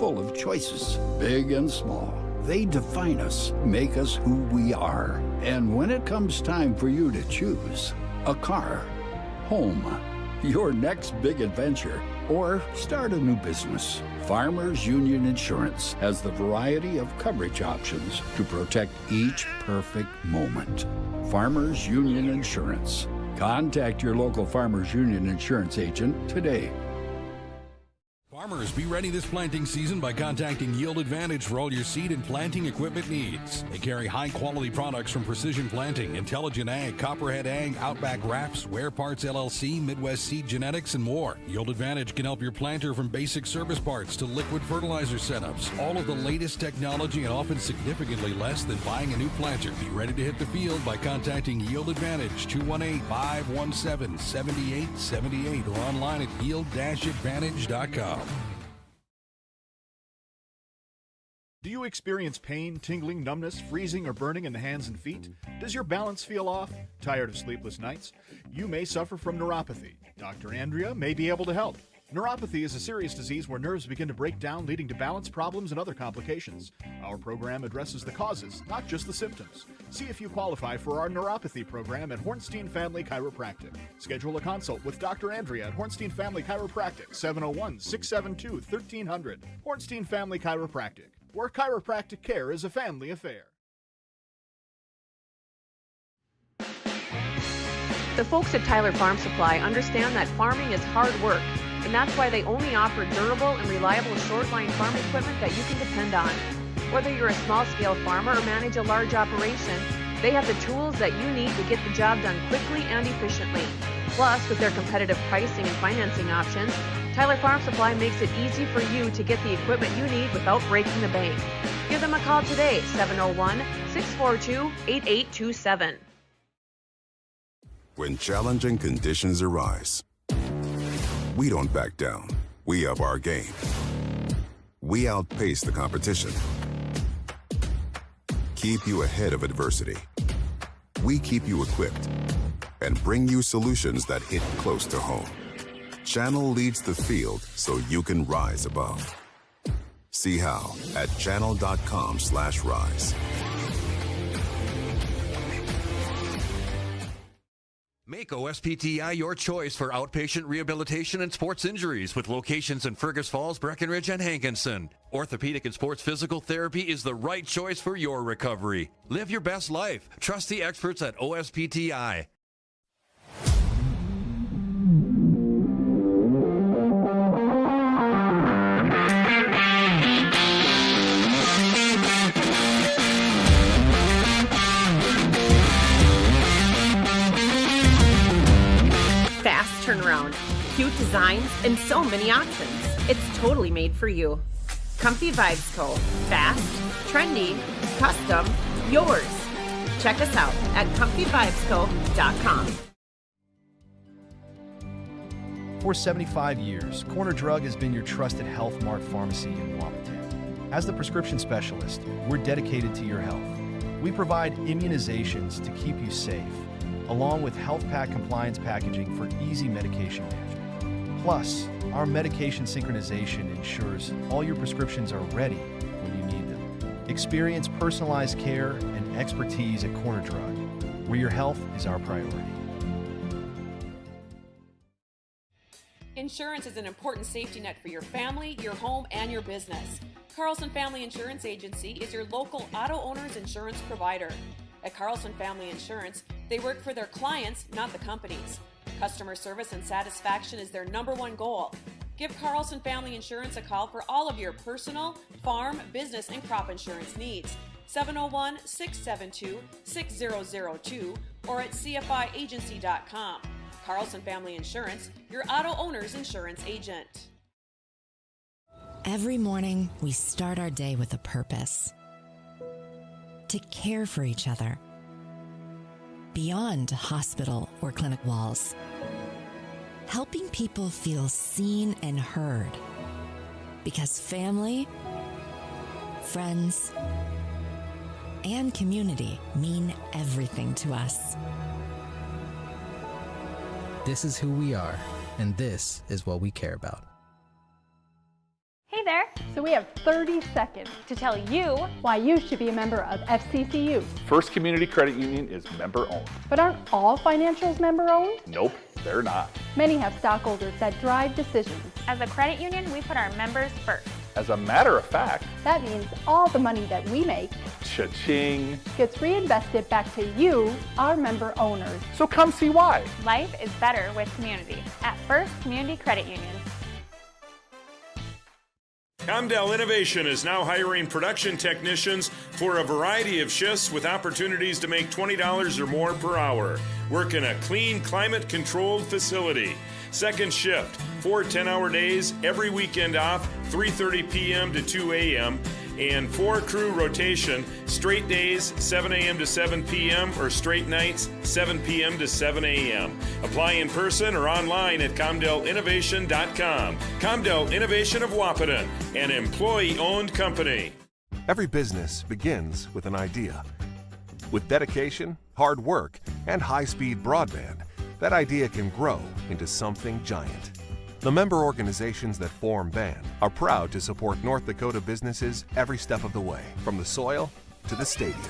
full of choices, big and small. They define us, make us who we are. And when it comes time for you to choose, a car, home, your next big adventure, or start a new business, Farmers Union Insurance has the variety of coverage options to protect each perfect moment. Farmers Union Insurance. Contact your local Farmers Union Insurance agent today. Farmers, be ready this planting season by contacting Yield Advantage for all your seed and planting equipment needs. They carry high-quality products from Precision Planting, Intelligent Ag, Copperhead Ag, Outback Wraps, Ware Parts LLC, Midwest Seed Genetics, and more. Yield Advantage can help your planter from basic service parts to liquid fertilizer setups. All of the latest technology and often significantly less than buying a new planter. Be ready to hit the field by contacting Yield Advantage, 218-517-7878, or online at yield-advantage.com. Do you experience pain, tingling, numbness, freezing, or burning in the hands and feet? Does your balance feel off? Tired of sleepless nights? You may suffer from neuropathy. Dr. Andrea may be able to help. Neuropathy is a serious disease where nerves begin to break down, leading to balance problems and other complications. Our program addresses the causes, not just the symptoms. See if you qualify for our neuropathy program at Hornstein Family Chiropractic. Schedule a consult with Dr. Andrea at Hornstein Family Chiropractic, 701-672-1300. Hornstein Family Chiropractic, where chiropractic care is a family affair. The folks at Tyler Farm Supply understand that farming is hard work, and that's why they only offer durable and reliable short-line farm equipment that you can depend on. Whether you're a small-scale farmer or manage a large operation, they have the tools that you need to get the job done quickly and efficiently. Plus, with their competitive pricing and financing options, Tyler Farm Supply makes it easy for you to get the equipment you need without breaking the bank. Give them a call today, 701-642-8827. When challenging conditions arise, we don't back down. We up our game. We outpace the competition. Keep you ahead of adversity. We keep you equipped and bring you solutions that hit close to home. Channel leads the field so you can rise above. See how at channel.com/rise. Make OSPTI your choice for outpatient rehabilitation and sports injuries with locations in Fergus Falls, Breckenridge, and Hankinson. Orthopedic and sports physical therapy is the right choice for your recovery. Live your best life. Trust the experts at OSPTI. Fast turnaround, cute designs, and so many options. It's totally made for you. Comfy Vibes Co. Fast, trendy, custom, yours. Check us out at comfyvibesco.com. For 75 years, Corner Drug has been your trusted Health Mart pharmacy in Wahpeton. As the prescription specialist, we're dedicated to your health. We provide immunizations to keep you safe, along with health pack compliance packaging for easy medication management. Plus, our medication synchronization ensures all your prescriptions are ready when you need them. Experience personalized care and expertise at Corner Drug, where your health is our priority. Insurance is an important safety net for your family, your home, and your business. Carlson Family Insurance Agency is your local auto owner's insurance provider. At Carlson Family Insurance, they work for their clients, not the companies. Customer service and satisfaction is their #1 goal. Give Carlson Family Insurance a call for all of your personal, farm, business, and crop insurance needs. 701-672-6002 or at cfiagency.com. Carlson Family Insurance, your auto owner's insurance agent. Every morning, we start our day with a purpose. To care for each other, beyond hospital or clinic walls. Helping people feel seen and heard. Because family, friends, and community mean everything to us. This is who we are, and this is what we care about. Hey there, So we have 30 seconds to tell you why you should be a member of FCCU. First Community Credit Union is member-owned. But aren't all financials member-owned? Nope, they're not. Many have stockholders that drive decisions. As a credit union, we put our members first. As a matter of fact, that means all the money that we make, cha-ching, gets reinvested back to you, our member owners. So come see why. Life is better with community at First Community Credit Union. Comdell Innovation is now hiring production technicians for a variety of shifts with opportunities to make $20 or more per hour. Work in a clean, climate-controlled facility. Second shift, 4 10-hour days, every weekend off, 3:30 p.m. to 2 a.m., and 4 crew rotation, straight days, 7 a.m. to 7 p.m., or straight nights, 7 p.m. to 7 a.m. Apply in person or online at ComdellInnovation.com. Comdell Innovation of Wahpeton, an employee-owned company. Every business begins with an idea. With dedication, hard work, and high-speed broadband, that idea can grow into something giant. The member organizations that form BAN are proud to support North Dakota businesses every step of the way, from the soil to the stadium.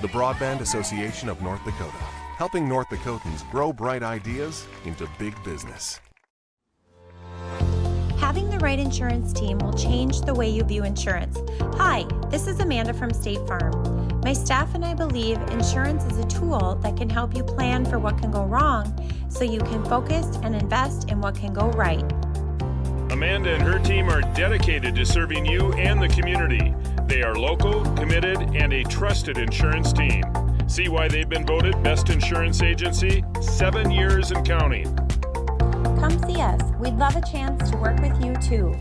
The Broadband Association of North Dakota, helping North Dakotans grow bright ideas into big business. Having the right insurance team will change the way you view insurance. Hi, this is Amanda from State Farm. My staff and I believe insurance is a tool that can help you plan for what can go wrong so you can focus and invest in what can go right. Amanda and her team are dedicated to serving you and the community. They are local, committed, and a trusted insurance team. See why they've been voted Best Insurance Agency 7 years and counting. Come see us. We'd love a chance to work with you too.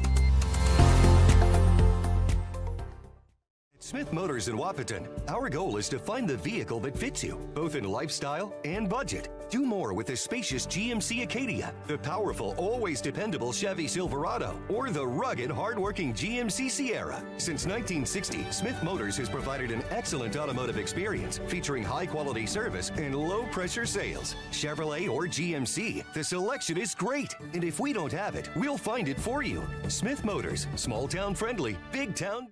Smith Motors in Wahpeton, our goal is to find the vehicle that fits you, both in lifestyle and budget. Do more with the spacious GMC Acadia, the powerful, always dependable Chevy Silverado, or the rugged, hardworking GMC Sierra. Since 1960, Smith Motors has provided an excellent automotive experience, featuring high-quality service and low-pressure sales. Chevrolet or GMC, the selection is great, and if we don't have it, we'll find it for you. Smith Motors, small-town friendly, big-town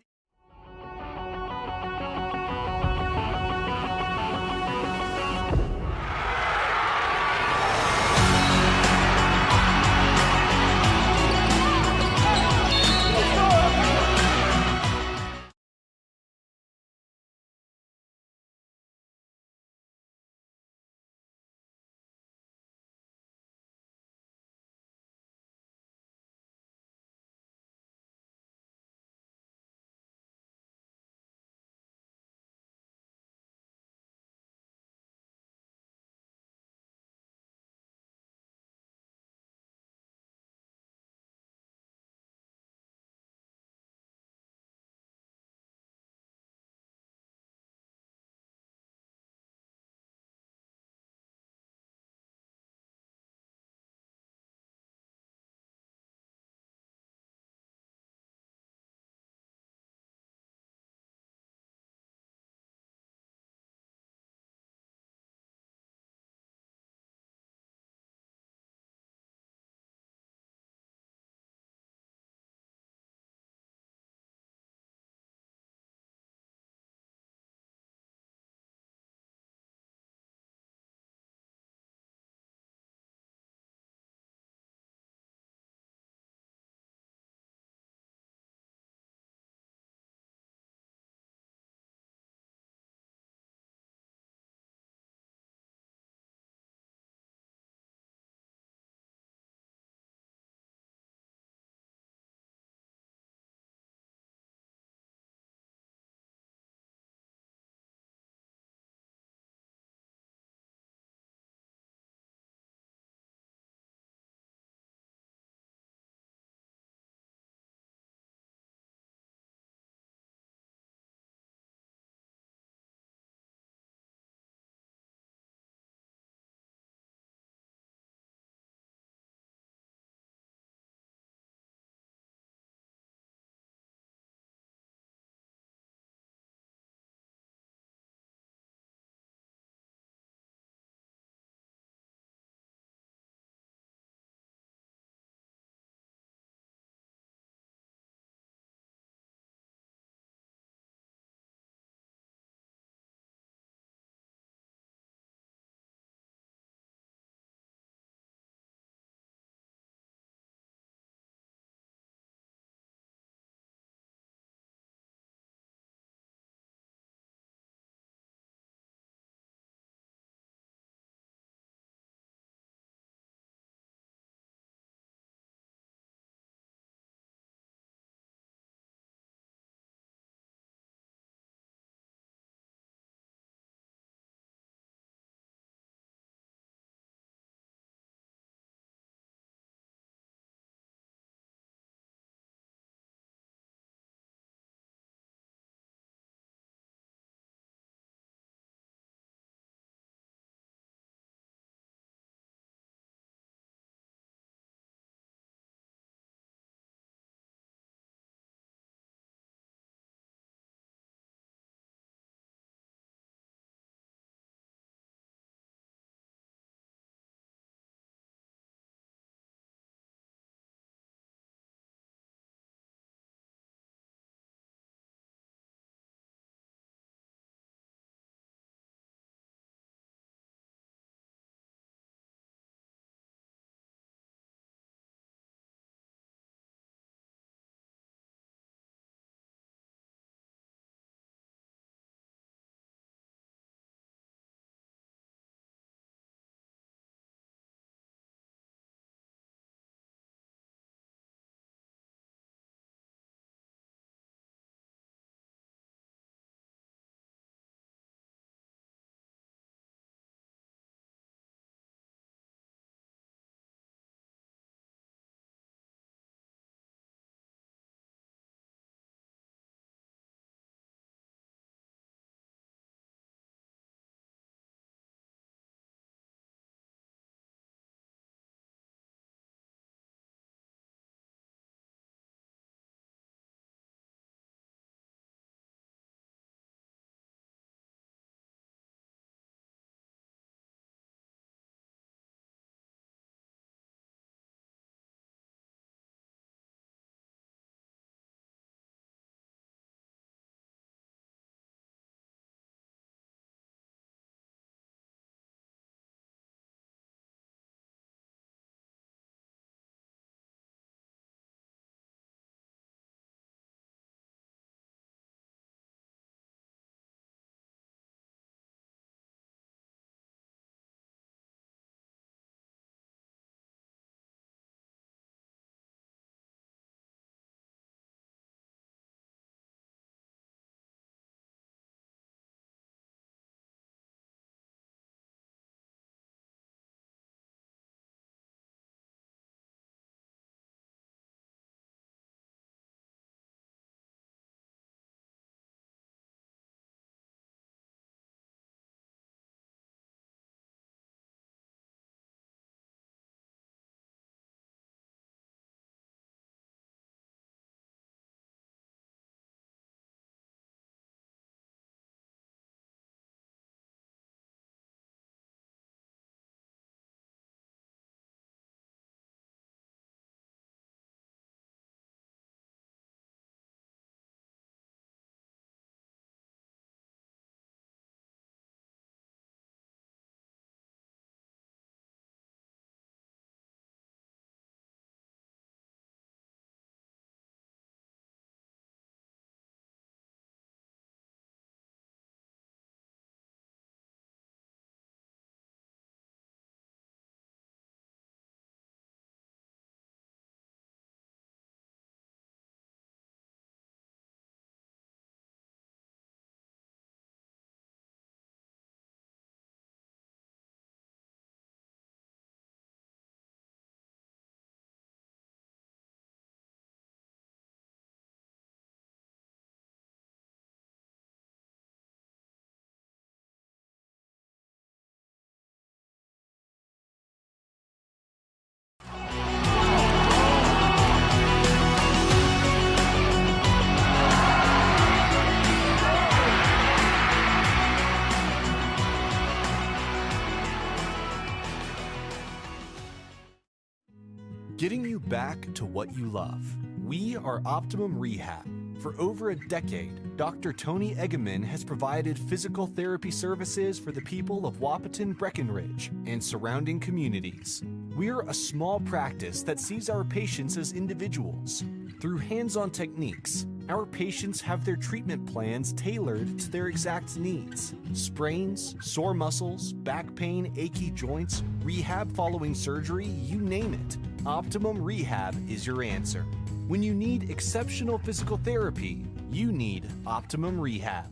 Getting you back to what you love. We are Optimum Rehab. For over a decade, Dr. Tony Egeman has provided physical therapy services for the people of Wahpeton, Breckenridge, and surrounding communities. We're a small practice that sees our patients as individuals. Through hands-on techniques, our patients have their treatment plans tailored to their exact needs. Sprains, sore muscles, back pain, achy joints, rehab following surgery, you name it. Optimum Rehab is your answer. When you need exceptional physical therapy, you need Optimum Rehab.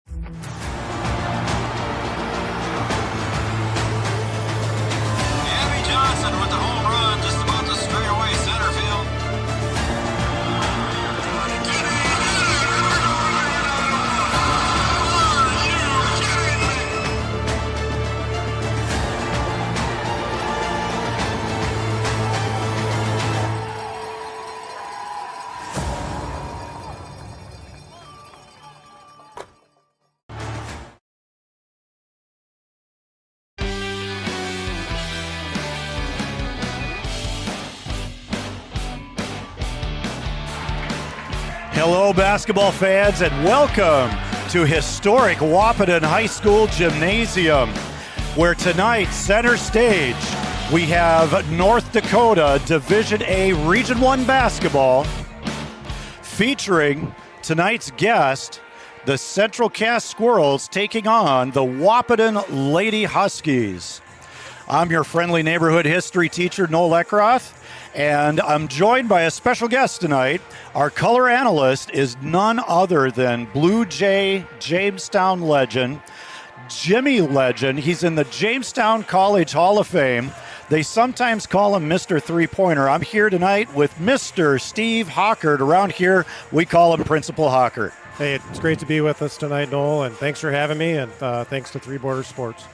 Abby Johnson with the home run just about to straight away center field. Hello, basketball fans, and welcome to historic Wahpeton High School Gymnasium, where tonight, center stage, we have North Dakota Division A Region 1 basketball, featuring tonight's guest, the Central Cass Squirrels, taking on the Wahpeton Lady Huskies. I'm your friendly neighborhood history teacher, Noel Eckroth, and I'm joined by a special guest tonight. Our color analyst is none other than Blue Jay Jamestown legend, Jimmy Legend. He's in the Jamestown College Hall of Fame. They sometimes call him Mr. Three-Pointer. I'm here tonight with Mr. Steve Hockert. Around here, we call him Principal Hockert. Hey, it's great to be with us tonight, Noel, and thanks for having me, and thanks to Three Border Sports.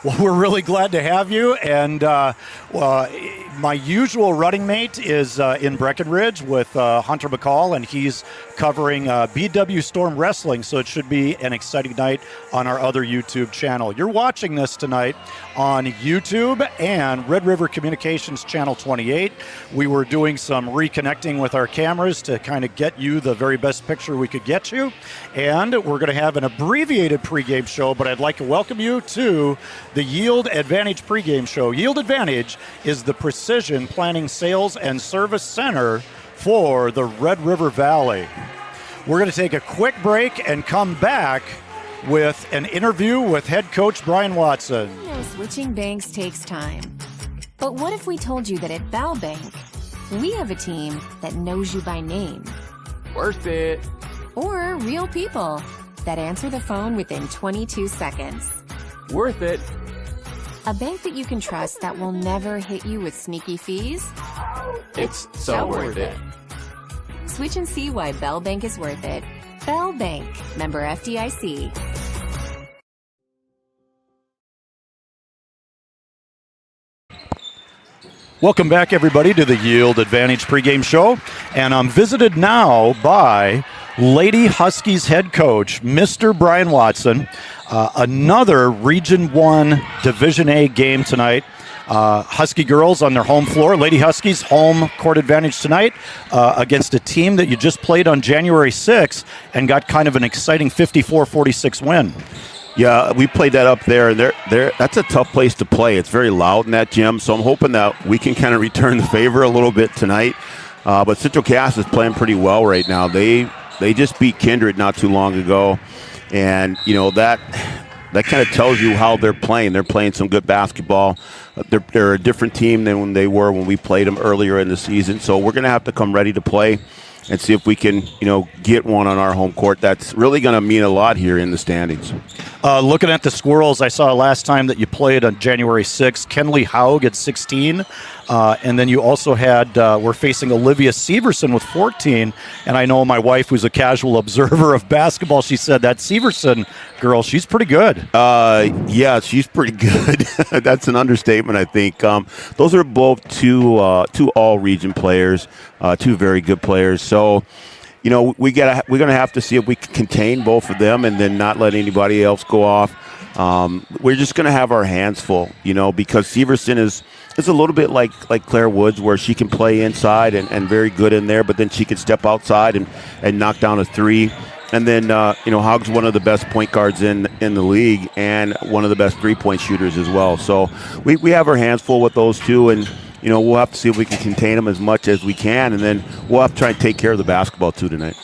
Well, we're really glad to have you, and my usual running mate is in Breckenridge with Hunter McCall, and he's covering BW Storm Wrestling, so it should be an exciting night on our other YouTube channel. You're watching this tonight on YouTube and Red River Communications Channel 28. We were doing some reconnecting with our cameras to kind of get you the very best picture we could get you, and we're going to have an abbreviated pregame show, but I'd like to welcome you to the Yield Advantage pregame show. Yield Advantage is the precision planning sales and service center for the Red River Valley. We're going to take a quick break and come back with an interview with head coach Brian Watson. You know, switching banks takes time. But what if we told you that at Bell Bank, we have a team that knows you by name? Worth it. Or real people that answer the phone within 22 seconds. Worth it. A bank that you can trust that will never hit you with sneaky fees? It's so worth it. Switch and see why Bell Bank is worth it. Bell Bank, member FDIC. Welcome back, everybody, to the Yield Advantage pregame show. And I'm visited now by Lady Huskies head coach, Mr. Brian Watson. Another Region 1 Division A game tonight. Husky girls on their home floor. Lady Huskies home court advantage tonight against a team that you just played on January 6th and got kind of an exciting 54-46 win. Yeah, we played that up there. That's a tough place to play. It's very loud in that gym, so I'm hoping that we can kind of return the favor a little bit tonight. But Central Cass is playing pretty well right now. They just beat Kindred not too long ago, and you know that kind of tells you how they're playing. They're playing some good basketball. They're a different team than when they were when we played them earlier in the season. So we're going to have to come ready to play and see if we can, get one on our home court. That's really going to mean a lot here in the standings. Looking at the Squirrels, I saw last time that you played on January 6th, Kenley Haug at 16. And then you also had, we're facing Olivia Severson with 14. And I know my wife, who's a casual observer of basketball, she said that Severson girl, she's pretty good. Yeah, she's pretty good. That's an understatement, I think. Those are both two all-region players, two very good players. So, we're going to have to see if we can contain both of them and then not let anybody else go off. We're just going to have our hands full, because Severson is is a little bit like Claire Woods, where she can play inside and very good in there, but then she can step outside and knock down a three. And then, Hog's one of the best point guards in the league and one of the best three-point shooters as well. So we have our hands full with those two, and, we'll have to see if we can contain them as much as we can, and then we'll have to try and take care of the basketball too tonight.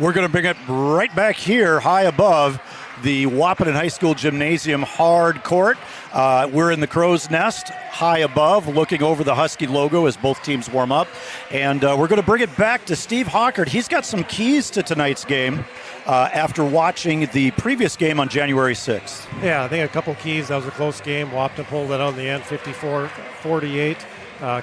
We're going to bring it right back here, high above the Wahpeton High School Gymnasium hard court. We're in the Crow's Nest, high above, looking over the Husky logo as both teams warm up. And we're going to bring it back to Steve Hockert. He's got some keys to tonight's game after watching the previous game on January 6th. Yeah, I think a couple keys. That was a close game. Wahpeton pulled it out in the end, 54-48.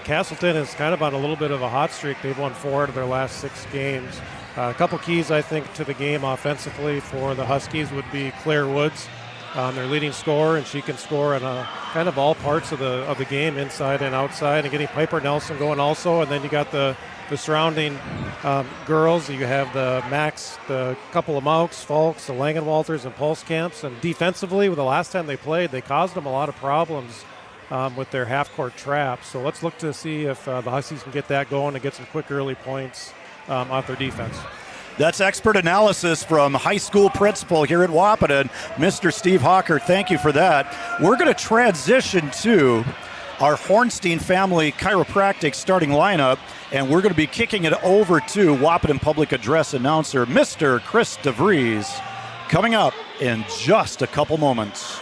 Castleton is kind of on a little bit of a hot streak. They've won 4 out of their last 6 games. A couple keys, I think, to the game offensively for the Huskies would be Claire Woods, their leading scorer, and she can score in kind of all parts of the game, inside and outside, and getting Piper Nelson going also. And then you got the surrounding girls. You have the Max, the couple of Mauks, Falks, the Langenwalters, and Postgames. And defensively, the last time they played, they caused them a lot of problems with their half-court traps. So let's look to see if the Huskies can get that going and get some quick early points off their defense. That's expert analysis from high school principal here at Wahpeton, Mr. Steve Hockert. Thank you for that. We're going to transition to our Hornstein family chiropractic starting lineup, and we're going to be kicking it over to Wahpeton Public Address announcer, Mr. Chris DeVries, coming up in just a couple moments.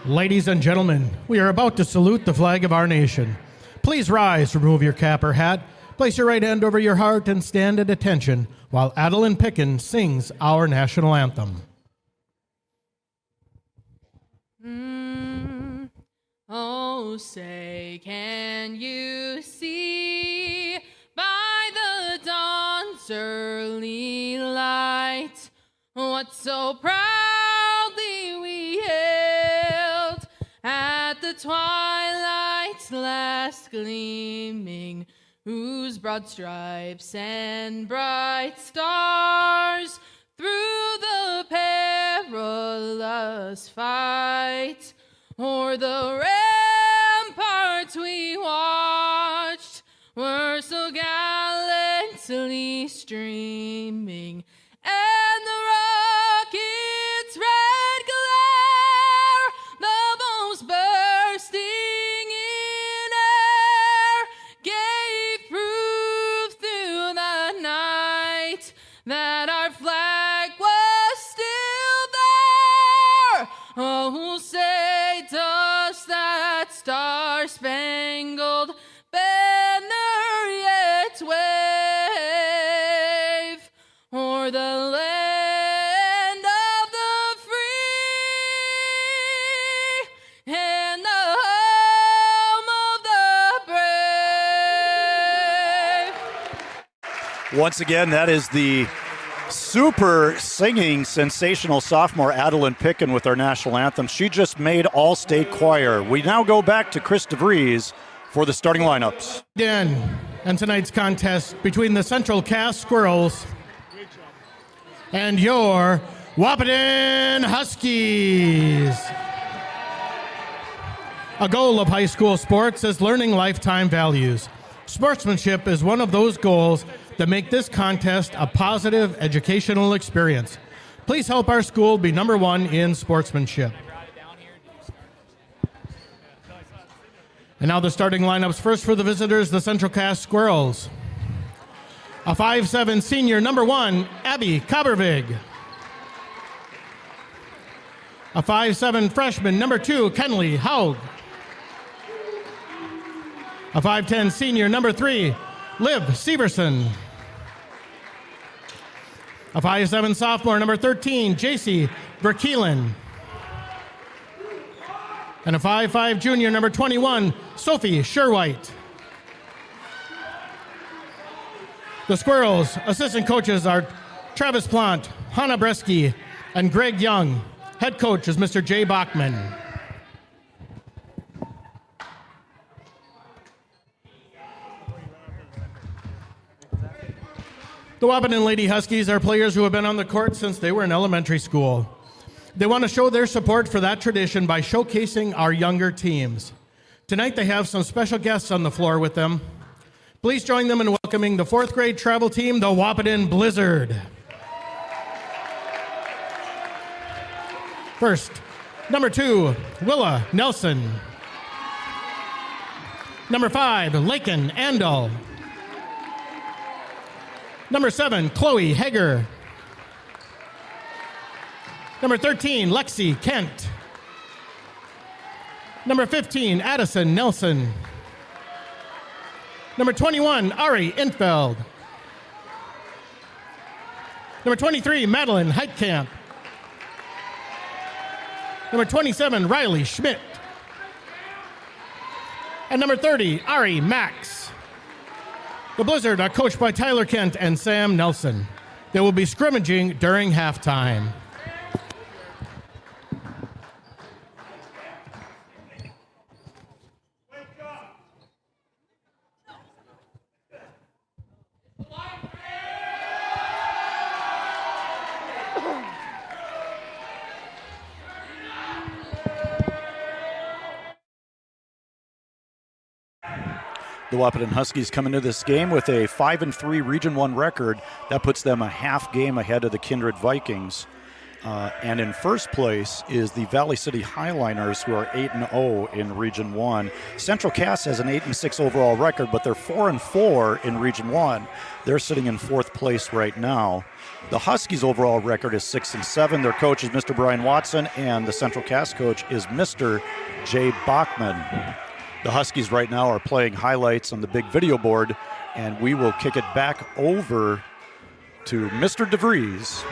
Ladies and gentlemen, we are about to salute the flag of our nation. Please rise, remove your cap or hat, place your right hand over your heart, and stand at attention while Adeline Picken sings our national anthem. Oh, say, can you see by the dawn's early light what so proudly we hailed at the twilight's last gleaming, whose broad stripes and bright stars through the perilous fight o'er the ramparts we watched were so gallantly streaming, and the rocket's red glare, the bombs bursting in air, gave proof through the night that our flag was still there. Oh, say does that star-spangled banner yet wave o'er the land of the free and the home of the brave? Once again, that is the super singing, sensational sophomore Adeline Picken with our national anthem. She just made all-state choir. We now go back to Chris DeVries for the starting lineups. And tonight's contest between the Central Cass Squirrels and your Wahpeton Huskies. A goal of high school sports is learning lifetime values. Sportsmanship is one of those goals that make this contest a positive educational experience. Please help our school be number one in sportsmanship. And now the starting lineups. First for the visitors, the Central Cass Squirrels. A 5'7" senior, number 1, Abby Kabervig. A 5'7" freshman, number 2, Kenley Haug. A 5'10" senior, number 3, Liv Severson. A 5'7" sophomore, number 13, JC Verkeelen. And a 5'5" junior, number 21, Sophie Sherwhite. The Squirrels' assistant coaches are Travis Plant, Hannah Bresky, and Greg Young. Head coach is Mr. Jay Bachman. The Wahpeton Lady Huskies are players who have been on the court since they were in elementary school. They want to show their support for that tradition by showcasing our younger teams. Tonight they have some special guests on the floor with them. Please join them in welcoming the 4th grade travel team, the Wahpeton Blizzard. First, number 2, Willa Nelson. Number 5, Lakin Andal. Number 7, Chloe Hager. Number 13, Lexi Kent. Number 15, Addison Nelson. Number 21, Ari Infeld. Number 23, Madeline Heitkamp. Number 27, Riley Schmidt. And number 30, Ari Max. The Blizzard are coached by Tyler Kent and Sam Nelson. They will be scrimmaging during halftime. The Wahpeton Huskies come into this game with a 5-3 Region 1 record. That puts them a half game ahead of the Kindred Vikings. And in first place is the Valley City Highliners, who are 8-0 in Region 1. Central Cass has an 8-6 overall record, but they're 4-4 in Region 1. They're sitting in 4th place right now. The Huskies' overall record is 6-7. Their coach is Mr. Brian Watson, and the Central Cass coach is Mr. Jay Bachman. The Huskies right now are playing highlights on the big video board, and we will kick it back over to Mr. DeVries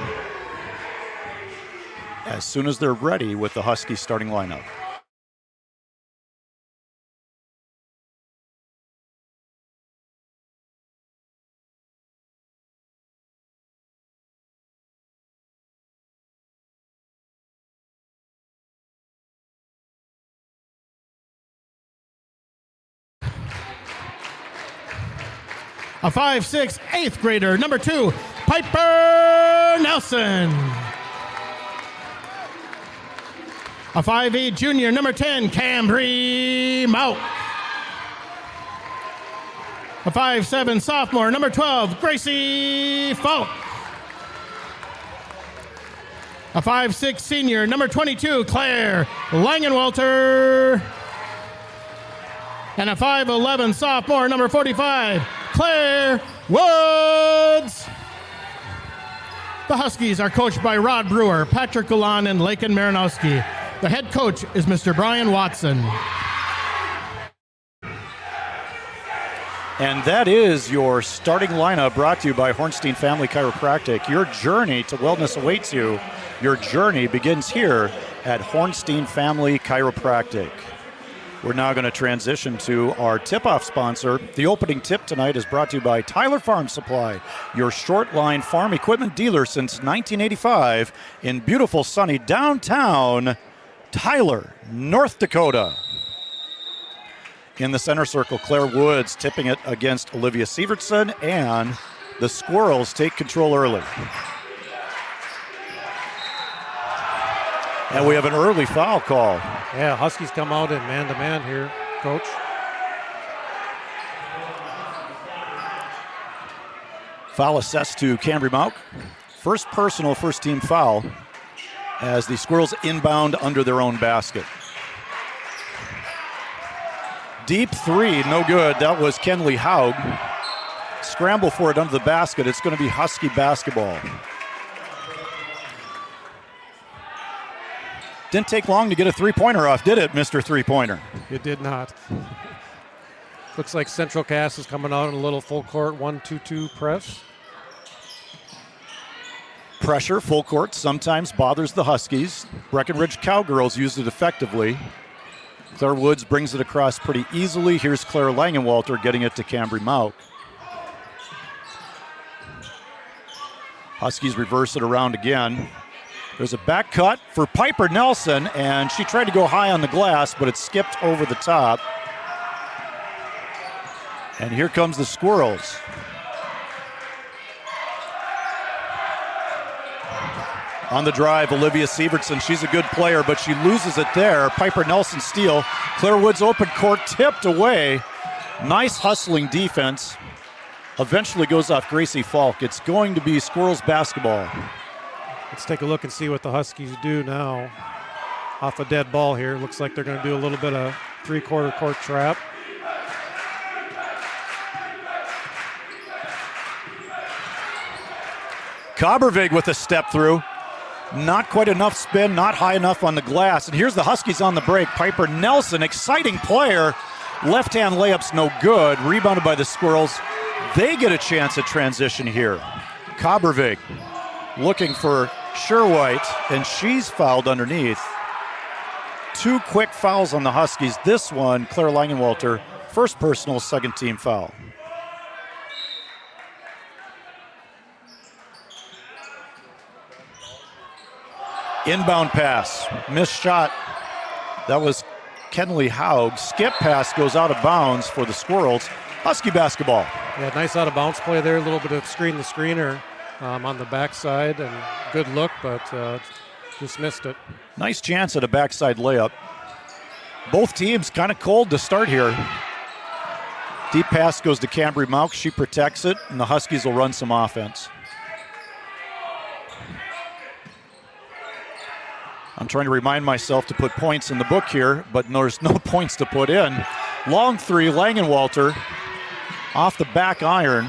as soon as they're ready with the Huskies starting lineup. A 5'6", 8th grader, number 2, Piper Nelson. A 5'8", junior, number 10, Cambry Mount. A 5'7", sophomore, number 12, Gracie Falk. A 5'6", senior, number 22, Claire Langenwalter. And a 5'11", sophomore, number 45, Claire Woods. The Huskies are coached by Rod Brewer, Patrick Golan, and Lakin Marinowski. The head coach is Mr. Brian Watson. And that is your starting lineup, brought to you by Hornstein Family Chiropractic. Your journey to wellness awaits you. Your journey begins here at Hornstein Family Chiropractic. We're now going to transition to our tip-off sponsor. The opening tip tonight is brought to you by Tyler Farm Supply, your short-line farm equipment dealer since 1985 in beautiful, sunny downtown Tyler, North Dakota. In the center circle, Claire Woods tipping it against Olivia Sievertson, and the Squirrels take control early. And we have an early foul call. Yeah, Huskies come out in man-to-man here, Coach. Foul assessed to Cambry Mauk. First personal, first team foul as the Squirrels inbound under their own basket. Deep three, no good. That was Kenley Haug. Scramble for it under the basket. It's going to be Husky basketball. Didn't take long to get a three-pointer off, did it, Mr. Three-Pointer? It did not. Looks like Central Cass is coming out in a little full court 1-2-2 press. Pressure, full court, sometimes bothers the Huskies. Breckenridge Cowgirls used it effectively. Claire Woods brings it across pretty easily. Here's Claire Langenwalter getting it to Cambry Mauk. Huskies reverse it around again. There's a back cut for Piper Nelson, and she tried to go high on the glass, but it skipped over the top. And here comes the Squirrels. On the drive, Olivia Sievertson, she's a good player, but she loses it there. Piper Nelson steal. Claire Woods open court, tipped away. Nice hustling defense. Eventually goes off Gracie Falk. It's going to be Squirrels basketball. Let's take a look and see what the Huskies do now. Off a dead ball here. Looks like they're going to do a little bit of three-quarter court trap. Kobervig with a step through. Not quite enough spin, not high enough on the glass. And here's the Huskies on the break. Piper Nelson, exciting player. Left-hand layup's no good. Rebounded by the Squirrels. They get a chance at transition here. Kobervig looking for Sherwhite, and she's fouled underneath. 2 quick fouls on the Huskies. This one, Claire Langenwalter, first personal, second team foul. Inbound pass, missed shot. That was Kenley Haug. Skip pass goes out of bounds for the Squirrels. Husky basketball. Yeah, nice out of bounds play there. A little bit of screen the screener on the backside, and good look, but just missed it. Nice chance at a backside layup. Both teams kind of cold to start here. Deep pass goes to Cambry Mauck. She protects it, and the Huskies will run some offense. I'm trying to remind myself to put points in the book here, but there's no points to put in. Long three, Langenwalter off the back iron.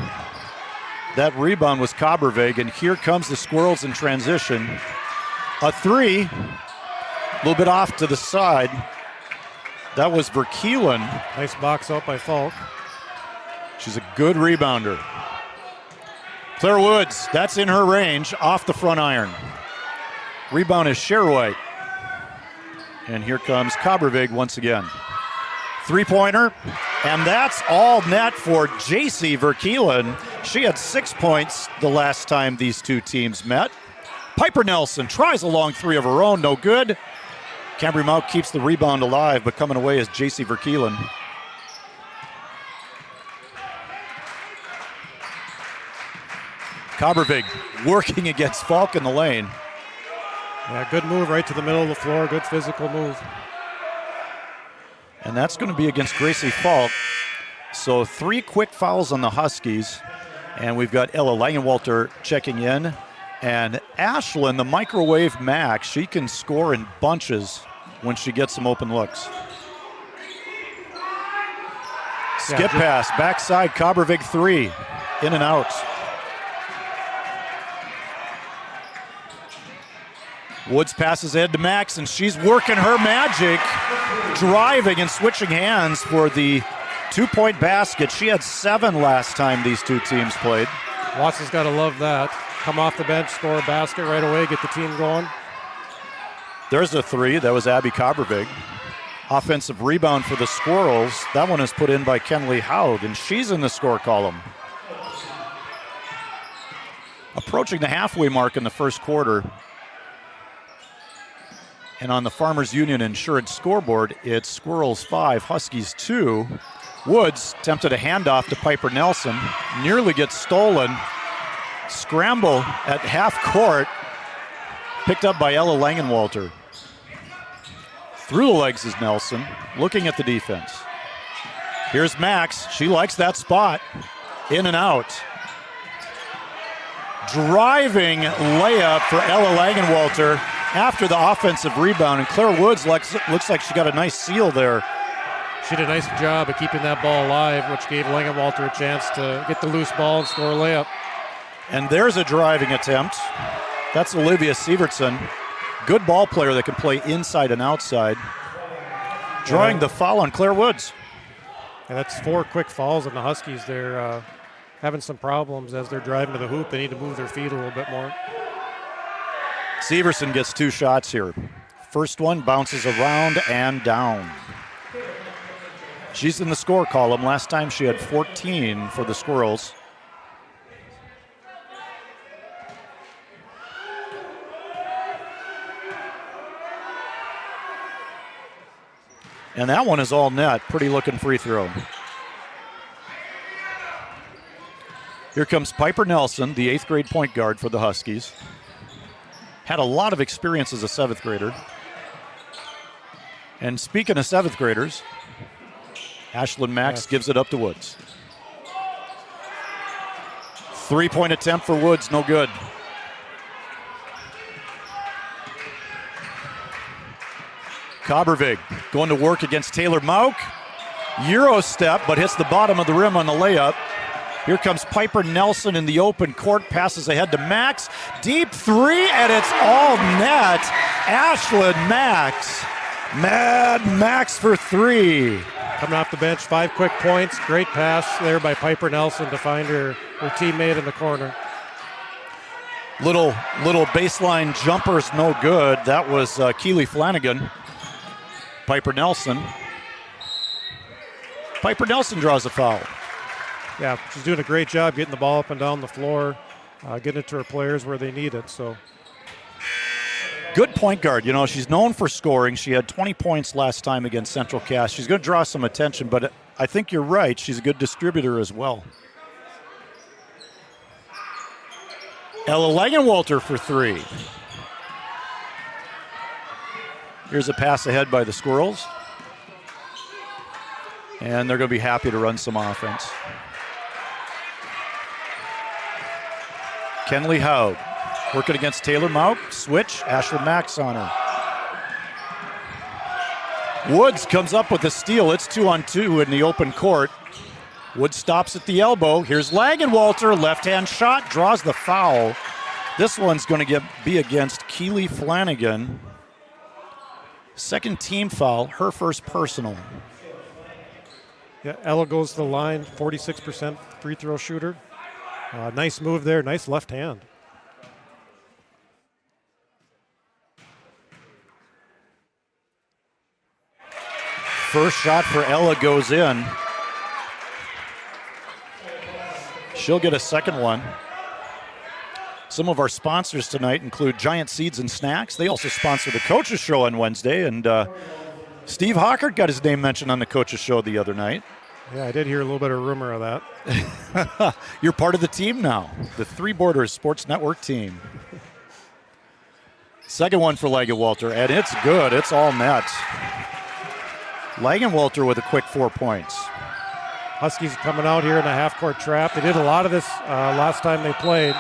That rebound was Kobervig, and here comes the Squirrels in transition. A three, a little bit off to the side. That was Verkeelen. Nice box out by Falk. She's a good rebounder. Claire Woods, that's in her range, off the front iron. Rebound is Sherwhite. And here comes Kobervig once again. Three-pointer, and that's all net for J.C. Verkeelen. She had 6 points the last time these two teams met. Piper Nelson tries a long three of her own, no good. Cambry Mauck keeps the rebound alive, but coming away is J.C. Verkeelen. Kobervig working against Falk in the lane. Yeah, good move right to the middle of the floor. Good physical move. And that's going to be against Gracie Falk. So 3 quick fouls on the Huskies. And we've got Ella Langenwalter checking in. And Ashlyn, the microwave Max, she can score in bunches when she gets some open looks. Skip pass, backside, Kobervig 3. In and out. Woods passes ahead to Max, and she's working her magic, driving and switching hands for the 2-point basket. She had 7 last time these two teams played. Watson's got to love that. Come off the bench, score a basket right away, get the team going. There's a 3. That was Abby Kobervig. Offensive rebound for the Squirrels. That one is put in by Kenley Haug, and she's in the score column. Approaching the halfway mark in the first quarter. And on the Farmers Union Insurance scoreboard, it's Squirrels 5, Huskies 2. Woods attempted a handoff to Piper Nelson, nearly gets stolen. Scramble at half court, picked up by Ella Langenwalter. Through the legs is Nelson, looking at the defense. Here's Max, she likes that spot. In and out. Driving layup for Ella Langenwalter after the offensive rebound, and Claire Woods looks like she got a nice seal there. She did a nice job of keeping that ball alive, which gave Langenwalter a chance to get the loose ball and score a layup. And there's a driving attempt. That's Olivia Sievertson. Good ball player that can play inside and outside. Drawing the foul on Claire Woods. And that's 4 quick fouls on the Huskies. They're having some problems as they're driving to the hoop. They need to move their feet a little bit more. Sievertson gets 2 shots here. First one bounces around and down. She's in the score column. Last time she had 14 for the Squirrels. And that one is all net. Pretty looking free throw. Here comes Piper Nelson, the 8th grade point guard for the Huskies. Had a lot of experience as a 7th grader. And speaking of 7th graders, Ashlyn Max gives it up to Woods. 3-point attempt for Woods, no good. Kobervig going to work against Taylor Mauk. Euro step, but hits the bottom of the rim on the layup. Here comes Piper Nelson in the open court, passes ahead to Max. Deep three, and it's all net. Ashlyn Max. Mad Max for 3. Coming off the bench, 5 quick points. Great pass there by Piper Nelson to find her teammate in the corner. Little baseline jumpers, no good. That was Keely Flanagan. Piper Nelson. Piper Nelson draws a foul. Yeah, she's doing a great job getting the ball up and down the floor, getting it to her players where they need it. So, good point guard. You know, she's known for scoring. She had 20 points last time against Central Cass. She's going to draw some attention, but I think you're right. She's a good distributor as well. Ella Langenwalter for 3. Here's a pass ahead by the Squirrels. And they're going to be happy to run some offense. Kenley Haug working against Taylor Mauk. Switch, Ashlyn Max on her. Woods comes up with a steal. It's 2-on-2 in the open court. Woods stops at the elbow. Here's Langenwalter, left-hand shot, draws the foul. This one's going to be against Keely Flanagan. Second team foul, her first personal. Yeah, Ella goes to the line, 46% free throw shooter. Nice move there, nice left hand. First shot for Ella goes in. She'll get a second one. Some of our sponsors tonight include Giant Seeds and Snacks. They also sponsor the Coaches Show on Wednesday, and Steve Hockert got his name mentioned on the Coaches Show the other night. Yeah, I did hear a little bit of rumor of that. You're part of the team now, the Three Borders Sports Network team. Second one for Langenwalter, and it's good. It's all net. Langenwalter with a quick 4 points. Huskies coming out here in a half-court trap. They did a lot of this last time they played.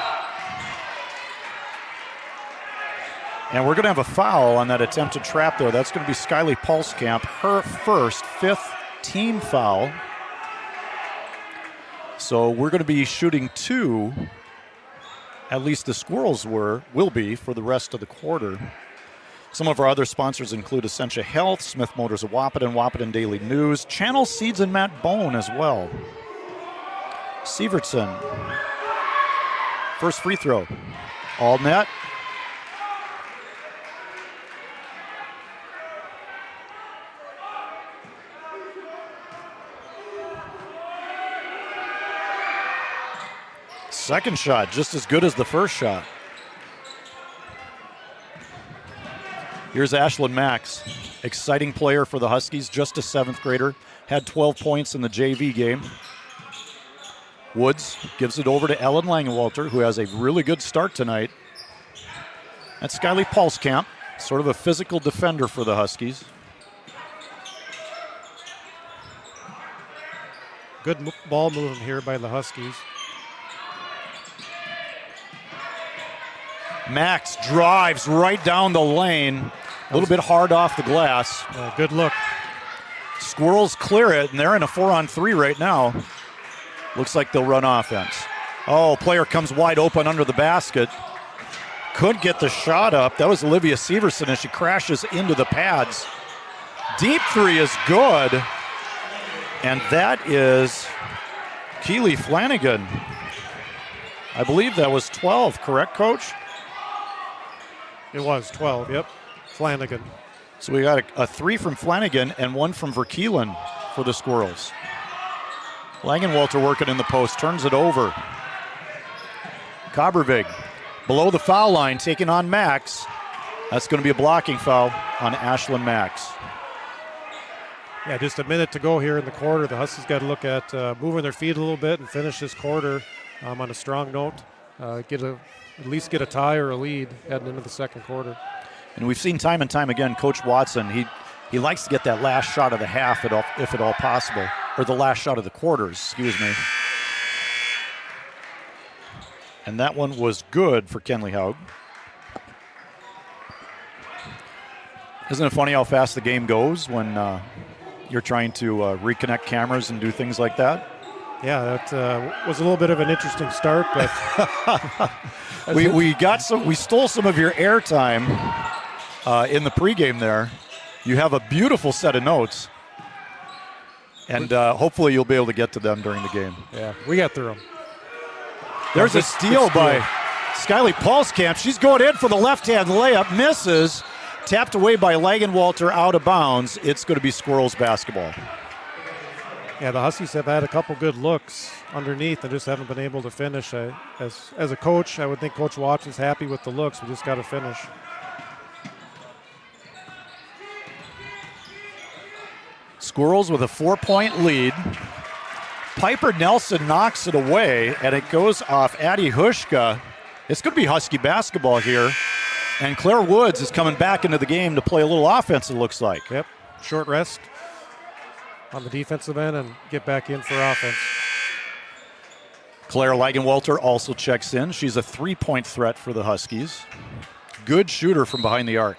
And we're going to have a foul on that attempted trap there. That's going to be Skyly Pulskamp, her first, 5th team foul. So we're going to be shooting 2, at least the Squirrels will be for the rest of the quarter. Some of our other sponsors include Essentia Health, Smith Motors of Wahpeton, Wahpeton Daily News, Channel Seeds and Matt Bone as well. Sievertson, first free throw, all net. Second shot, just as good as the first shot. Here's Ashlyn Max, exciting player for the Huskies, just a 7th grader. Had 12 points in the JV game. Woods gives it over to Ellen Langenwalter, who has a really good start tonight. That's Skyly Pulskamp, sort of a physical defender for the Huskies. Good ball movement here by the Huskies. Max drives right down the lane. A little bit hard off the glass. Good look. Squirrels clear it, and they're in a 4-on-3 right now. Looks like they'll run offense. Oh, player comes wide open under the basket. Couldn't get the shot up. That was Olivia Sievertson as she crashes into the pads. Deep three is good. And that is Keely Flanagan. I believe that was 12, correct, Coach? It was 12, yep. Flanagan. So we got a 3 from Flanagan and 1 from Verkeelen for the Squirrels. Langenwalter working in the post, turns it over. Kobervig below the foul line, taking on Max. That's going to be a blocking foul on Ashlyn Max. Yeah, just a minute to go here in the quarter. The Huskies got to look at moving their feet a little bit and finish this quarter on a strong note. At least get a tie or a lead heading into the second quarter. And we've seen time and time again, Coach Watson, he likes to get that last shot of the half if at all possible, or the last shot of the quarters, excuse me. And that one was good for Kenley Haug. Isn't it funny how fast the game goes when you're trying to reconnect cameras and do things like that? Yeah, that was a little bit of an interesting start, but we stole some of your airtime in the pregame there. You have a beautiful set of notes, and hopefully you'll be able to get to them during the game. Yeah, we got through them. There's a steal by Skyly Paulskamp. She's going in for the left-hand layup, misses, tapped away by Lagenwalter out of bounds. It's going to be Squirrels basketball. Yeah, the Huskies have had a couple good looks underneath and just haven't been able to finish. As a coach, I would think Coach Watson's happy with the looks. We just got to finish. Squirrels with a 4-point lead. Piper Nelson knocks it away, and it goes off Addie Hushka. It's going to be Husky basketball here. And Claire Woods is coming back into the game to play a little offense, it looks like. Yep, short rest on the defensive end and get back in for offense. Claire Lagenwalter also checks in. She's a 3-point threat for the Huskies. Good shooter from behind the arc.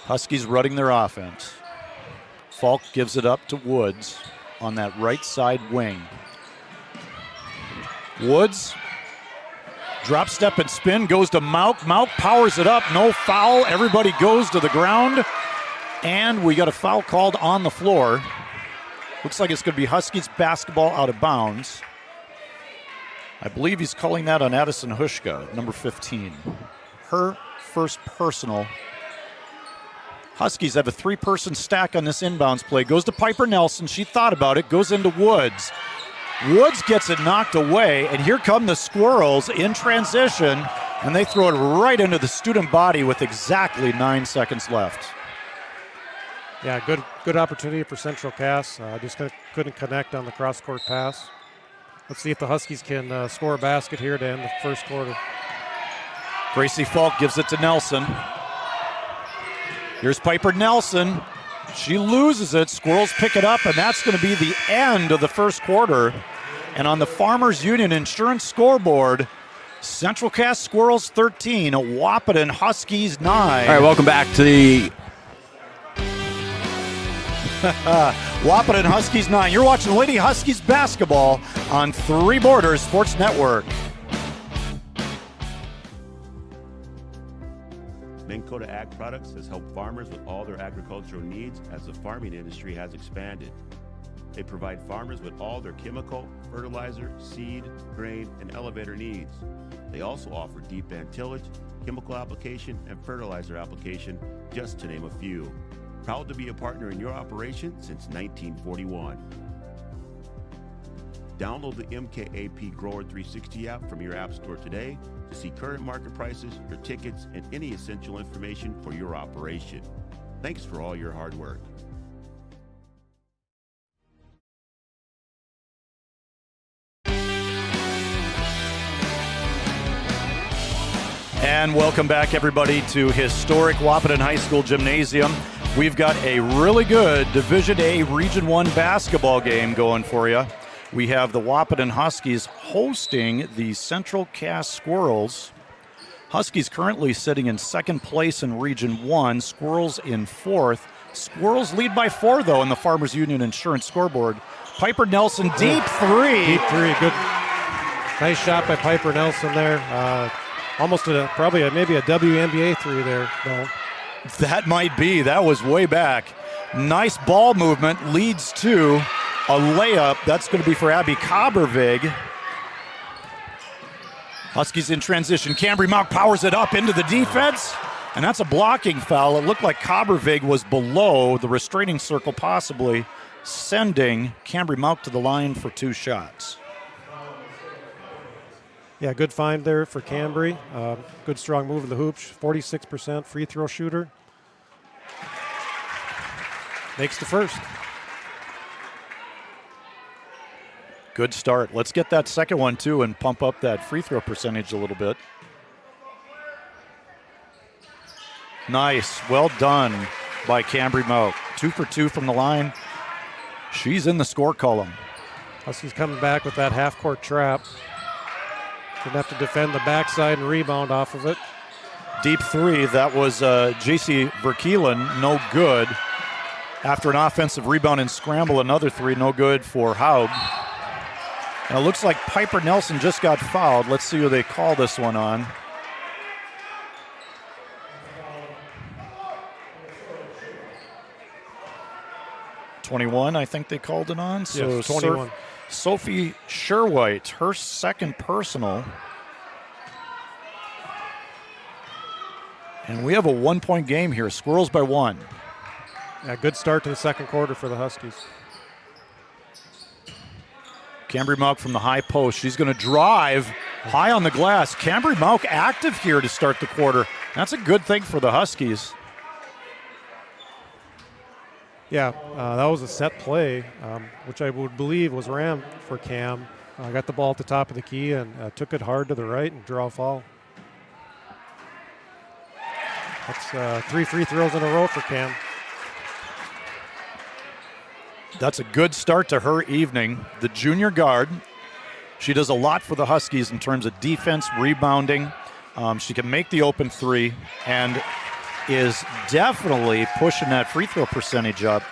Huskies running their offense. Falk gives it up to Woods on that right side wing. Woods, drop step and spin, goes to Mauk. Mauk powers it up, no foul. Everybody goes to the ground. And we got a foul called on the floor. Looks like it's going to be Huskies basketball out of bounds. I believe he's calling that on Addison Hushka, number 15. Her first personal. Huskies have a 3-person stack on this inbounds play. Goes to Piper Nelson. She thought about it. Goes into Woods. Woods gets it knocked away, and here come the Squirrels in transition, and they throw it right into the student body with exactly 9 seconds left. Yeah, good opportunity for Central Cass. Just couldn't connect on the cross-court pass. Let's see if the Huskies can score a basket here to end the first quarter. Gracie Falk gives it to Nelson. Here's Piper Nelson. She loses it. Squirrels pick it up, and that's going to be the end of the first quarter. And on the Farmers Union Insurance scoreboard, Central Cass Squirrels 13, Wahpeton Huskies 9. All right, welcome back to the Wahpeton Huskies 9. You're watching Lady Huskies basketball on Three Borders Sports Network. Dakota Ag Products has helped farmers with all their agricultural needs as the farming industry has expanded. They provide farmers with all their chemical, fertilizer, seed, grain, and elevator needs. They also offer deep band tillage, chemical application, and fertilizer application, just to name a few. Proud to be a partner in your operation since 1941. Download the MKAP Grower 360 app from your app store today to see current market prices, your tickets, and any essential information for your operation. Thanks for all your hard work. And welcome back, everybody, to historic Wahpeton High School Gymnasium. We've got a really good Division A Region 1 basketball game going for you. We have the Wahpeton Huskies hosting the Central Cass Squirrels. Huskies currently sitting in second place in Region 1, Squirrels in fourth. Squirrels lead by 4, though, in the Farmers Union Insurance scoreboard. Piper Nelson, deep three. Deep three, good. Nice shot by Piper Nelson there. Almost maybe a WNBA three there. No. That might be. That was way back. Nice ball movement leads to a layup. That's going to be for Abby Cobbervig. Huskies in transition. Cambry Mauk powers it up into the defense, and that's a blocking foul. It looked like Cobbervig was below the restraining circle, possibly sending Cambry Mauk to the line for 2 shots. Yeah, good find there for Cambry. Good strong move to the hoops. 46% free throw shooter. Makes the first. Good start. Let's get that second one, too, and pump up that free throw percentage a little bit. Nice. Well done by Cambry Moak. 2 for 2 from the line. She's in the score column. Huskies coming back with that half-court trap. Gonna have to defend the backside and rebound off of it. Deep three. That was J.C. Verkeelen. No good. After an offensive rebound and scramble, another three. No good for Haug. And it looks like Piper Nelson just got fouled. Let's see who they call this one on. .21, I think they called it on. So yes, 21. Sophie Sherwhite, her second personal. And we have a 1-point game here. Squirrels by 1. Yeah, good start to the second quarter for the Huskies. Cambry Mouk from the high post. She's going to drive high on the glass. Cambry Mouk active here to start the quarter. That's a good thing for the Huskies. Yeah, that was a set play, which I would believe was ran for Cam. Got the ball at the top of the key and took it hard to the right and draw a foul. That's 3 free throws in a row for Cam. That's a good start to her evening. The junior guard, she does a lot for the Huskies in terms of defense, rebounding. She can make the open three and is definitely pushing that free throw percentage up.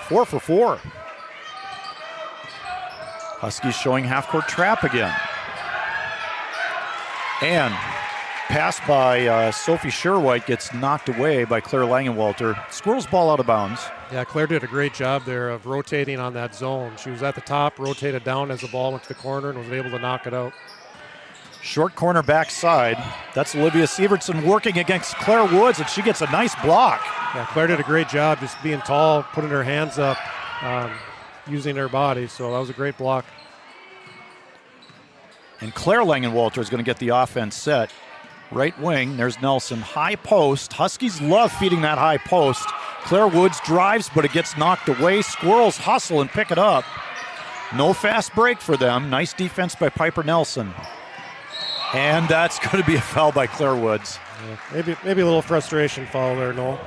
4 for 4. Huskies showing half-court trap again. And pass by Sophie Sherwhite gets knocked away by Claire Langenwalter. Squirrels ball out of bounds. Yeah, Claire did a great job there of rotating on that zone. She was at the top, rotated down as the ball went to the corner, and was able to knock it out. Short corner backside. That's Olivia Sievertson working against Claire Woods, and she gets a nice block. Yeah, Claire did a great job just being tall, putting her hands up, using her body, so that was a great block. And Claire Langenwalter is going to get the offense set. Right wing, there's Nelson. High post. Huskies love feeding that high post. Claire Woods drives, but it gets knocked away. Squirrels hustle and pick it up. No fast break for them. Nice defense by Piper Nelson. And that's going to be a foul by Claire Woods. Yeah, maybe a little frustration foul there, Noel.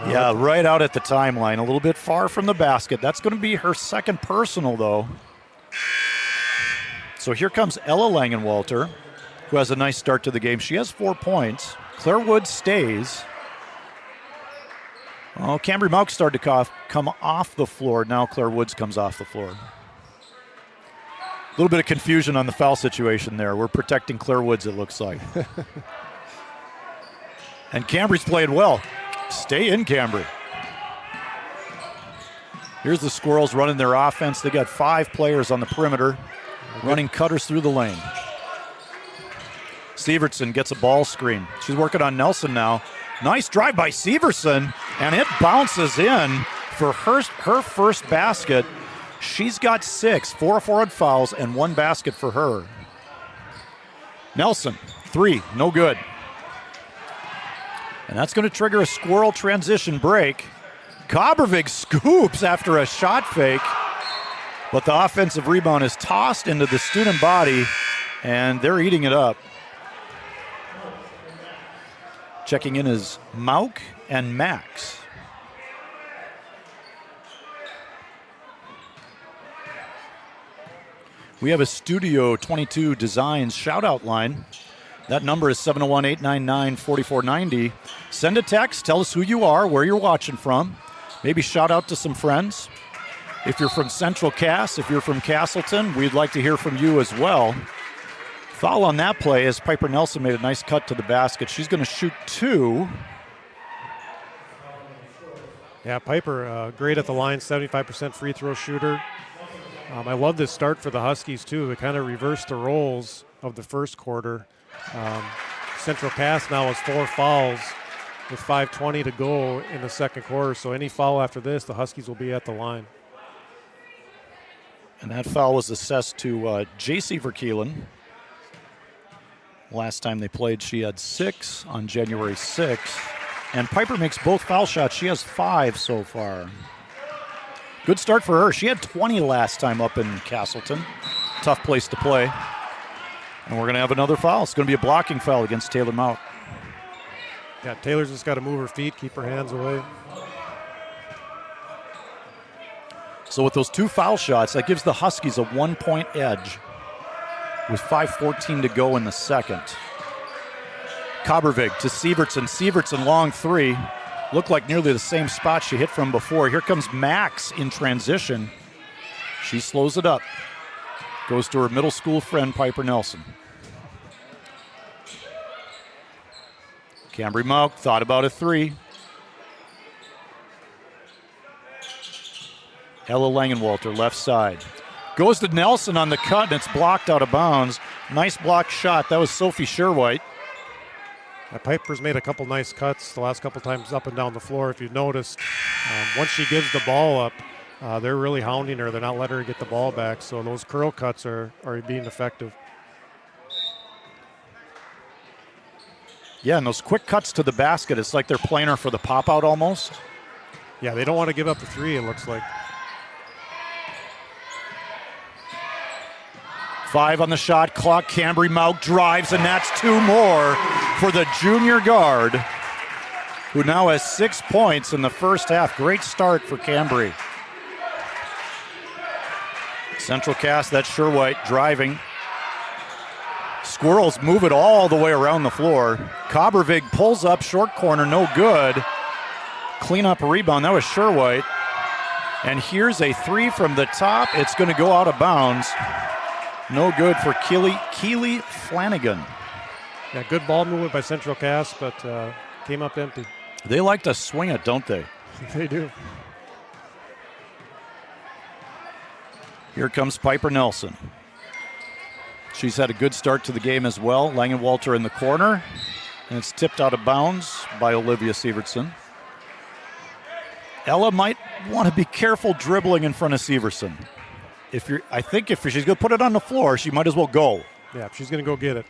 Yeah, right out at the timeline. A little bit far from the basket. That's going to be her second personal, though. So here comes Ella Langenwalter, who has a nice start to the game. She has 4 points. Claire Woods stays. Oh, Cambry Mouk started to come off the floor. Now Claire Woods comes off the floor. A little bit of confusion on the foul situation there. We're protecting Claire Woods, it looks like. And Cambry's played well. Stay in, Cambry. Here's the Squirrels running their offense. They got 5 players on the perimeter, running cutters through the lane. Sievertson gets a ball screen. She's working on Nelson now. Nice drive by Severson, and it bounces in for her first basket. She's got 6, 4 forward fouls, and 1 basket for her. Nelson, 3, no good. And that's going to trigger a Squirrel transition break. Kobervig scoops after a shot fake, but the offensive rebound is tossed into the student body, and they're eating it up. Checking in is Mouk and Max. We have a Studio 22 Designs shout-out line. That number is 701-899-4490. Send a text, tell us who you are, where you're watching from. Maybe shout out to some friends. If you're from Central Cass, if you're from Castleton, we'd like to hear from you as well. Foul on that play as Piper Nelson made a nice cut to the basket. She's going to shoot 2. Yeah, Piper, great at the line, 75% free throw shooter. I love this start for the Huskies, too. It kind of reversed the roles of the first quarter. Central Cass now has 4 fouls with 5:20 to go in the second quarter. So any foul after this, the Huskies will be at the line. And that foul was assessed to J.C. Verkeelen. Last time they played, she had 6 on January 6th. And Piper makes both foul shots. She has 5 so far. Good start for her. She had 20 last time up in Castleton. Tough place to play. And we're going to have another foul. It's going to be a blocking foul against Taylor Mount. Yeah, Taylor's just got to move her feet, keep her hands away. So with those 2 foul shots, that gives the Huskies a 1-point edge with 5:14 to go in the second. Kabervig to Sievertson. Sievertson, long 3. Looked like nearly the same spot she hit from before. Here comes Max in transition. She slows it up. Goes to her middle school friend, Piper Nelson. Cambry Mauk thought about a 3. Ella Langenwalter, left side. Goes to Nelson on the cut, and it's blocked out of bounds. Nice block shot. That was Sophie Sherwhite. Piper's made a couple nice cuts the last couple times up and down the floor. If you've noticed, once she gives the ball up, they're really hounding her. They're not letting her get the ball back. So those curl cuts are being effective. Yeah, and those quick cuts to the basket, it's like they're playing her for the pop-out almost. Yeah, they don't want to give up the 3, it looks like. 5 on the shot clock. Cambry Mauk drives, and that's 2 more for the junior guard, who now has 6 points in the first half. Great start for Cambry. Central Cass, that's Sherwhite driving. Squirrels move it all the way around the floor. Kabervig pulls up, short corner, no good. Clean up rebound, that was Sherwhite. And here's a 3 from the top. It's going to go out of bounds. No good for Keely Flanagan. Yeah, good ball movement by Central Cass, but came up empty. They like to swing it, don't they? They do. Here comes Piper Nelson. She's had a good start to the game as well. Langenwalter in the corner, and it's tipped out of bounds by Olivia Sievertson. Ella might want to be careful dribbling in front of Sievertson. I think if she's going to put it on the floor, she might as well go. Yeah, she's going to go get it.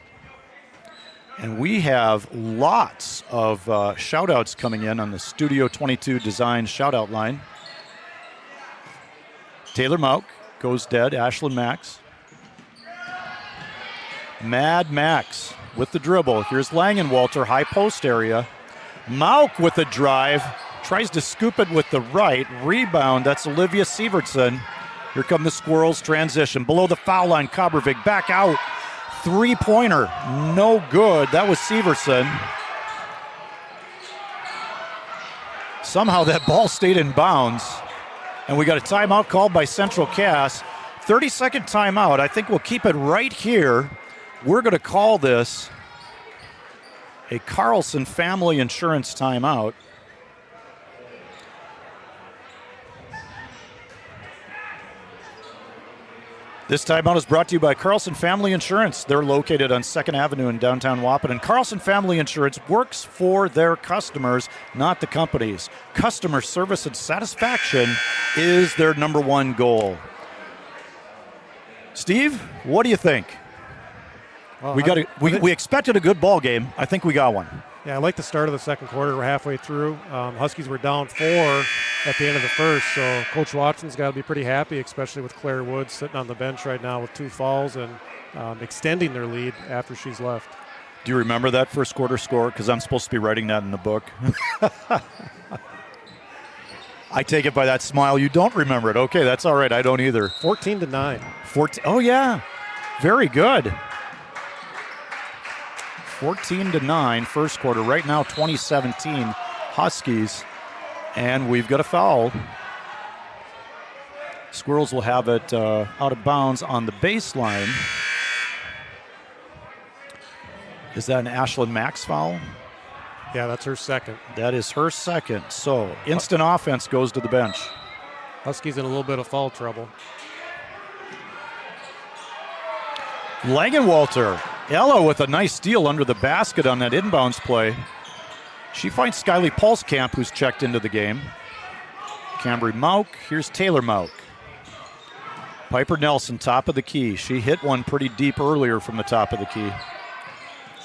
And we have lots of shout-outs coming in on the Studio 22 Design shout-out line. Taylor Mauk goes dead. Ashlyn Max. Mad Max with the dribble. Here's Langenwalter, high post area. Mauk with the drive. Tries to scoop it with the right. Rebound, that's Olivia Sievertson. Here come the Squirrels, transition. Below the foul line, Kabervig back out. 3-pointer, no good. That was Sievertson. Somehow that ball stayed in bounds. And we got a timeout called by Central Cass. 30-second timeout. I think we'll keep it right here. We're going to call this a Carlson Family Insurance timeout. This timeout is brought to you by Carlson Family Insurance. They're located on 2nd Avenue in downtown Wahpeton. Carlson Family Insurance works for their customers, not the companies. Customer service and satisfaction is their number 1 goal. Steve, what do you think? Well, we expected a good ball game. I think we got one. Yeah, I like the start of the second quarter. We're halfway through. Huskies were down 4 at the end of the first, so Coach Watson's got to be pretty happy, especially with Claire Woods sitting on the bench right now with 2 fouls and extending their lead after she's left. Do you remember that first quarter score? Because I'm supposed to be writing that in the book. I take it by that smile. You don't remember it. Okay, that's all right. I don't either. 14-9. 14. Oh, yeah. Very good. 14-9 first quarter. Right now, 2017 Huskies. And we've got a foul. Squirrels will have it out of bounds on the baseline. Is that an Ashlyn Max foul? Yeah, that's her second. That is her second. So instant offense goes to the bench. Huskies in a little bit of foul trouble. Langenwalter. Ella with a nice steal under the basket on that inbounds play. She finds Skyly Pulskamp, who's checked into the game. Cambry Mauk. Here's Taylor Mauk. Piper Nelson, top of the key. She hit one pretty deep earlier from the top of the key.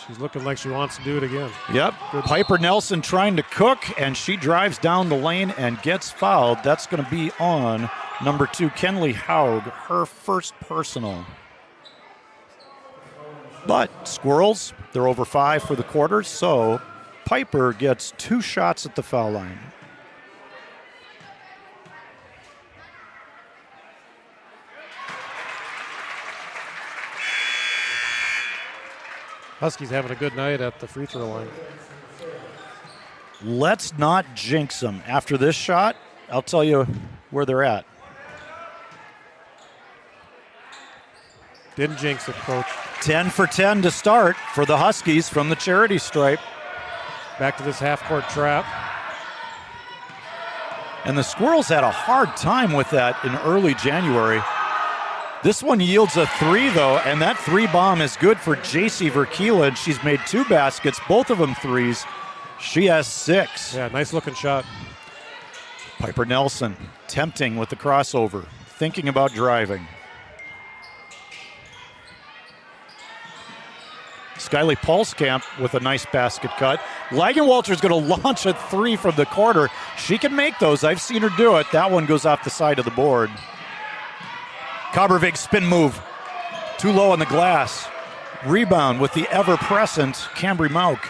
She's looking like she wants to do it again. Yep. Good. Piper Nelson trying to cook, and she drives down the lane and gets fouled. That's going to be on number 2, Kenley Haug, her first personal. But Squirrels, they're over 5 for the quarter, so Piper gets 2 shots at the foul line. Huskies having a good night at the free throw line. Let's not jinx them. After this shot, I'll tell you where they're at. Didn't jinx it, Coach. 10 for 10 to start for the Huskies from the charity stripe. Back to this half-court trap. And the Squirrels had a hard time with that in early January. This one yields a 3, though, and that 3 bomb is good for J.C. Verkeelen. She's made 2 baskets, both of them 3s. She has 6. Yeah, nice-looking shot. Piper Nelson tempting with the crossover, thinking about driving. Skyly Pulskamp with a nice basket cut. Lagenwalter's going to launch a 3 from the corner. She can make those. I've seen her do it. That one goes off the side of the board. Kabervig spin move. Too low on the glass. Rebound with the ever-present Cambry Mauk.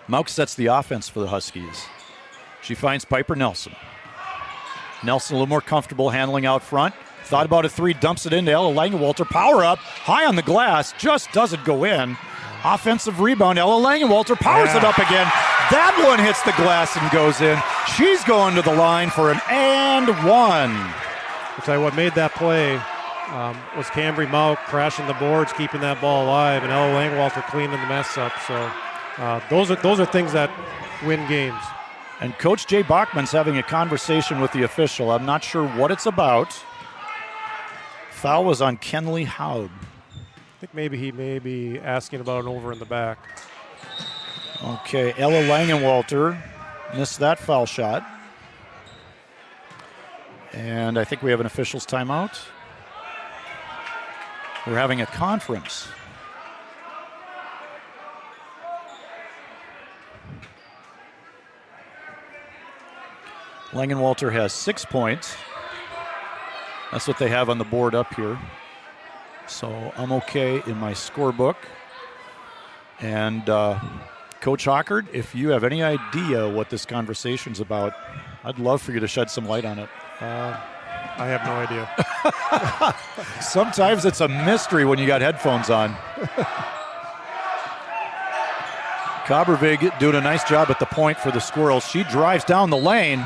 Mauk sets the offense for the Huskies. She finds Piper Nelson. Nelson a little more comfortable handling out front. Thought about a 3, dumps it into Ella Langenwalter. Power up, high on the glass, just doesn't go in. Offensive rebound, Ella Langenwalter powers it up again. That one hits the glass and goes in. She's going to the line for an and 1. I'll tell you what made that play was Cambry Mauk crashing the boards, keeping that ball alive, and Ella Langenwalter cleaning the mess up. So those are things that win games. And Coach Jay Bachman's having a conversation with the official. I'm not sure what it's about. Foul was on Kenley Haug. I think maybe he may be asking about an over in the back. Okay, Ella Langenwalter missed that foul shot. And I think we have an official's timeout. We're having a conference. Langenwalter has 6 points. That's what they have on the board up here. So I'm okay in my scorebook. And Coach Hockard, if you have any idea what this conversation's about, I'd love for you to shed some light on it. I have no idea. Sometimes it's a mystery when you got headphones on. Kabervig doing a nice job at the point for the Squirrels. She drives down the lane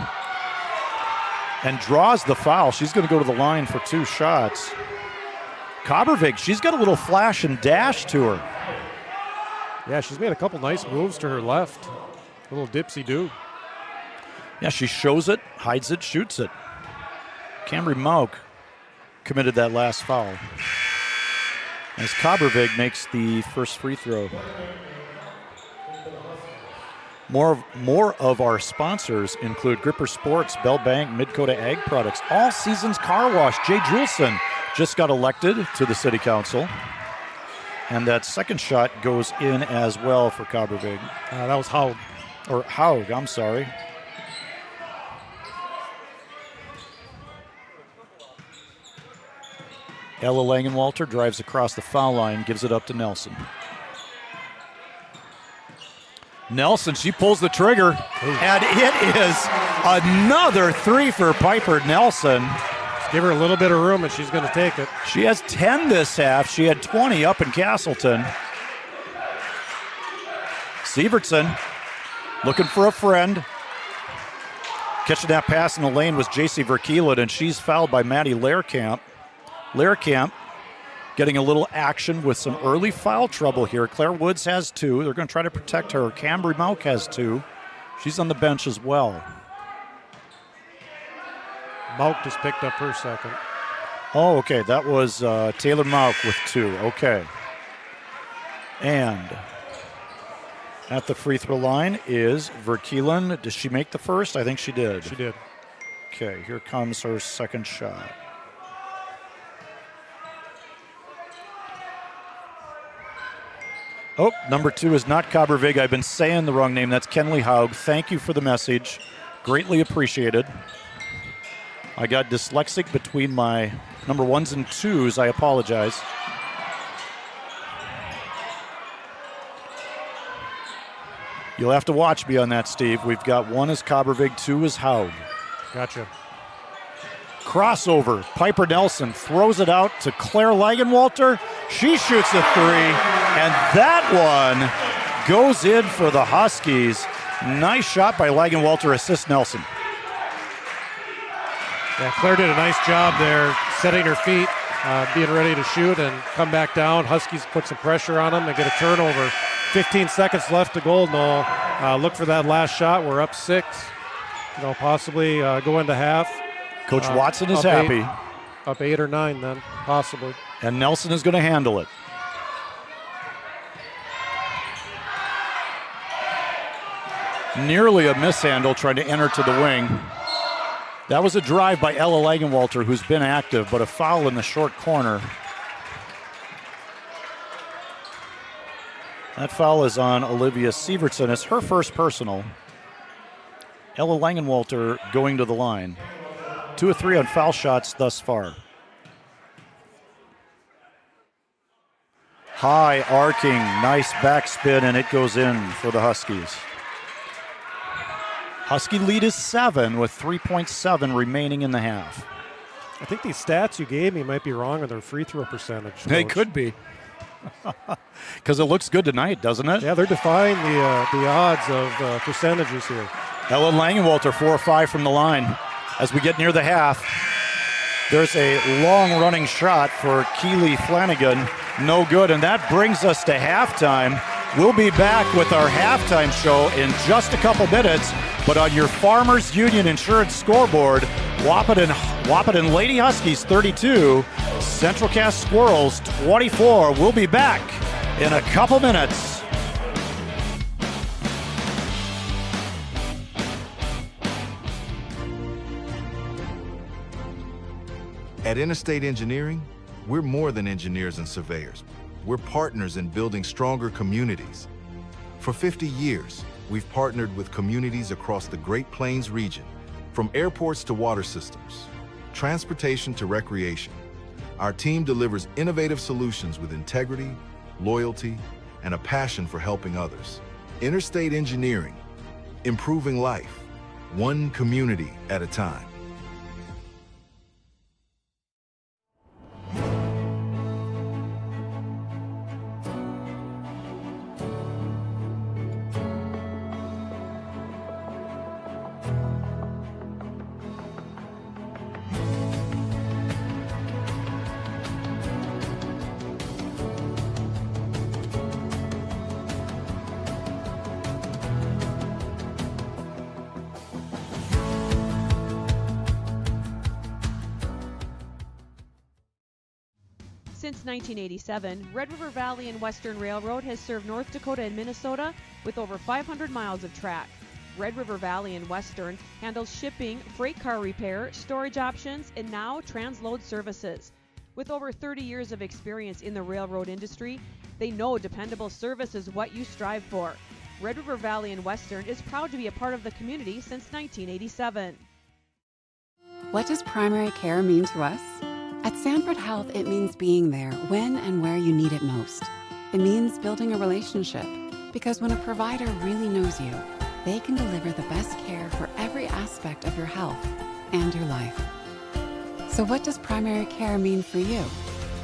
and draws the foul. She's going to go to the line for 2 shots. Kabervig, she's got a little flash and dash to her. Yeah, she's made a couple nice moves to her left. A little dipsy-do. Yeah, she shows it, hides it, shoots it. Cambry Mauk committed that last foul. As Kabervig makes the first free throw. More of our sponsors include Gripper Sports, Bell Bank, Midcoda Ag Products, All Seasons Car Wash. Jay Julson just got elected to the City Council. And that second shot goes in as well for Kabervig. That was Haug. Or Haug, I'm sorry. Ella Langenwalter drives across the foul line, gives it up to Nelson. Nelson, she pulls the trigger, and it is another 3 for Piper Nelson. Just give her a little bit of room, and she's going to take it. She has 10 this half. She had 20 up in Castleton. Sievertson looking for a friend. Catching that pass in the lane was J.C. Verkeelen, and she's fouled by Maddie Lehrkamp. Lehrkamp getting a little action with some early foul trouble here. Claire Woods has 2. They're going to try to protect her. Cambry Mauk has 2. She's on the bench as well. Mauk just picked up her second. Oh, okay. That was Taylor Mauk with 2. Okay. And at the free throw line is Verkeelen. Did she make the first? I think she did. She did. Okay, here comes her second shot. Oh, number 2 is not Kabervig. I've been saying the wrong name. That's Kenley Haug. Thank you for the message. Greatly appreciated. I got dyslexic between my number 1s and 2s. I apologize. You'll have to watch me on that, Steve. We've got 1 is Kabervig, 2 is Haug. Gotcha. Crossover. Piper Nelson throws it out to Claire Lagenwalter. She shoots a 3, and that one goes in for the Huskies. Nice shot by Lagenwalter, assist Nelson. Yeah, Claire did a nice job there, setting her feet, being ready to shoot and come back down. Huskies put some pressure on them and get a turnover. 15 seconds left to go, Noel. Look for that last shot. We're up 6. Possibly go into half. Coach Watson is happy. Up 8 or 9 then, possibly. And Nelson is going to handle it. Nearly a mishandle trying to enter to the wing. That was a drive by Ella Lagenwalter, who's been active, but a foul in the short corner. That foul is on Olivia Sievertson. It's her first personal. Ella Lagenwalter going to the line. 2 of 3 on foul shots thus far. High arcing, nice backspin, and it goes in for the Huskies. Husky lead is 7 with 3.7 remaining in the half. I think these stats you gave me might be wrong on their free throw percentage. They could be. Because it looks good tonight, doesn't it? Yeah, they're defying the odds of percentages here. Ellen Langenwalter, 4 or 5 from the line. As we get near the half, there's a long running shot for Keely Flanagan. No good, and that brings us to halftime. We'll be back with our halftime show in just a couple minutes, but on your Farmers Union Insurance scoreboard, Wahpeton Lady Huskies 32, Central Cass Squirrels 24. We'll be back in a couple minutes. At Interstate Engineering, we're more than engineers and surveyors. We're partners in building stronger communities. For 50 years, we've partnered with communities across the Great Plains region, from airports to water systems, transportation to recreation. Our team delivers innovative solutions with integrity, loyalty, and a passion for helping others. Interstate Engineering, improving life, one community at a time. Since 1987, Red River Valley and Western Railroad has served North Dakota and Minnesota with over 500 miles of track. Red River Valley and Western handles shipping, freight car repair, storage options, and now transload services. With over 30 years of experience in the railroad industry, they know dependable service is what you strive for. Red River Valley and Western is proud to be a part of the community since 1987. What does primary care mean to us? At Sanford Health, it means being there when and where you need it most. It means building a relationship, because when a provider really knows you, they can deliver the best care for every aspect of your health and your life. So what does primary care mean for you?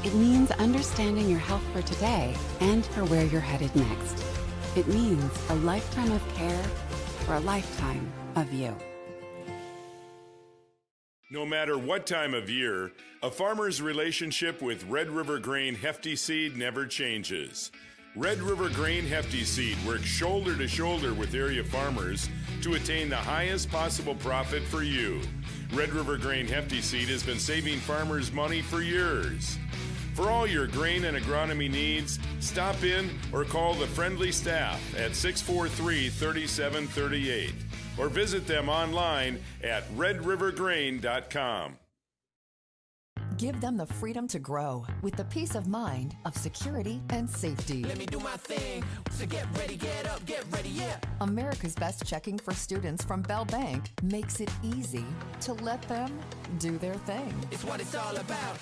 It means understanding your health for today and for where you're headed next. It means a lifetime of care for a lifetime of you. No matter what time of year, a farmer's relationship with Red River Grain Hefty Seed never changes. Red River Grain Hefty Seed works shoulder to shoulder with area farmers to attain the highest possible profit for you. Red River Grain Hefty Seed has been saving farmers money for years. For all your grain and agronomy needs, stop in or call the friendly staff at 643-3738 or visit them online at redrivergrain.com. Give them the freedom to grow with the peace of mind of security and safety. Let me do my thing. So get ready, get up, get ready, yeah. America's Best Checking for students from Bell Bank makes it easy to let them do their thing. It's what it's all about.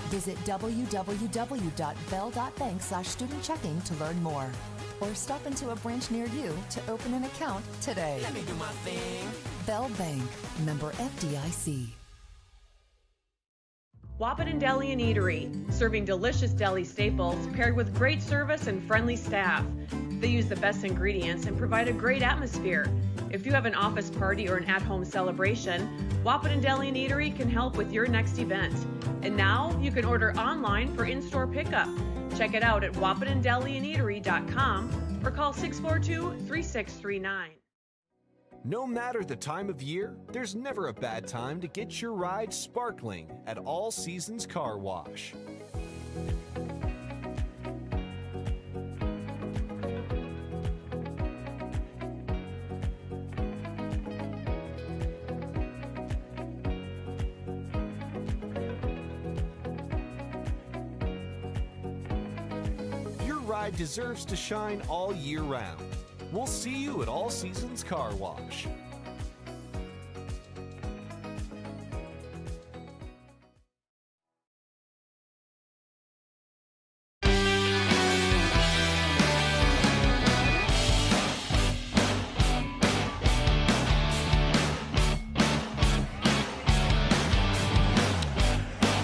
Visit www.bell.bank/student-checking to learn more. Or stop into a branch near you to open an account today. Let me do my thing. Bell Bank, member FDIC. Wahpeton Deli and Eatery, serving delicious deli staples paired with great service and friendly staff. They use the best ingredients and provide a great atmosphere. If you have an office party or an at-home celebration, Wahpeton Deli and Eatery can help with your next event. And now you can order online for in-store pickup. Check it out at wahpetondeliandeatery.com or call 642-3639. No matter the time of year, there's never a bad time to get your ride sparkling at All Seasons Car Wash. Your ride deserves to shine all year round. We'll see you at All Seasons Car Wash.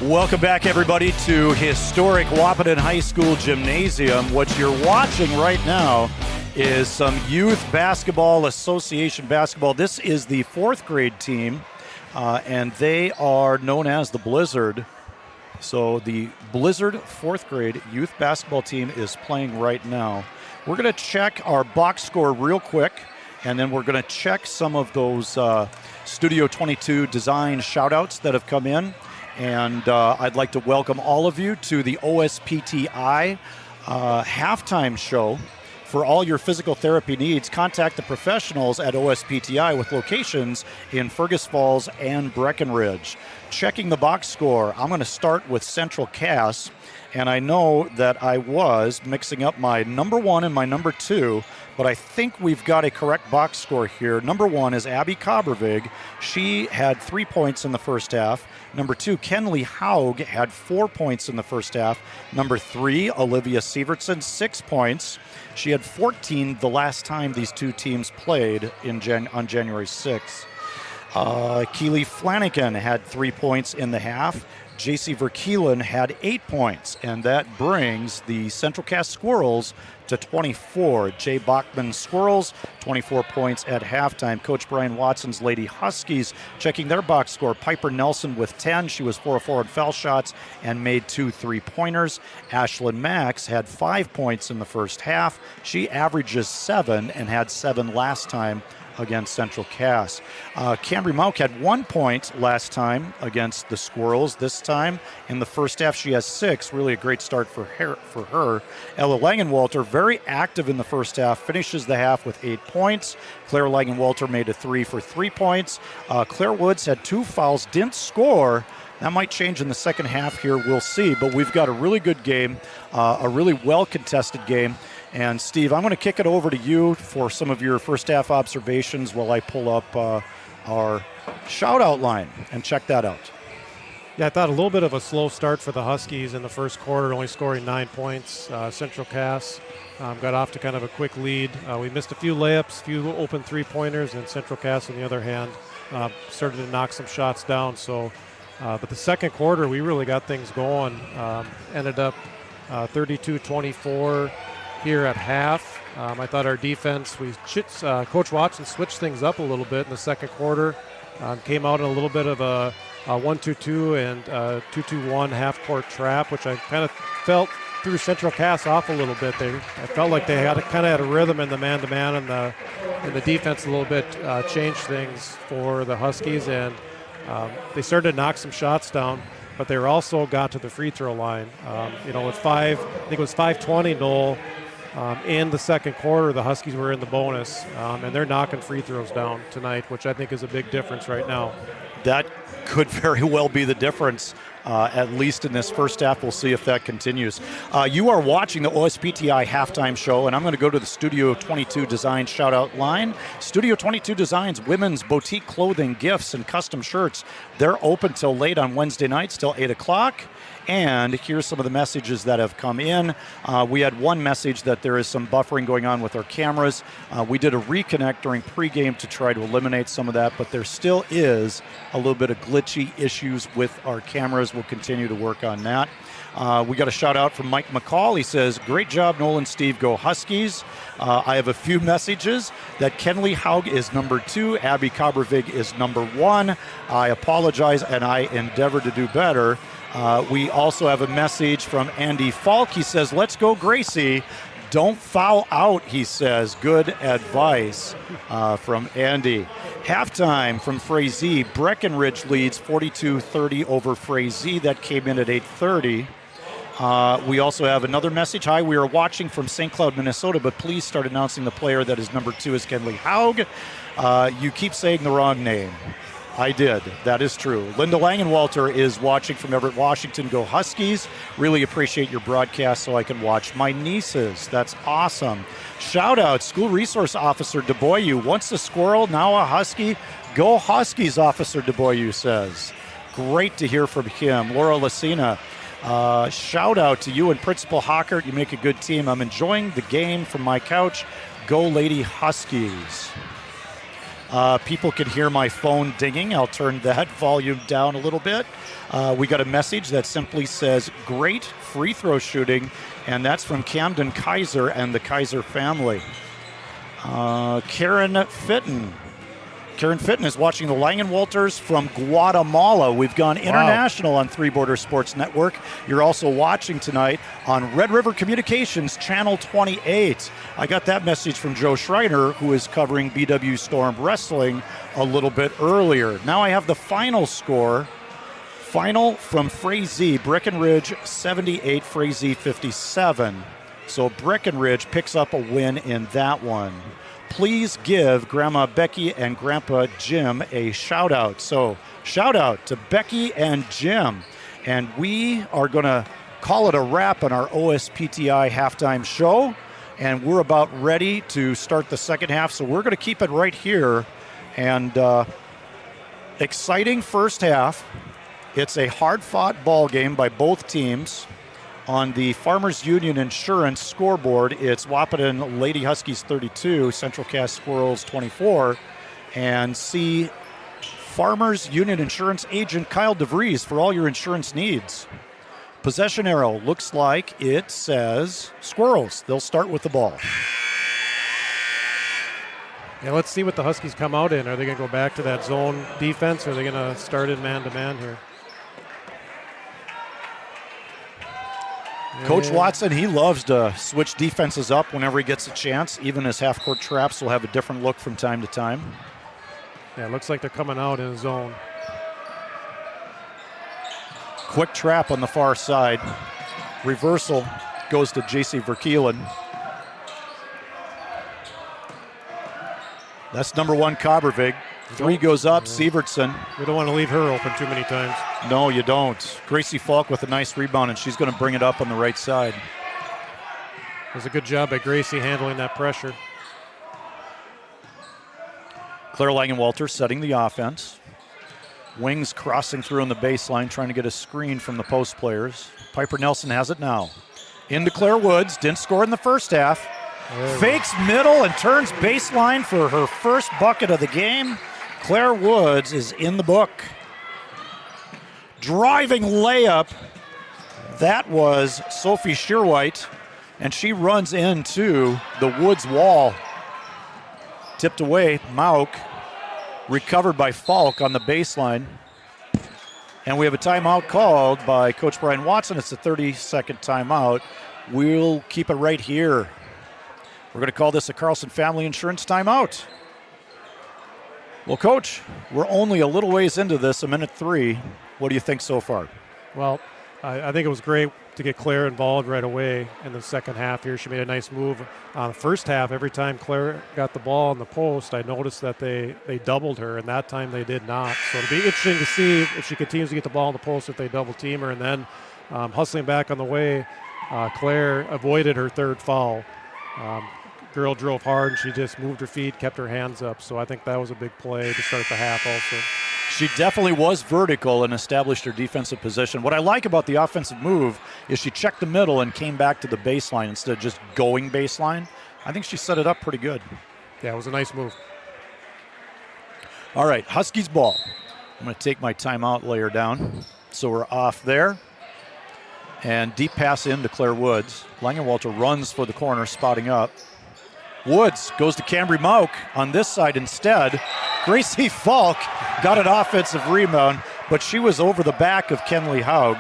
Welcome back, everybody, to historic Wahpeton High School Gymnasium. What you're watching right now is some youth basketball, association basketball. This is the fourth grade team, and they are known as the Blizzard. So the Blizzard fourth grade youth basketball team is playing right now. We're going to check our box score real quick, and then we're going to check some of those Studio 22 design shout-outs that have come in. And I'd like to welcome all of you to the OSPTI halftime show. For all your physical therapy needs, contact the professionals at OSPTI with locations in Fergus Falls and Breckenridge. Checking the box score, I'm going to start with Central Cass, and I know that I was mixing up my number 1 and my number 2, but I think we've got a correct box score here. Number 1 is Abby Kobervig. She had 3 points in the first half. Number 2, Kenley Haug had 4 points in the first half. Number 3, Olivia Sievertson, 6 points. She had 14 the last time these two teams played on January 6th. Keely Flanagan had 3 points in the half. J.C. Verkeelen had 8 points, and that brings the Central Cass Squirrels to 24. Jay Bachman Squirrels, 24 points at halftime. Coach Brian Watson's Lady Huskies checking their box score. Piper Nelson with 10. She was 4 of 4 on foul shots and made 2 3-pointers. Ashlyn Max had 5 points in the first half. She averages 7 and had 7 last time against Central Cass. Cambry Mauk had 1 point last time against the Squirrels. This time in the first half she has 6. Really a great start for her. Ella Langenwalter, very active in the first half, finishes the half with 8 points. Claire Langenwalter made a 3 for 3 points. Claire Woods had 2 fouls, didn't score. That might change in the second half here, we'll see. But we've got a really good game, a really well-contested game. And Steve, I'm going to kick it over to you for some of your first half observations while I pull up our shout-out line and check that out. Yeah, I thought a little bit of a slow start for the Huskies in the first quarter, only scoring 9 points. Central Cass got off to kind of a quick lead. We missed a few layups, few open three-pointers, and Central Cass, on the other hand, started to knock some shots down. So, but the second quarter, we really got things going. Ended up 32-24 here at half. I thought our defense, Coach Watson switched things up a little bit in the second quarter. Came out in a little bit of a 1-2-2 and 2-2-1 half-court trap, which I kind of felt threw Central Cass off a little bit. I felt like they had a rhythm in the man-to-man, and the defense a little bit changed things for the Huskies, and they started to knock some shots down. But they also got to the free throw line. With I think it was 5:20, Noel. In the second quarter, the Huskies were in the bonus, and they're knocking free throws down tonight, which I think is a big difference right now. That could very well be the difference at least in this first half. We'll see if that continues. You are watching the OSPTI halftime show, and I'm going to go to the Studio 22 Design shout-out line. Studio 22 Designs, women's boutique clothing, gifts, and custom shirts. They're open till late on Wednesday nights, till 8 o'clock. And here's some of the messages that have come in. We had one message that there is some buffering going on with our cameras. We did a reconnect during pregame to try to eliminate some of that, but there still is a little bit of glitchy issues with our cameras. We'll continue to work on that. We got a shout out from Mike McCall. He says, great job, Nolan, Steve, go Huskies. I have a few messages that Kenley Haug is number 2, Abby Kabervig is number 1. I apologize and I endeavor to do better. We also have a message from Andy Falk. He says, let's go Gracie. Don't foul out, he says. Good advice from Andy. Halftime from Frazee. Breckenridge leads 42-30 over Frazee. That came in at 8:30. We also have another message. Hi, we are watching from St. Cloud, Minnesota, but please start announcing the player that is number 2 is Kenley Haug. You keep saying the wrong name. I did. That is true. Linda Langenwalter is watching from Everett, Washington. Go Huskies. Really appreciate your broadcast so I can watch my nieces. That's awesome. Shout out, School Resource Officer DeBoyu. Once a squirrel, now a Husky. Go Huskies, Officer DeBoyu says. Great to hear from him. Laura Lacina. Shout out to you and Principal Hockert. You make a good team. I'm enjoying the game from my couch. Go Lady Huskies. People can hear my phone dinging. I'll turn that volume down a little bit. We got a message that simply says, great free throw shooting, and that's from Camden Kaiser and the Kaiser family. Karen Fitton. Karen Fitton is watching the Langenwalters from Guatemala. We've gone international on Three Border Sports Network. You're also watching tonight on Red River Communications, Channel 28. I got that message from Joe Schreiner, who is covering BW Storm Wrestling a little bit earlier. Now I have the final score. Final from Frazee, Breckenridge 78, Frazee 57. So Breckenridge picks up a win in that one. Please give Grandma Becky and Grandpa Jim a shout out. So shout out to Becky and Jim. And we are going to call it a wrap on our OSPTI halftime show. And we're about ready to start the second half. So we're going to keep it right here. And exciting first half. It's a hard-fought ball game by both teams. On the Farmers Union Insurance scoreboard, it's Wahpeton Lady Huskies 32, Central Cass Squirrels 24, and see Farmers Union Insurance agent Kyle DeVries for all your insurance needs. Possession arrow looks like it says Squirrels. They'll start with the ball. Yeah, let's see what the Huskies come out in. Are they going to go back to that zone defense, or are they going to start in man-to-man here? Coach Watson, he loves to switch defenses up whenever he gets a chance. Even his half-court traps will have a different look from time to time. Yeah, it looks like they're coming out in a zone. Quick trap on the far side. Reversal goes to J.C. Verkelen. That's number 1, Kabervig. 3 goes up, Sievertson. We don't want to leave her open too many times. No, you don't. Gracie Falk with a nice rebound, and she's going to bring it up on the right side. It was a good job by Gracie handling that pressure. Claire Langenwalter setting the offense. Wings crossing through on the baseline, trying to get a screen from the post players. Piper Nelson has it now. Into Claire Woods. Didn't score in the first half. Fakes middle and turns baseline for her first bucket of the game. Claire Woods is in the book. Driving layup. That was Sophie Shearwhite, and she runs into the Woods wall. Tipped away, Mauk. Recovered by Falk on the baseline. And we have a timeout called by Coach Brian Watson. It's a 30-second timeout. We'll keep it right here. We're going to call this a Carlson Family Insurance timeout. Well, Coach, we're only a little ways into this, a minute 3. What do you think so far? Well, I think it was great to get Claire involved right away in the second half here. She made a nice move. The first half, every time Claire got the ball in the post, I noticed that they doubled her, and that time they did not. So it'll be interesting to see if she continues to get the ball in the post, if they double team her. And then hustling back on the way, Claire avoided her third foul. Girl drove hard, and she just moved her feet, kept her hands up. So I think that was a big play to start the half also. She definitely was vertical and established her defensive position. What I like about the offensive move is she checked the middle and came back to the baseline instead of just going baseline. I think she set it up pretty good. Yeah, it was a nice move. All right, Huskies ball. I'm going to take my timeout, lay her down. So we're off there. And deep pass in to Claire Woods. Langenwalter runs for the corner, spotting up. Woods goes to Cambry Mauk on this side instead. Gracie Falk got an offensive rebound, but she was over the back of Kenley Haug.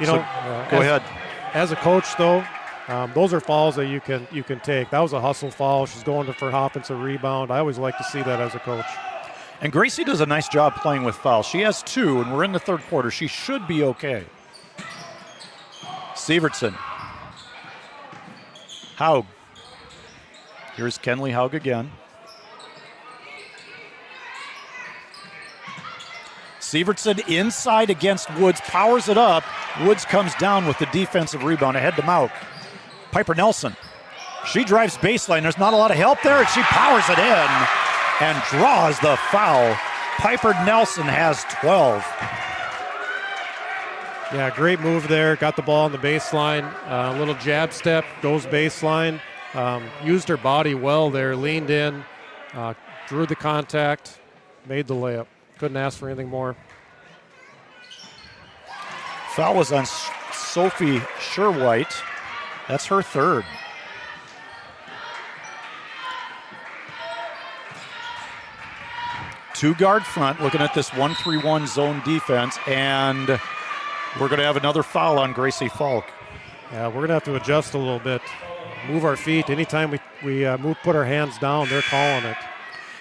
Go ahead. As a coach, though, those are fouls that you can take. That was a hustle foul. She's going for an offensive rebound. I always like to see that as a coach. And Gracie does a nice job playing with fouls. She has 2, and we're in the third quarter. She should be okay. Sievertson. Haug. Here's Kenley Haug again. Sievertson inside against Woods, powers it up. Woods comes down with the defensive rebound ahead to Mauk. Piper Nelson. She drives baseline. There's not a lot of help there, and she powers it in and draws the foul. Piper Nelson has 12. Yeah, great move there. Got the ball on the baseline. A little jab step, goes baseline. Used her body well there, leaned in, drew the contact, made the layup. Couldn't ask for anything more. Foul was on Sophie Sherwhite. That's her third. Two-guard front, looking at this 1-3-1 zone defense, and we're going to have another foul on Gracie Falk. Yeah, we're going to have to adjust a little bit. Move our feet. Anytime we put our hands down, they're calling it.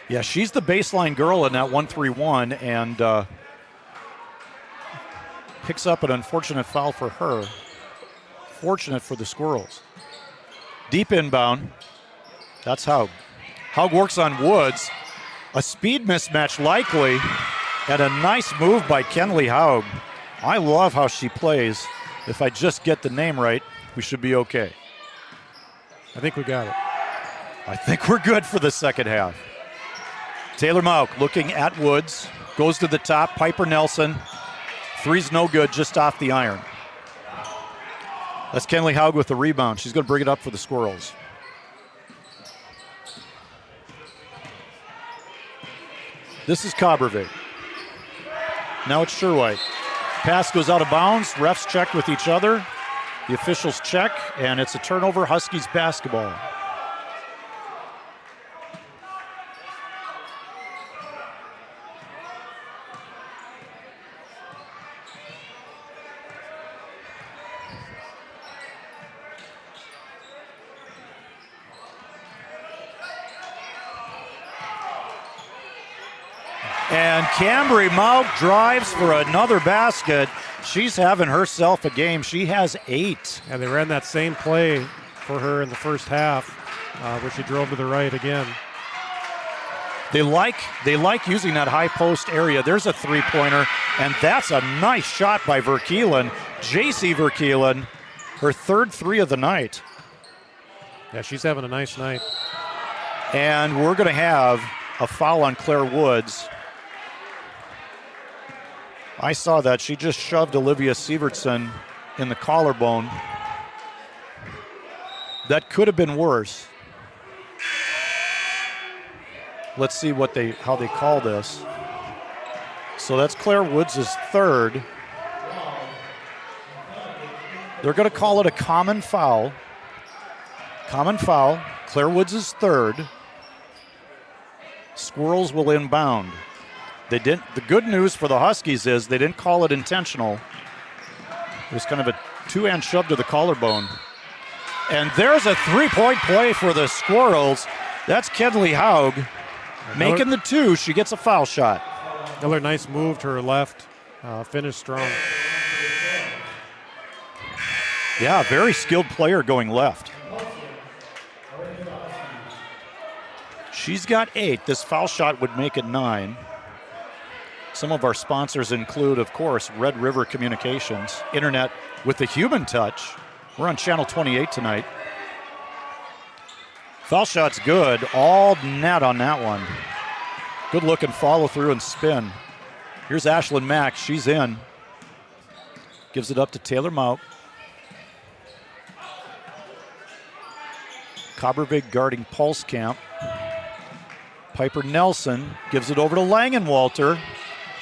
Yeah, she's the baseline girl in that 1-3-1 and picks up an unfortunate foul for her. Fortunate for the Squirrels. Deep inbound. That's Haug. Haug works on Woods. A speed mismatch likely, and a nice move by Kenley Haug. I love how she plays. If I just get the name right, we should be okay. I think we got it. I think we're good for the second half. Taylor Mauk looking at Woods. Goes to the top. Piper Nelson. Three's no good, just off the iron. That's Kenley Haug with the rebound. She's going to bring it up for the Squirrels. This is Cobervig. Now it's Sherwhite. Pass goes out of bounds. Refs check with each other. The officials check, and it's a turnover, Huskies basketball. And Cambry Mauk drives for another basket. She's having herself a game. She has 8. And they ran that same play for her in the first half, where she drove to the right again. They like using that high post area. There's a three-pointer, and that's a nice shot by Verkeelen. JC Verkeelen, her third 3 of the night. Yeah, she's having a nice night. And we're going to have a foul on Claire Woods. I saw that. She just shoved Olivia Sievertson in the collarbone. That could have been worse. Let's see how they call this. So that's Claire Woods' third. They're going to call it a common foul. Common foul. Claire Woods' third. Squirrels will inbound. They didn't. The good news for the Huskies is they didn't call it intentional. It was kind of a two-hand shove to the collarbone. And there's a three-point play for the Squirrels. That's Kenley Haug making the 2. She gets a foul shot. Another nice move to her left. Finished strong. Yeah, very skilled player going left. She's got 8. This foul shot would make it 9. Some of our sponsors include, of course, Red River Communications, internet with the human touch. We're on channel 28 tonight. Foul shot's good. All net on that one. Good looking follow through and spin. Here's Ashlyn Mack. She's in. Gives it up to Taylor Mauk. Cobbervig guarding Postgame. Piper Nelson gives it over to Langenwalter.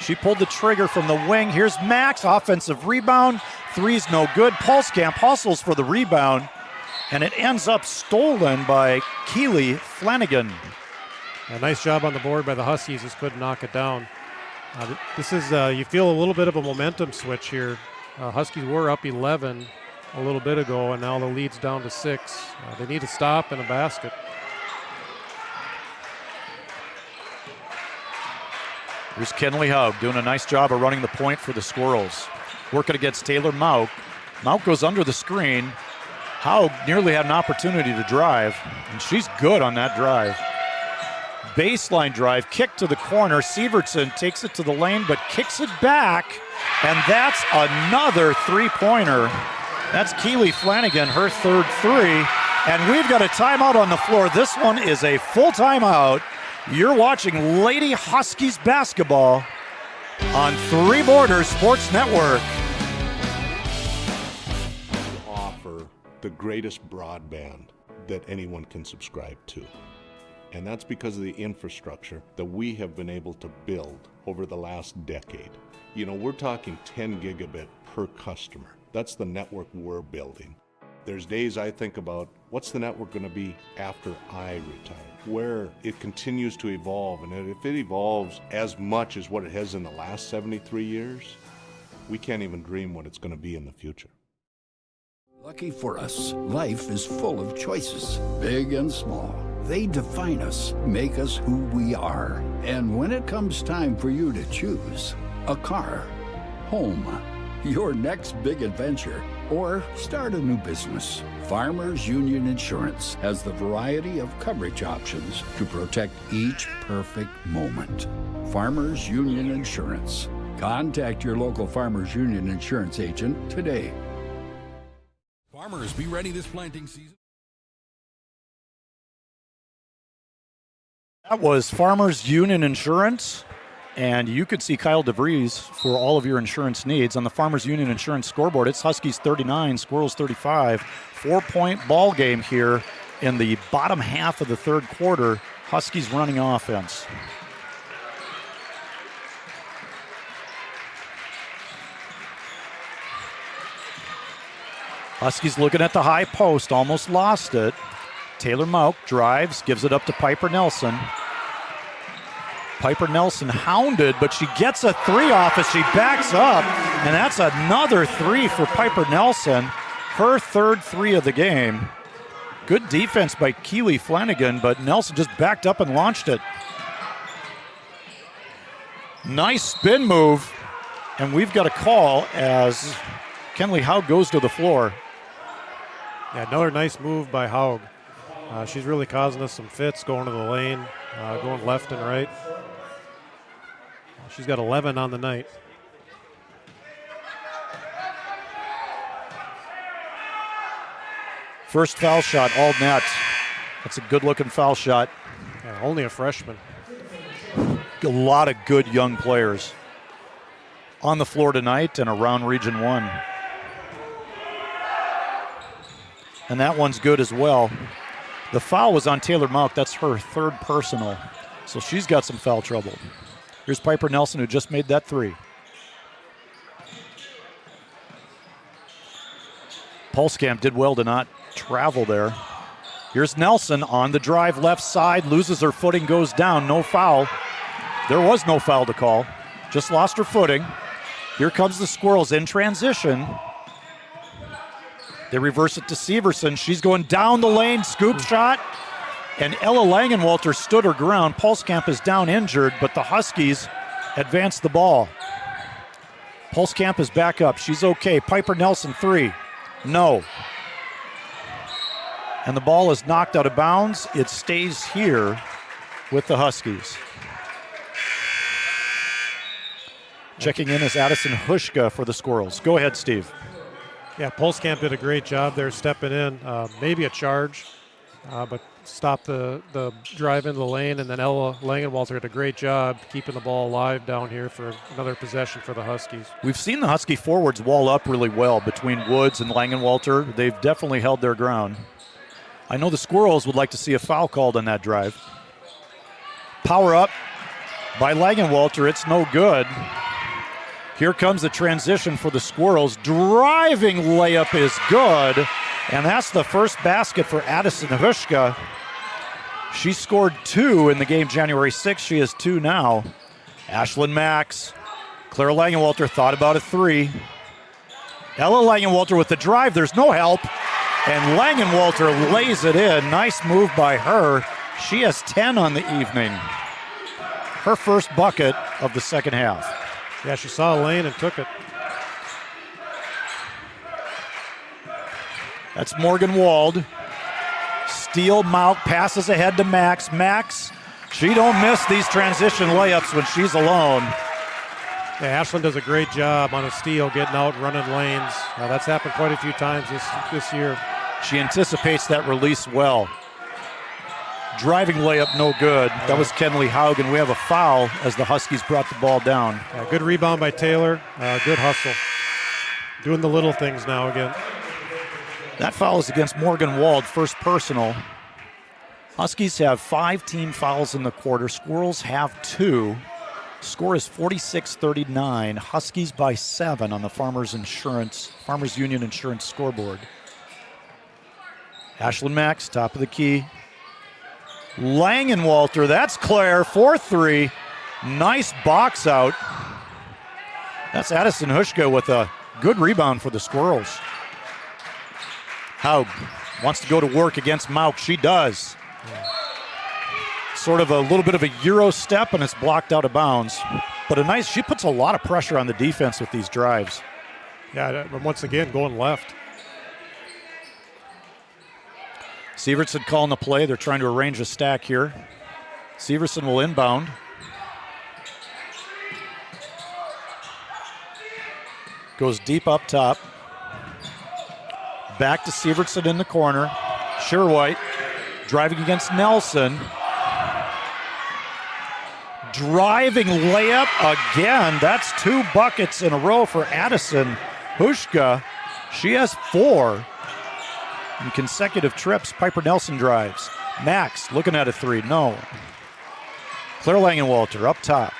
She pulled the trigger from the wing. Here's Max, offensive rebound. Three's no good. Postgame hustles for the rebound, and it ends up stolen by Keely Flanagan. A nice job on the board by the Huskies. Just couldn't knock it down. This is, you feel a little bit of a momentum switch here. Huskies were up 11 a little bit ago, and now the lead's down to 6. They need a stop and a basket. Here's Kenley Haug doing a nice job of running the point for the Squirrels. Working against Taylor Mauk. Mauk goes under the screen. Haug nearly had an opportunity to drive, and she's good on that drive. Baseline drive, kick to the corner. Sievertson takes it to the lane, but kicks it back, and that's another three-pointer. That's Keely Flanagan, her third 3, and we've got a timeout on the floor. This one is a full timeout. You're watching Lady Huskies basketball on Three Borders Sports Network. Offer the greatest broadband that anyone can subscribe to. And that's because of the infrastructure that we have been able to build over the last decade. You know, we're talking 10 gigabit per customer. That's the network we're building. There's days I think about, what's the network going to be after I retire? Where it continues to evolve, and if it evolves as much as what it has in the last 73 years, we can't even dream what it's going to be in the future. Lucky for us, life is full of choices, big and small. They define us, make us who we are. And when it comes time for you to choose, a car, home, your next big adventure, or start a new business, Farmers Union Insurance has the variety of coverage options to protect each perfect moment. Farmers Union Insurance. Contact your local Farmers Union Insurance agent today. Farmers, be ready this planting season. That was Farmers Union Insurance, and you could see Kyle DeVries for all of your insurance needs on the Farmers Union Insurance scoreboard. It's Huskies 39, Squirrels 35. 4-point ball game here in the bottom half of the third quarter. Huskies running offense. Huskies looking at the high post, almost lost it. Taylor Mauk drives, gives it up to Piper Nelson. Piper Nelson hounded, but she gets a 3 off as she backs up, and that's another 3 for Piper Nelson. Her third 3 of the game. Good defense by Keely Flanagan, but Nelson just backed up and launched it. Nice spin move, and we've got a call as Kenley Haug goes to the floor. Yeah, another nice move by Haug. She's really causing us some fits going to the lane, going left and right. She's got 11 on the night. First foul shot, all net. That's a good-looking foul shot. Yeah, only a freshman. A lot of good young players on the floor tonight and around Region 1. And that one's good as well. The foul was on Taylor Mauk. That's her third personal. So she's got some foul trouble. Here's Piper Nelson, who just made that 3. Postgame did well to not travel there. Here's Nelson on the drive, left side, loses her footing, goes down, no foul. There was no foul to call, just lost her footing. Here comes the Squirrels in transition. They reverse it to Sievertson. She's going down the lane, scoop shot, and Ella Langenwalter stood her ground. Postgame is down injured, but the Huskies advance the ball. Postgame is back up. She's okay. Piper Nelson 3. No. And the ball is knocked out of bounds. It stays here with the Huskies. Checking in is Addison Hushka for the Squirrels. Go ahead, Steve. Yeah, Postgame did a great job there stepping in. Maybe a charge, but stopped the drive into the lane, and then Ella Langenwalter did a great job keeping the ball alive down here for another possession for the Huskies. We've seen the Husky forwards wall up really well between Woods and Langenwalter. They've definitely held their ground. I know the Squirrels would like to see a foul called on that drive. Power up by Langenwalter. It's no good. Here comes the transition for the Squirrels. Driving layup is good. And that's the first basket for Addison Hushka. She scored 2 in the game January 6th. She has 2 now. Ashlyn Max. Claire Langenwalter thought about a 3. Ella Langenwalter with the drive. There's no help. And Langenwalter lays it in. Nice move by her. She has 10 on the evening. Her first bucket of the second half. Yeah, she saw a lane and took it. That's Morgan Wald. Steele Mauk passes ahead to Max. Max, she don't miss these transition layups when she's alone. Yeah, Ashlyn does a great job on a steal, getting out, running lanes. That's happened quite a few times this year. She anticipates that release well. Driving layup, no good. That was Kenley Haugen. We have a foul as the Huskies brought the ball down. Yeah, good rebound by Taylor. Good hustle. Doing the little things now again. That foul is against Morgan Wald, first personal. Huskies have 5 team fouls in the quarter. Squirrels have 2. Score is 46-39. Huskies by 7 on the Farmers Union Insurance scoreboard. Ashlyn Max, top of the key. Langenwalter, that's Claire, 4-3. Nice box out. That's Addison Hushka with a good rebound for the Squirrels. Haug wants to go to work against Mauk. She does. Sort of a little bit of a Euro step, and it's blocked out of bounds. But she puts a lot of pressure on the defense with these drives. Yeah, once again, going left. Severson calling the play. They're trying to arrange a stack here. Severson will inbound. Goes deep up top. Back to Severson in the corner. Sherwhite driving against Nelson. Driving layup again. That's 2 buckets in a row for Addison Hushka. She has 4 in consecutive trips. Piper Nelson drives. Max looking at a 3. No. Claire Langenwalter up top.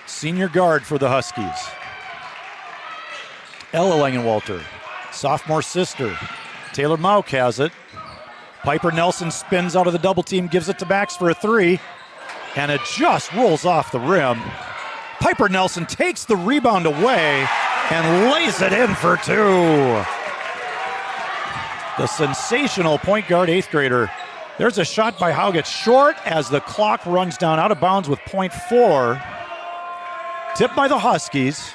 Senior guard for the Huskies. Ella Langenwalter. Sophomore sister. Taylor Mauk has it. Piper Nelson spins out of the double team, gives it to Max for a 3. And it just rolls off the rim. Piper Nelson takes the rebound away and lays it in for 2. The sensational point guard 8th grader. There's a shot by Haug. Short as the clock runs down out of bounds with .4. Tipped by the Huskies.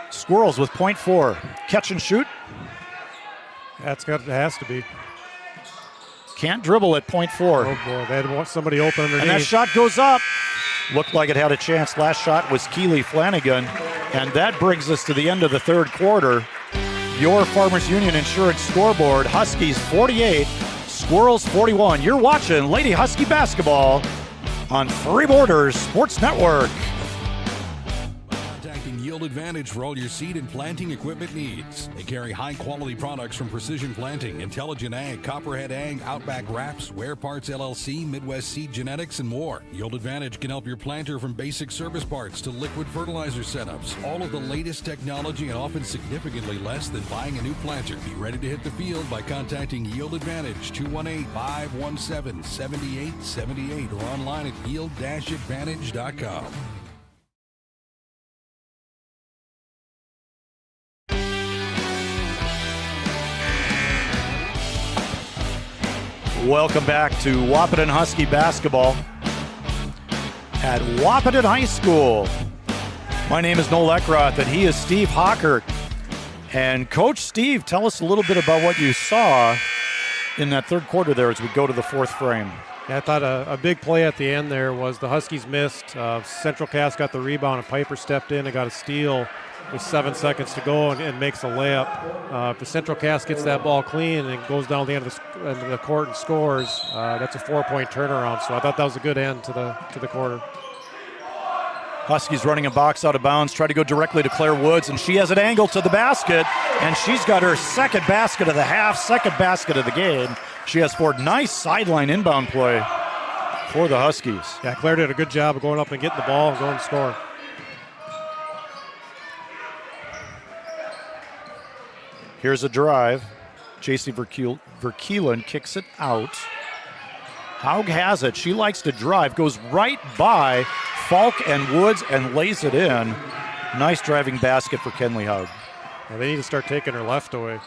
Squirrels with .4. Catch and shoot. It has to be. Can't dribble at .4. Oh boy, they had somebody open underneath. And that shot goes up. Looked like it had a chance. Last shot was Keely Flanagan. And that brings us to the end of the third quarter. Your Farmers Union Insurance scoreboard. Huskies 48, Squirrels 41. You're watching Lady Husky basketball on Three Borders Sports Network. Yield Advantage for all your seed and planting equipment needs. They carry high-quality products from Precision Planting, Intelligent Ag, Copperhead Ag, Outback Wraps, Wear Parts LLC, Midwest Seed Genetics, and more. Yield Advantage can help your planter from basic service parts to liquid fertilizer setups. All of the latest technology and often significantly less than buying a new planter. Be ready to hit the field by contacting Yield Advantage 218-517-7878 or online at yield-advantage.com. Welcome back to Wahpeton Husky basketball at Wahpeton High School. My name is Noel Eckroth, and he is Steve Hockert. And Coach Steve, tell us a little bit about what you saw in that third quarter there as we go to the fourth frame. Yeah, I thought a big play at the end there was the Huskies missed. Central Cass got the rebound, and Piper stepped in and got a steal with 7 seconds to go and makes a layup. If the Central Cass gets that ball clean and goes down the end of the court and scores, that's a 4-point turnaround. So I thought that was a good end to the quarter. Huskies running a box out of bounds, try to go directly to Claire Woods, and she has an angle to the basket, and she's got her second basket of the half, second basket of the game. She has 4. Nice sideline inbound play for the Huskies. Yeah, Claire did a good job of going up and getting the ball and going to score. Here's a drive. J.C. Verkelen kicks it out. Haug has it. She likes to drive, goes right by Falk and Woods and lays it in. Nice driving basket for Kenley Haug. Yeah, they need to start taking her left away.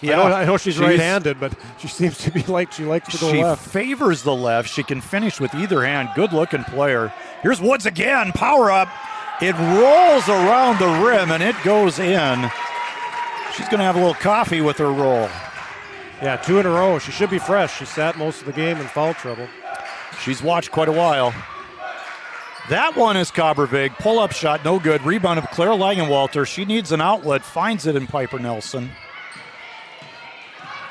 Yeah, I know she's right-handed, but she seems to be like she likes to go left. She favors the left. She can finish with either hand. Good-looking player. Here's Woods again. Power up. It rolls around the rim, and it goes in. She's going to have a little coffee with her roll. Yeah, 2 in a row. She should be fresh. She sat most of the game in foul trouble. She's watched quite a while. That one is Cobbervig. Pull-up shot, no good. Rebound of Claire Langenwalter. She needs an outlet, finds it in Piper Nelson.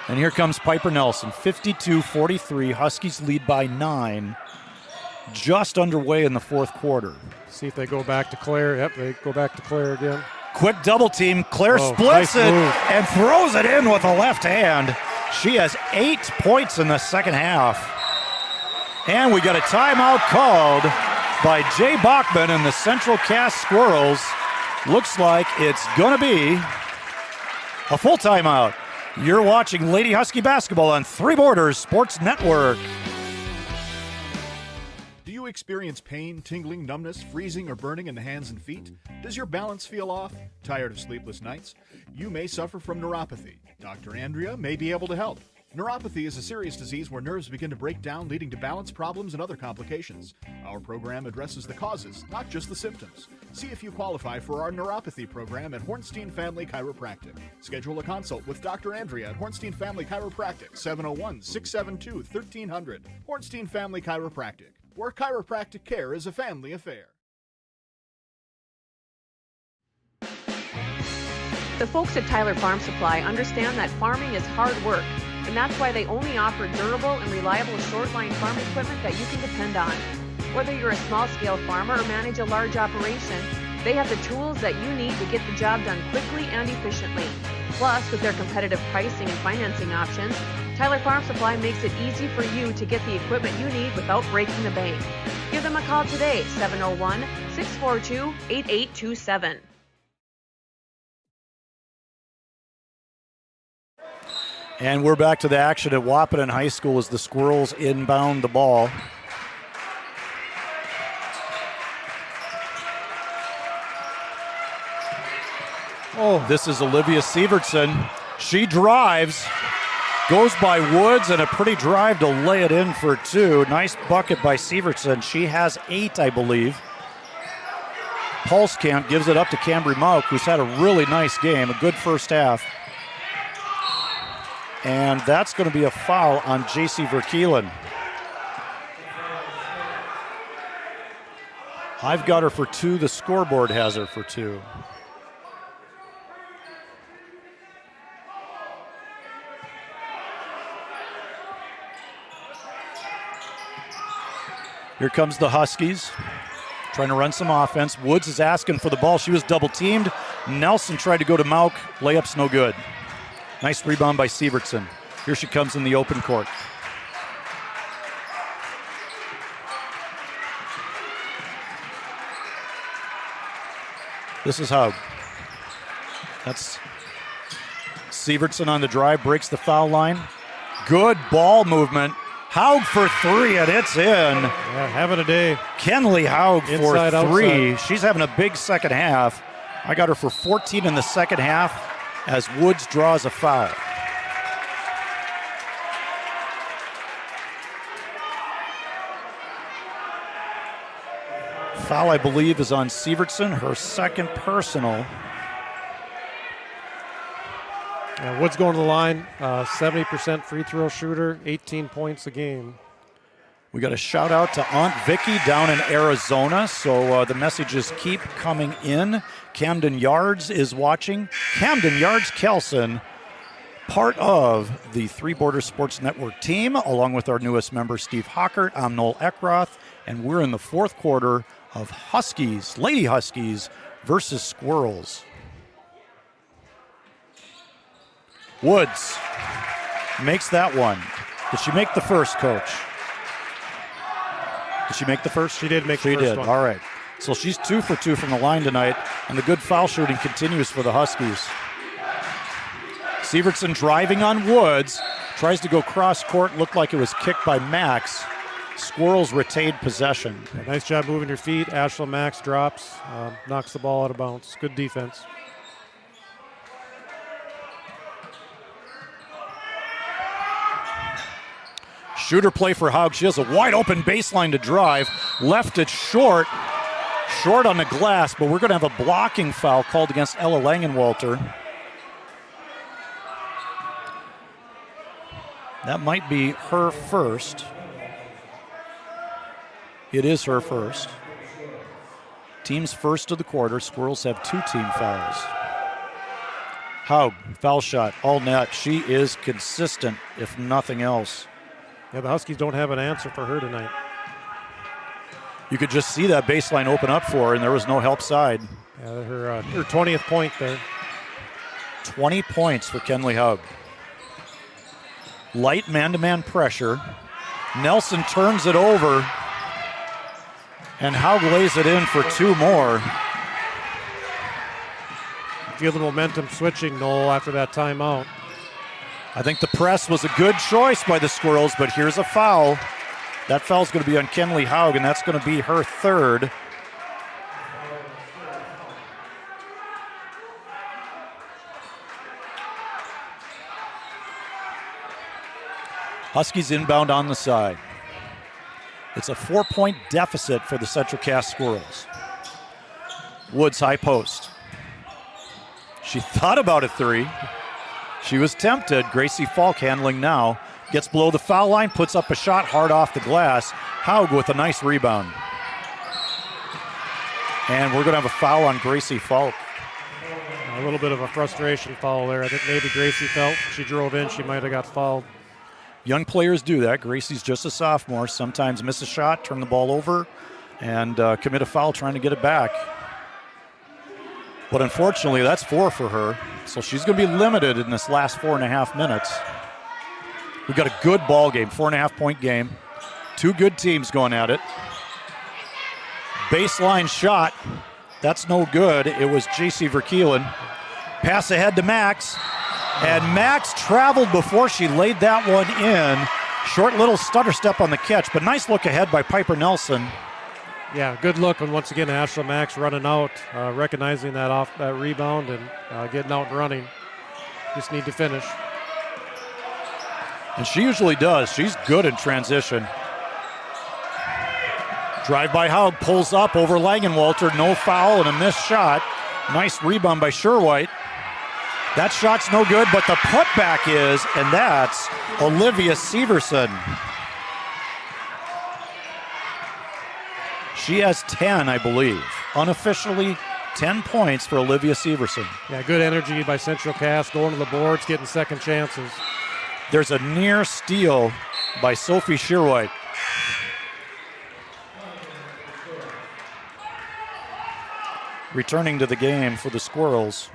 And here comes Piper Nelson, 52-43. Huskies lead by 9. Just underway in the fourth quarter. See if they go back to Claire. Yep, they go back to Claire again. Quick double team. Claire splits it and throws it in with a left hand. She has 8 points in the second half. And we got a timeout called by Jay Bachman and the Central Cass Squirrels. Looks like it's going to be a full timeout. You're watching Lady Husky basketball on Three Borders Sports Network. Do you experience pain, tingling, numbness, freezing, or burning in the hands and feet? Does your balance feel off? Tired of sleepless nights? You may suffer from neuropathy. Dr. Andrea may be able to help. Neuropathy is a serious disease where nerves begin to break down, leading to balance problems and other complications. Our program addresses the causes, not just the symptoms. See if you qualify for our neuropathy program at Hornstein Family Chiropractic. Schedule a consult with Dr. Andrea at Hornstein Family Chiropractic, 701-672-1300. Hornstein Family Chiropractic, where chiropractic care is a family affair. The folks at Tyler Farm Supply understand that farming is hard work, and that's why they only offer durable and reliable short-line farm equipment that you can depend on. Whether you're a small-scale farmer or manage a large operation, they have the tools that you need to get the job done quickly and efficiently. Plus, with their competitive pricing and financing options, Tyler Farm Supply makes it easy for you to get the equipment you need without breaking the bank. Give them a call today, 701-642-8827. And we're back to the action at Wahpeton High School as the Squirrels inbound the ball. Oh, this is Olivia Sievertson. She drives, goes by Woods, and a pretty drive to lay it in for 2. Nice bucket by Sievertson. She has 8, I believe. Pulskamp gives it up to Cambry Mauk, who's had a really nice game, a good first half. And that's going to be a foul on J.C. Verkelen. I've got her for 2. The scoreboard has her for 2. Here comes the Huskies, trying to run some offense. Woods is asking for the ball. She was double teamed. Nelson tried to go to Mauk. Layup's no good. Nice rebound by Sievertson. Here she comes in the open court. This is Haug. That's Sievertson on the drive, breaks the foul line. Good ball movement. Haug for 3, and it's in. Yeah, having a day. Kenley Haug for 3. Outside. She's having a big second half. I got her for 14 in the second half as Woods draws a foul. Foul, I believe, is on Sievertson, her second personal. Woods going to the line, 70% free throw shooter, 18 points a game. We got a shout out to Aunt Vicky down in Arizona, so the messages keep coming in. Camden Yards is watching. Camden Yards Kelson, part of the Three Borders Sports Network team, along with our newest member, Steve Hockert. I'm Noel Eckroth, and we're in the fourth quarter of Huskies, Lady Huskies versus Squirrels. Woods makes that one. Did she make the first, Coach? Did she make the first? She did make the first one. All right. So she's 2 for 2 from the line tonight, and the good foul shooting continues for the Huskies. Severson driving on Woods, tries to go cross court, looked like it was kicked by Max. Squirrels retained possession. Yeah, nice job moving your feet. Ashla Max drops, knocks the ball out of bounds. Good defense. Shooter play for Haug. She has a wide open baseline to drive. Left it short. Short on the glass, but we're going to have a blocking foul called against Ella Langenwalter. That might be her first. It is her first. Team's first of the quarter. Squirrels have 2 team fouls. Haug, foul shot, all net. She is consistent, if nothing else. Yeah, the Huskies don't have an answer for her tonight. You could just see that baseline open up for her, and there was no help side. Yeah, her 20th point there. 20 points for Kenley Haug. Light man-to-man pressure. Nelson turns it over, and Haug lays it in for 2 more. Feel the momentum switching, Noel, after that timeout. I think the press was a good choice by the Squirrels, but here's a foul. That foul's going to be on Kenley Haug, and that's going to be her third. Huskies inbound on the side. It's a 4-point deficit for the Central Cass Squirrels. Woods high post. She thought about a 3. She was tempted. Gracie Falk handling now. Gets below the foul line, puts up a shot hard off the glass. Haug with a nice rebound. And we're going to have a foul on Gracie Falk. A little bit of a frustration foul there. I think maybe Gracie felt she drove in, she might have got fouled. Young players do that. Gracie's just a sophomore. Sometimes miss a shot, turn the ball over, and commit a foul trying to get it back. But unfortunately, that's 4 for her. So she's going to be limited in this last 4.5 minutes. We've got a good ball game, 4.5-point game. 2 good teams going at it. Baseline shot. That's no good. It was J.C. Verkelen. Pass ahead to Max. And Max traveled before she laid that one in. Short little stutter step on the catch, but nice look ahead by Piper Nelson. Yeah, good look. And once again, Ashla Max running out, recognizing that rebound and getting out and running. Just need to finish. And she usually does. She's good in transition. Drive by Haug, pulls up over Langenwalter. No foul and a missed shot. Nice rebound by Sherwhite. That shot's no good, but the putback is, and that's Olivia Severson. She has 10, I believe. Unofficially, 10 points for Olivia Severson. Yeah, good energy by Central Cass, going to the boards, getting second chances. There's a near steal by Sophie Sherwhite. Returning to the game for the Squirrels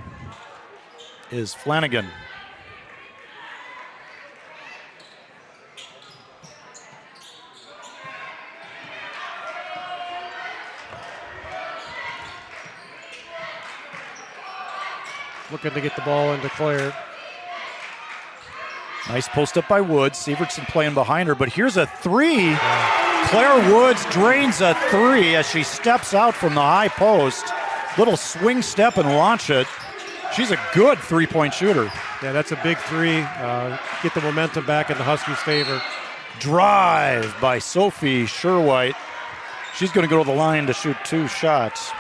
is Flanagan. Looking to get the ball into Claire. Nice post up by Woods. Severson playing behind her, but here's a 3. Claire Woods drains a 3 as she steps out from the high post. Little swing step and launch it. She's a good 3-point shooter. Yeah, that's a big 3. Get the momentum back in the Huskies' favor. Drive by Sophie Sherwhite. She's going to go to the line to shoot 2 shots.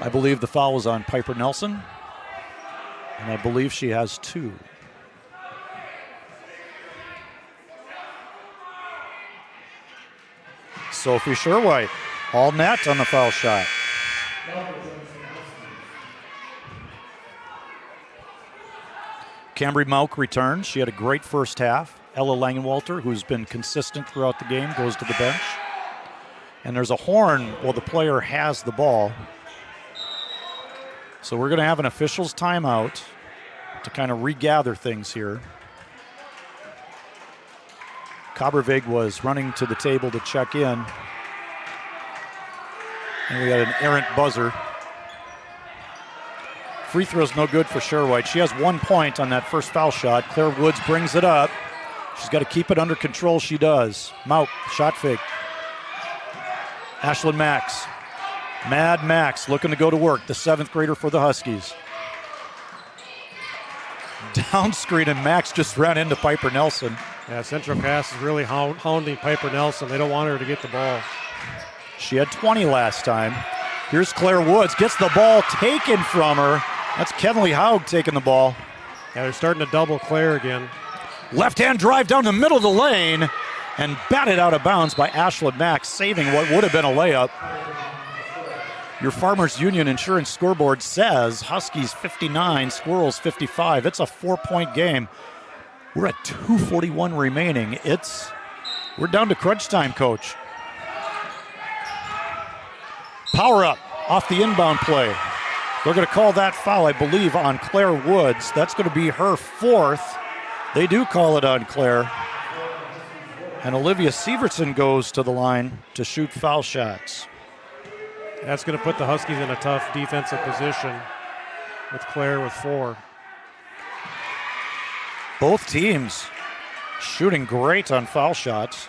I believe the foul was on Piper Nelson, and I believe she has 2. Sophie Sherwhite, all net on the foul shot. Cambry Mauk returns. She had a great first half. Ella Langenwalter, who's been consistent throughout the game, goes to the bench. And there's a horn while the player has the ball. So we're going to have an official's timeout to kind of regather things here. Kabervig was running to the table to check in. And we had an errant buzzer. Free throw's no good for Sherwhite. She has 1 point on that first foul shot. Claire Woods brings it up. She's got to keep it under control. She does. Mauk, shot fake. Ashlyn Max. Mad Max looking to go to work, the 7th grader for the Huskies. Down screen, and Max just ran into Piper Nelson. Yeah, Central Cass is really hounding Piper Nelson. They don't want her to get the ball. She had 20 last time. Here's Claire Woods, gets the ball taken from her. That's Kenley Haug taking the ball. Yeah, they're starting to double Claire again. Left-hand drive down the middle of the lane and batted out of bounds by Ashlyn Max, saving what would have been a layup. Your Farmers Union Insurance scoreboard says Huskies 59, Squirrels 55. It's a 4-point game. We're at 2:41 remaining. We're down to crunch time, Coach. Power up off the inbound play. They're going to call that foul, I believe, on Claire Woods. That's going to be her 4th. They do call it on Claire. And Olivia Severson goes to the line to shoot foul shots. That's going to put the Huskies in a tough defensive position with Claire with 4. Both teams shooting great on foul shots.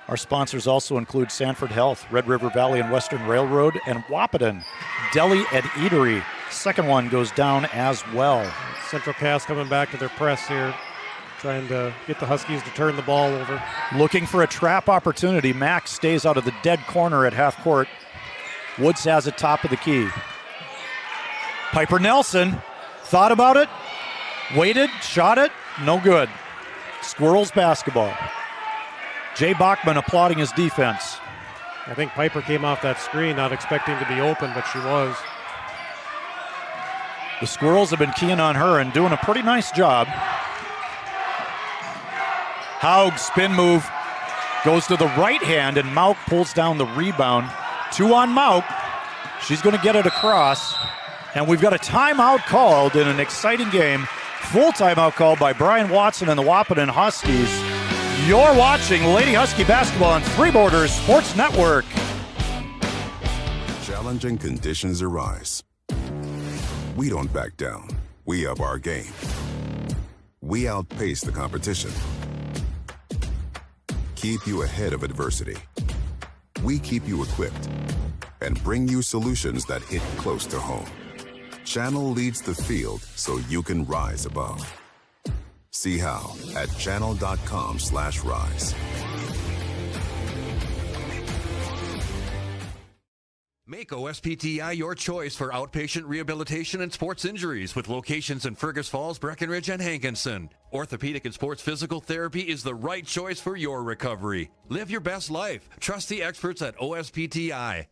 Our sponsors also include Sanford Health, Red River Valley and Western Railroad, and Wahpeton Deli and Eatery. Second one goes down as well. Central Cass coming back to their press here, trying to get the Huskies to turn the ball over. Looking for a trap opportunity. Max stays out of the dead corner at half court. Woods has it top of the key. Piper Nelson thought about it, waited, shot it, no good. Squirrels basketball. Jay Bachman applauding his defense. I think Piper came off that screen not expecting to be open, but she was. The Squirrels have been keying on her and doing a pretty nice job. Haug spin move goes to the right hand, and Mauk pulls down the rebound. 2 on Mauk. She's going to get it across. And we've got a timeout called in an exciting game. Full timeout called by Brian Watson and the Wahpeton Huskies. You're watching Lady Husky basketball on Three Borders Sports Network. Challenging conditions arise. We don't back down. We up our game. We outpace the competition. Keep you ahead of adversity. We keep you equipped and bring you solutions that hit close to home. Channel leads the field so you can rise above. See how at channel.com/rise. Make OSPTI your choice for outpatient rehabilitation and sports injuries with locations in Fergus Falls, Breckenridge, and Hankinson. Orthopedic and sports physical therapy is the right choice for your recovery. Live your best life. Trust the experts at OSPTI.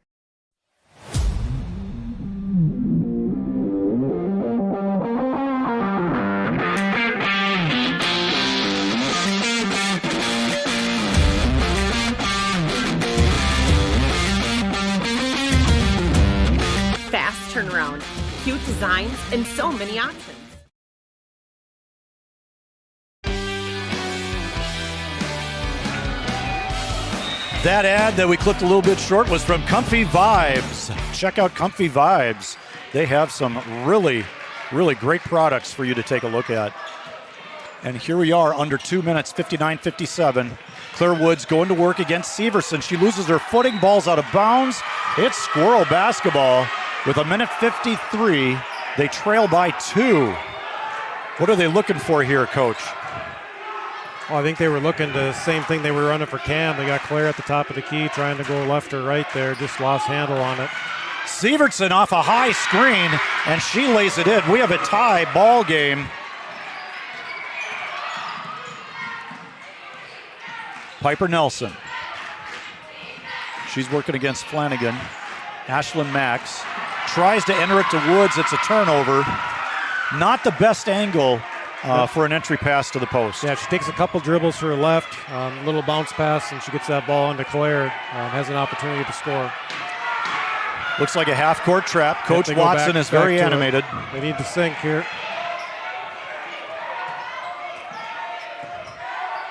Fast turnaround, cute designs, and so many options. That ad that we clipped a little bit short was from Comfy Vibes. Check out Comfy Vibes. They have some really, really great products for you to take a look at. And here we are under 2 minutes, 59-57. Claire Woods going to work against Severson. She loses her footing, ball's out of bounds. It's Squirrel basketball. With 1:53, they trail by 2. What are they looking for here, Coach? Well, I think they were looking the same thing they were running for Cam. They got Claire at the top of the key trying to go left or right there. Just lost handle on it. Sievertson off a high screen, and she lays it in. We have a tie ball game. Piper Nelson. She's working against Flanagan. Ashlyn Max tries to enter it to Woods. It's a turnover. Not the best angle for an entry pass to the post. Yeah, she takes a couple dribbles to her left, little bounce pass, and she gets that ball into Claire. Has an opportunity to score. Looks like a half-court trap. Coach Watson is very animated. They need to sink here.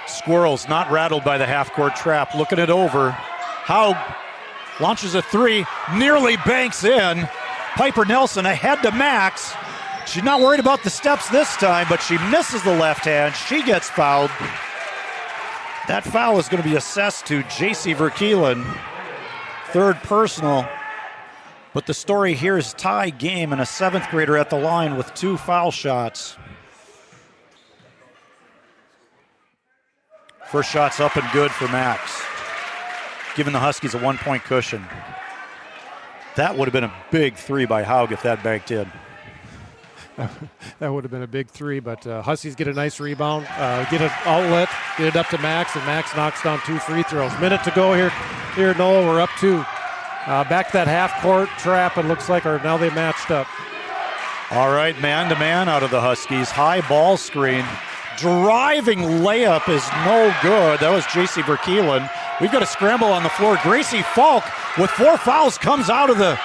Squirrels not rattled by the half-court trap. Looking it over. Howe launches a three, nearly banks in. Piper Nelson ahead to Max. She's not worried about the steps this time, but she misses the left hand. She gets fouled. That foul is going to be assessed to J.C. Verkeelen. Third personal. But the story here is tie game and a 7th grader at the line with 2 foul shots. First shot's up and good for Max, giving the Huskies a 1-point cushion. That would have been a big 3 by Haug if that banked in. That would have been a big 3, but Huskies get a nice rebound, get an outlet, get it up to Max, and Max knocks down 2 free throws. Minute to go here, Noel, we're up 2. Back to that half-court trap, it looks like, or now they matched up. All right, man-to-man out of the Huskies. High ball screen. Driving layup is no good. That was J.C. Verkeelen. We've got a scramble on the floor. Gracie Falk with 4 fouls comes out of the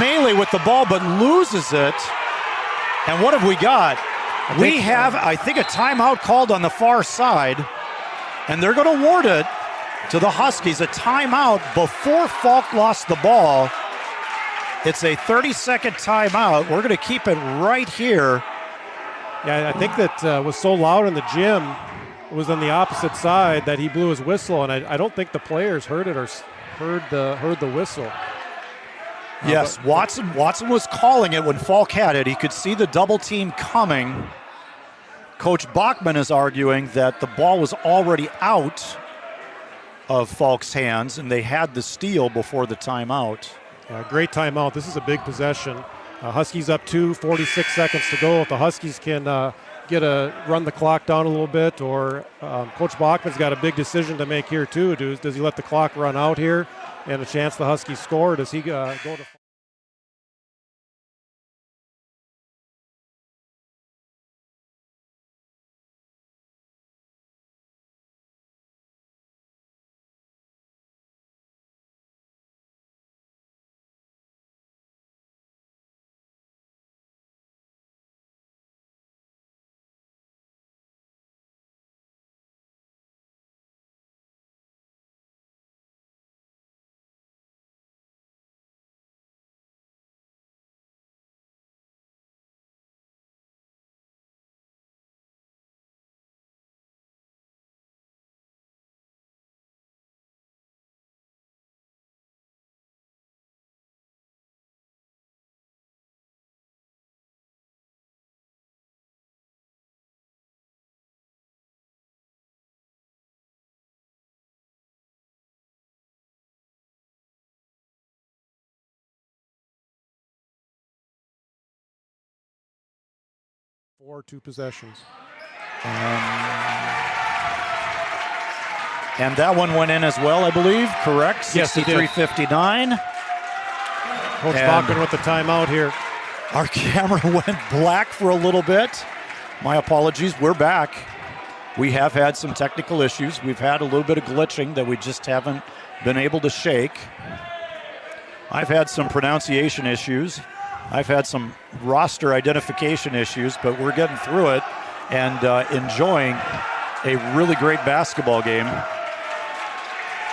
melee with the ball, but loses it. And what have we got? We have, I think, a timeout called on the far side, and they're going to award it to the Huskies. A timeout before Falk lost the ball. It's a 30-second timeout. We're going to keep it right here. Yeah, I think that was so loud in the gym, it was on the opposite side that he blew his whistle, and I don't think the players heard it or heard the whistle. Yes, Watson was calling it when Falk had it. He could see the double team coming. Coach Bachman is arguing that the ball was already out of Falk's hands, and they had the steal before the timeout. Great timeout. This is a big possession. Huskies up 2, 46 seconds to go. If the Huskies can run the clock down a little bit, or Coach Bachman's got a big decision to make here too. Does he let the clock run out here and a chance the Huskies score, or does he go to... For 2 possessions. And that one went in as well, I believe, correct? Yes, 63-59. Coach Bachman with the timeout here. Our camera went black for a little bit. My apologies, we're back. We have had some technical issues. We've had a little bit of glitching that we just haven't been able to shake. I've had some pronunciation issues. I've had some roster identification issues, but we're getting through it and enjoying a really great basketball game.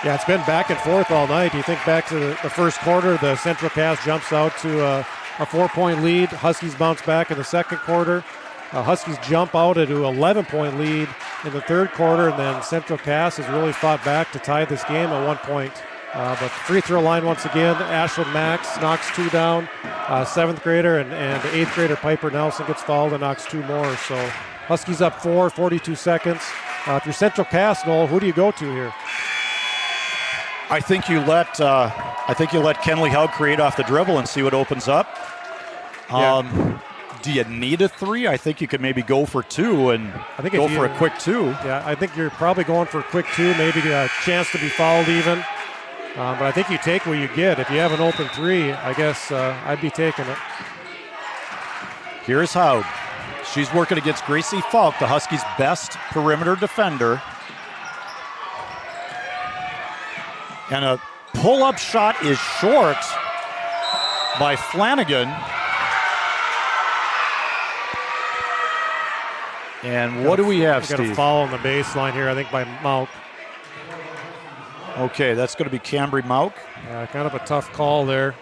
Yeah, it's been back and forth all night. You think back to the first quarter, the Central Cass jumps out to a 4-point lead. Huskies bounce back in the second quarter. Huskies jump out into an 11-point lead in the third quarter, and then Central Cass has really fought back to tie this game at 1 point. But free throw line once again, Ashlyn Max knocks 2 down. 7th grader and 8th grader Piper Nelson gets fouled and knocks 2 more. So Huskies up 4, 42 seconds. If you're Central Cass, Noel, who do you go to here? I think you let Kenley Haug create off the dribble and see what opens up. Do you need a 3? I think you could maybe go for 2 and go for a quick 2. Yeah, I think you're probably going for a quick 2, maybe a chance to be fouled even. But I think you take what you get. If you have an open 3, I guess I'd be taking it. Here's Haug. She's working against Gracie Falk, the Huskies' best perimeter defender. And a pull-up shot is short by Flanagan. And what do we have, Steve? Got a foul on the baseline here, I think, by Mauk. Okay, that's going to be Cambry Mauk. Kind of a tough call there,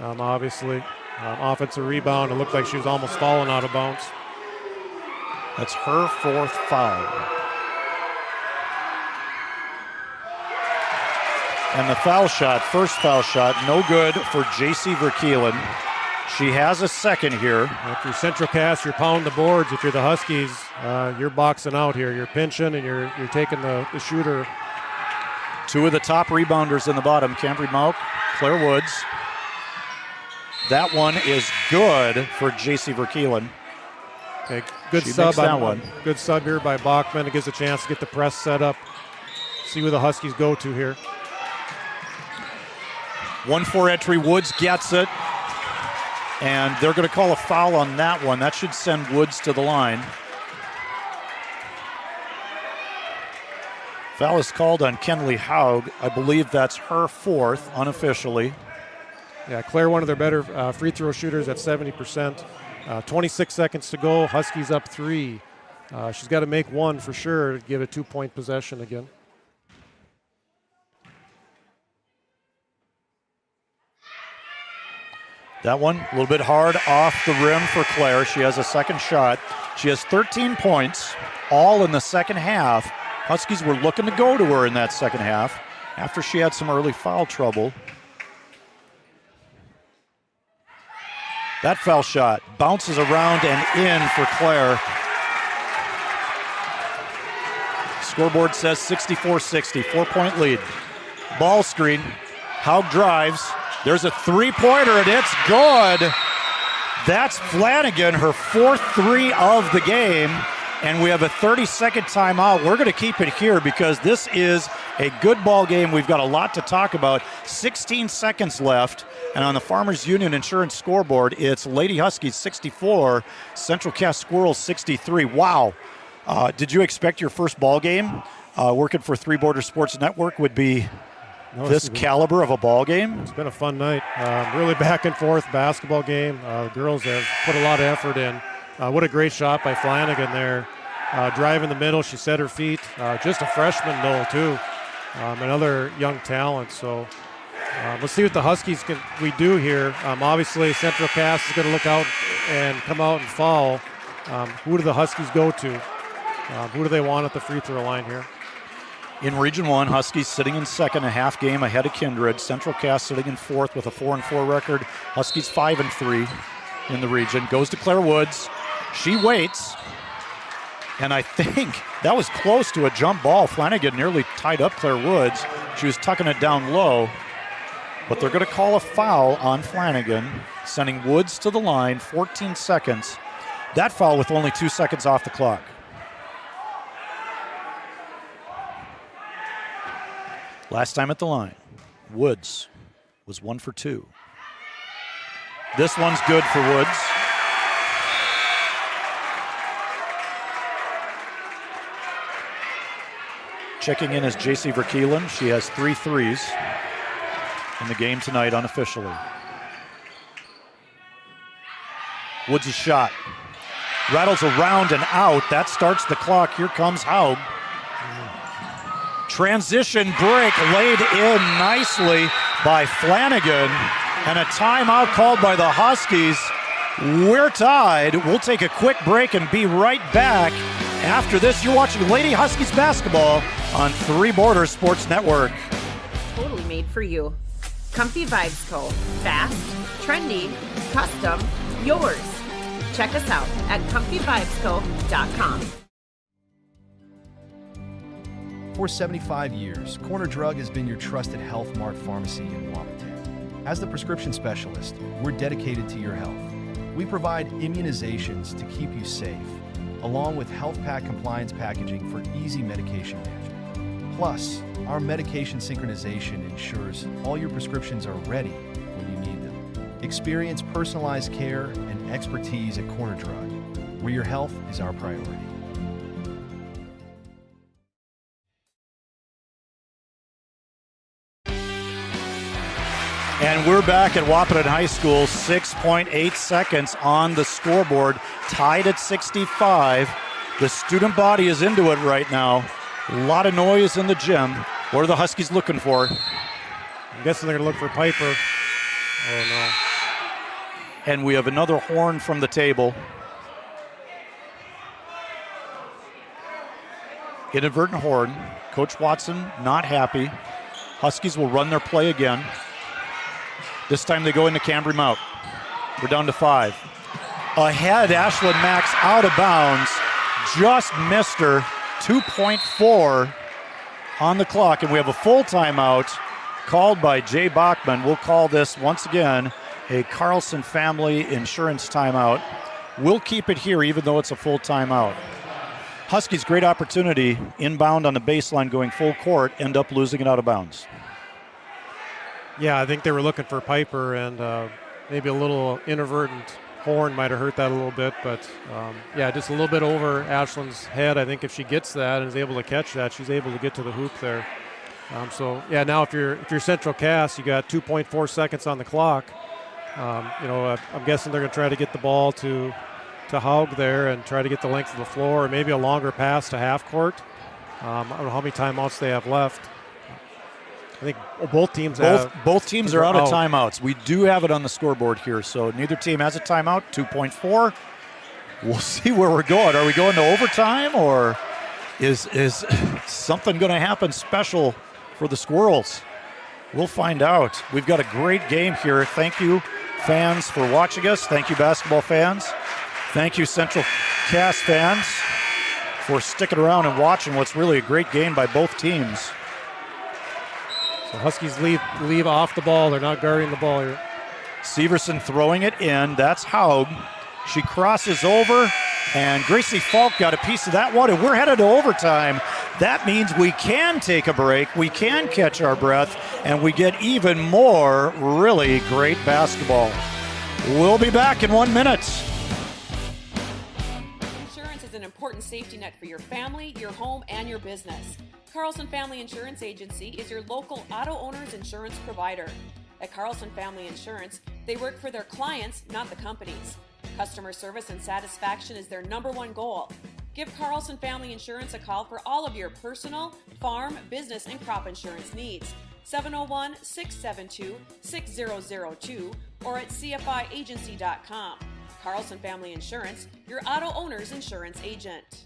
obviously. Offensive rebound. It looked like she was almost falling out of bounds. That's her 4th foul. And the foul shot, first foul shot, no good for J.C. Verkeelen. She has a second here. If you're Central Cass, you're pounding the boards. If you're the Huskies, you're boxing out here. You're pinching and you're taking the shooter. 2 of the top rebounders in the bottom, Cambry Mauk, Claire Woods. That one is good for J.C. Verkeelen. Okay, good she sub. That one. Good sub here by Bachman. It gives a chance to get the press set up. See where the Huskies go to here. 1-4 entry. Woods gets it. And they're going to call a foul on that one. That should send Woods to the line. Foul is called on Kenley Haug. I believe that's her 4th, unofficially. Yeah, Claire, one of their better free throw shooters at 70%. 26 seconds to go. Huskies up 3. She's got to make 1 for sure to get a 2-point possession again. That one a little bit hard off the rim for Claire. She has a second shot. She has 13 points, all in the second half. Huskies were looking to go to her in that second half after she had some early foul trouble. That foul shot bounces around and in for Claire. Scoreboard says 64-60, 4-point lead. Ball screen, Haug drives. There's a 3-pointer and it's good. That's Flanagan, her 4th 3 of the game. And we have a 30-second timeout. We're going to keep it here because this is a good ball game. We've got a lot to talk about. 16 seconds left. And on the Farmers Union Insurance scoreboard, it's Lady Huskies 64, Central Cass Squirrels 63. Wow. Did you expect your first ball game working for Three Border Sports Network would be this caliber of a ball game? It's been a fun night. Really back and forth basketball game. The girls have put a lot of effort in. What a great shot by Flanagan there. Driving the middle, she set her feet. Just a freshman, Noel, too. Another young talent. So let's see what the Huskies we do here. Obviously, Central Cass is going to look out and come out and foul. Who do the Huskies go to? Who do they want at the free throw line here? In Region 1, Huskies sitting in second, a half game ahead of Kindred. Central Cass sitting in 4th with a 4-4 record. Huskies 5-3 in the region. Goes to Claire Woods. She waits. And I think that was close to a jump ball. Flanagan nearly tied up Claire Woods. She was tucking it down low. But they're going to call a foul on Flanagan, sending Woods to the line, 14 seconds. That foul with only 2 seconds off the clock. Last time at the line, Woods was 1 for 2. This one's good for Woods. Checking in is J.C. Verkeelen. She has 3 threes in the game tonight unofficially. Woods' shot rattles around and out. That starts the clock. Here comes Haug. Transition break laid in nicely by Flanagan, and a timeout called by the Huskies. We're tied. We'll take a quick break and be right back. After this, you're watching Lady Huskies basketball on Three Borders Sports Network. Totally made for you. Comfy Vibes Co. Fast, trendy, custom, yours. Check us out at comfyvibesco.com. For 75 years, Corner Drug has been your trusted Health Mart pharmacy in Wahpeton. As the prescription specialist, we're dedicated to your health. We provide immunizations to keep you safe, along with health pack compliance packaging for easy medication management. Plus, our medication synchronization ensures all your prescriptions are ready when you need them. Experience personalized care and expertise at Corner Drug, where your health is our priority. And we're back at Wahpeton High School, 6.8 seconds on the scoreboard, tied at 65. The student body is into it right now. A lot of noise in the gym. What are the Huskies looking for? I'm guessing they're going to look for Piper. Oh, no. And we have another horn from the table. Inadvertent horn. Coach Watson not happy. Huskies will run their play again. This time they go into Cambry Mount. We're down to 5. Ahead, Ashlyn Max out of bounds. Just missed her. 2.4 on the clock, and we have a full timeout called by Jay Bachman. We'll call this, once again, a Carlson Family Insurance timeout. We'll keep it here even though it's a full timeout. Huskies, great opportunity, inbound on the baseline going full court, end up losing it out of bounds. Yeah, I think they were looking for Piper, and maybe a little inadvertent horn might have hurt that a little bit, but yeah, just a little bit over Ashlyn's head. I think if she gets that and is able to catch that, she's able to get to the hoop there. So yeah, now if you're Central Cass, you got 2.4 seconds on the clock. I'm guessing they're going to try to get the ball to Haug there and try to get the length of the floor, or maybe a longer pass to half court. I don't know how many timeouts they have left. I think both teams are out of timeouts. We do have it on the scoreboard here, so neither team has a timeout. 2.4. We'll see where we're going. Are we going to overtime, or is something going to happen special for the Squirrels? We'll find out. We've got a great game here. Thank you, fans, for watching us. Thank you, basketball fans. Thank you, Central Cass fans, for sticking around and watching what's really a great game by both teams. So Huskies leave off the ball. They're not guarding the ball here. Severson throwing it in. That's Haug. She crosses over, and Gracie Falk got a piece of that one, and we're headed to overtime. That means we can take a break, we can catch our breath, and we get even more really great basketball. We'll be back in 1 minute. Insurance is an important safety net for your family, your home, and your business. Carlson Family Insurance Agency is your local auto owner's insurance provider. At Carlson Family Insurance, they work for their clients, not the companies. Customer service and satisfaction is their #1 goal. Give Carlson Family Insurance a call for all of your personal, farm, business, and crop insurance needs. 701-672-6002 or at cfiagency.com. Carlson Family Insurance, your auto owner's insurance agent.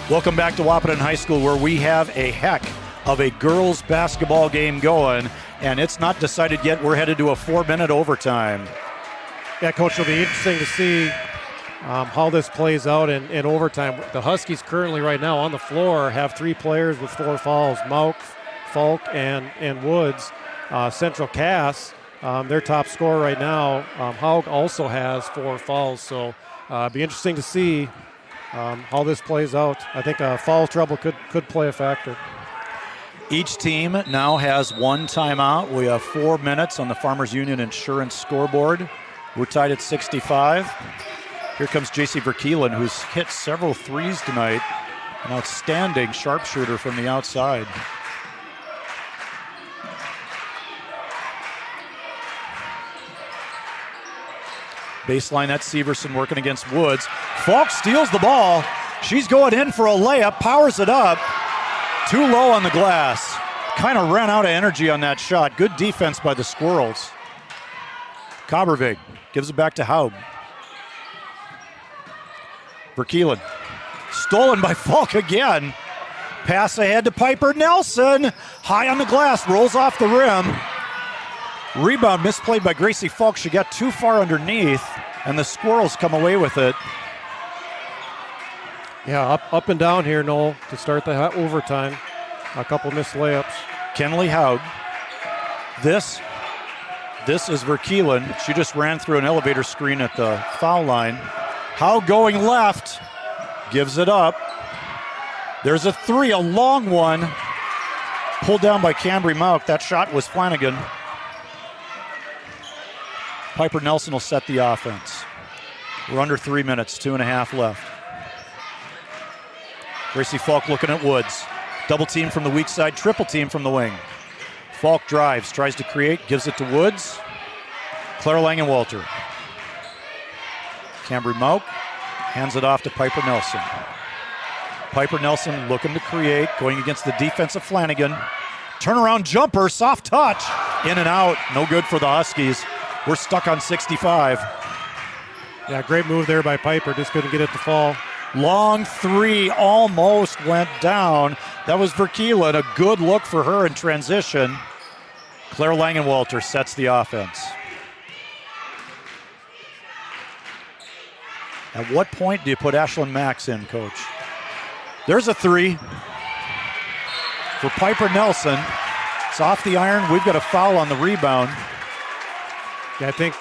Welcome back to Wahpeton High School, where we have a heck of a girls basketball game going, and it's not decided yet. We're headed to a 4-minute overtime. Yeah, Coach, it'll be interesting to see how this plays out in overtime. The Huskies currently right now on the floor have 3 players with 4 fouls, Mauk, Falk, and Woods. Central Cass, their top scorer right now, Haug also has 4 fouls, so it'll be interesting to see how this plays out. I think foul trouble could play a factor. Each team now has 1 timeout. We have 4 minutes on the Farmers Union Insurance scoreboard. We're tied at 65. Here comes J.C. Verkeelen, who's hit several threes tonight. An outstanding sharpshooter from the outside. Baseline, that's Severson working against Woods. Falk steals the ball. She's going in for a layup, powers it up. Too low on the glass. Kind of ran out of energy on that shot. Good defense by the Squirrels. Kabervig gives it back to Haug. Verkeelen. Stolen by Falk again. Pass ahead to Piper Nelson. High on the glass, rolls off the rim. Rebound misplayed by Gracie Falk. She got too far underneath. and the Squirrels come away with it. Yeah, up and down here, Noel, to start the overtime. A couple missed layups. Kenley Haug. This is Verkeelen. She just ran through an elevator screen at the foul line. Haug going left, gives it up. There's a three, a long one. Pulled down by Cambry Mauk. That shot was Flanagan. Piper Nelson will set the offense. We're under 3 minutes, 2.5 left. Gracie Falk looking at Woods. Double team from the weak side, triple team from the wing. Falk drives, tries to create, gives it to Woods. Claire Langenwalter. Cambry Mauk hands it off to Piper Nelson. Piper Nelson looking to create, going against the defense of Flanagan. Turnaround jumper, soft touch, in and out, no good for the Huskies. We're stuck on 65. Yeah, great move there by Piper, just couldn't get it to fall. Long three almost went down. That was Verkeelen, a good look for her in transition. Claire Langenwalter sets the offense. At what point do you put Ashlyn Max in, Coach? There's a three for Piper Nelson. It's off the iron. We've got a foul on the rebound. Yeah, I think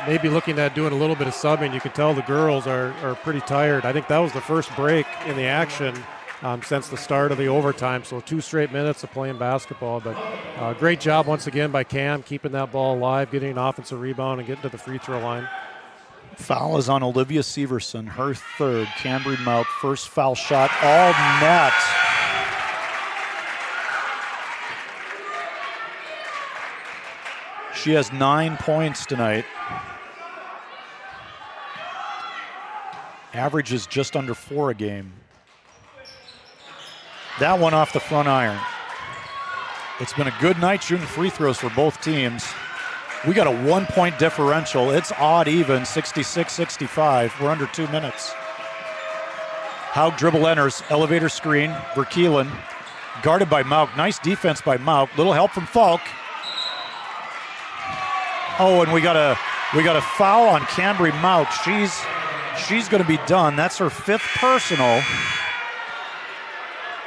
maybe looking at doing a little bit of subbing, you can tell the girls are pretty tired. I think that was the first break in the action since the start of the overtime. So 2 straight minutes of playing basketball. But great job once again by Cam, keeping that ball alive, getting an offensive rebound, and getting to the free throw line. Foul is on Olivia Severson, her third. Cambry Mauk, first foul shot, all net. She has 9 points tonight. Average is just under 4 a game. That one off the front iron. It's been a good night shooting free throws for both teams. We got a 1-point differential. It's odd even, 66-65. We're under 2 minutes. Haug dribble enters, elevator screen, Verkeelen guarded by Mauk. Nice defense by Mauk. Little help from Falk. Oh, and we got a foul on Cambry Mauk. She's going to be done. That's her 5th personal.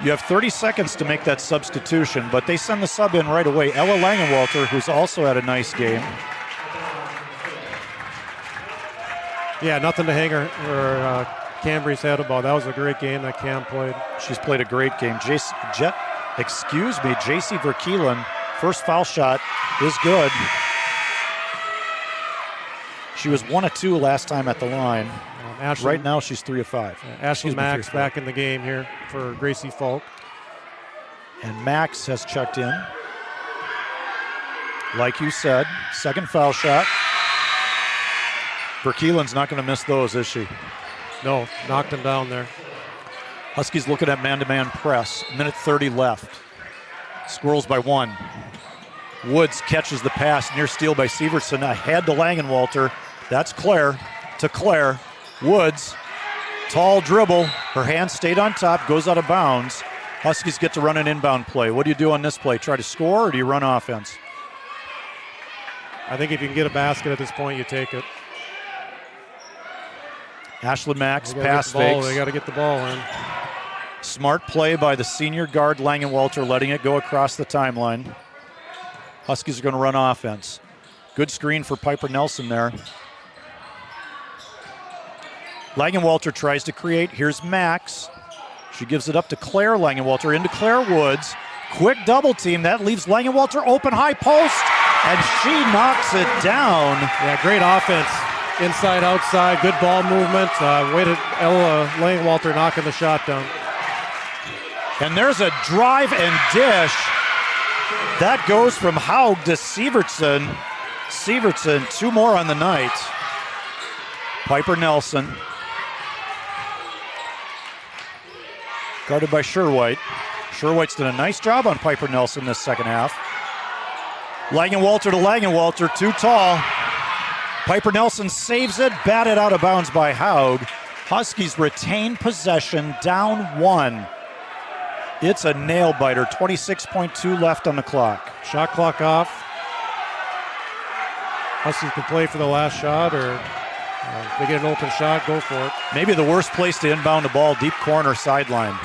You have 30 seconds to make that substitution, but they send the sub in right away. Ella Langenwalter, who's also had a nice game. Yeah, nothing to hang her Cambry's head about. That was a great game that Cam played. She's played a great game. JC Verkeelen, first foul shot is good. She was 1 of 2 last time at the line. Right now she's 3 of 5. Ashley Max back in the game here for Gracie Falk. And Max has checked in. Like you said, second foul shot. Verkeelen's not going to miss those, is she? No, knocked him down there. Huskies looking at man-to-man press. Minute 30 left. Squirrels by 1. Woods catches the pass, near steal by Severson. Ahead to Langenwalter. That's Claire to Claire. Woods, tall dribble. Her hand stayed on top, goes out of bounds. Huskies get to run an inbound play. What do you do on this play? Try to score, or do you run offense? I think if you can get a basket at this point, you take it. Ashlyn Max, pass fakes. They got to get the ball in. Smart play by the senior guard Langenwalter, letting it go across the timeline. Huskies are going to run offense. Good screen for Piper Nelson there. Langenwalter tries to create. Here's Max. She gives it up to Claire Langenwalter, into Claire Woods. Quick double team. That leaves Langenwalter open, high post, and she knocks it down. Yeah, great offense. Inside, outside, good ball movement. Waited Ella Langenwalter knocking the shot down. And there's a drive and dish. That goes from Haug to Severson. Severson, 2 more on the night. Piper Nelson. Guarded by Sherwhite. Sherwhite's done a nice job on Piper Nelson this second half. Langenwalter to Langenwalter, too tall. Piper Nelson saves it, batted out of bounds by Haug. Huskies retain possession, down 1. It's a nail biter, 26.2 left on the clock. Shot clock off. Huskies can play for the last shot, or If they get an open shot, go for it. Maybe the worst place to inbound the ball, deep corner sideline.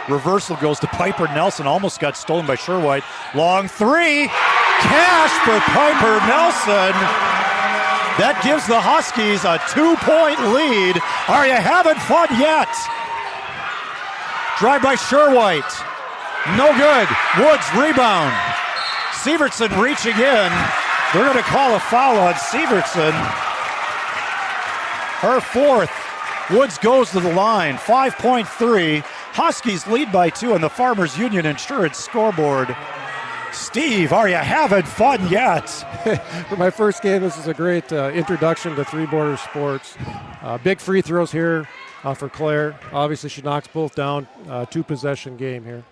Reversal goes to Piper Nelson, almost got stolen by Sherwhite. Long three, cash for Piper Nelson. That gives the Huskies a 2-point lead. Are you having fun yet? Drive by Sherwhite. No good. Woods rebound. Severson reaching in. They're going to call a foul on Severson. Her fourth. Woods goes to the line. 5.3. Huskies lead by 2 on the Farmers Union Insurance scoreboard. Steve, are you having fun yet? For my first game, this is a great introduction to three-border sports. Big free throws here for Claire. Obviously, she knocks both down. 2-possession game here.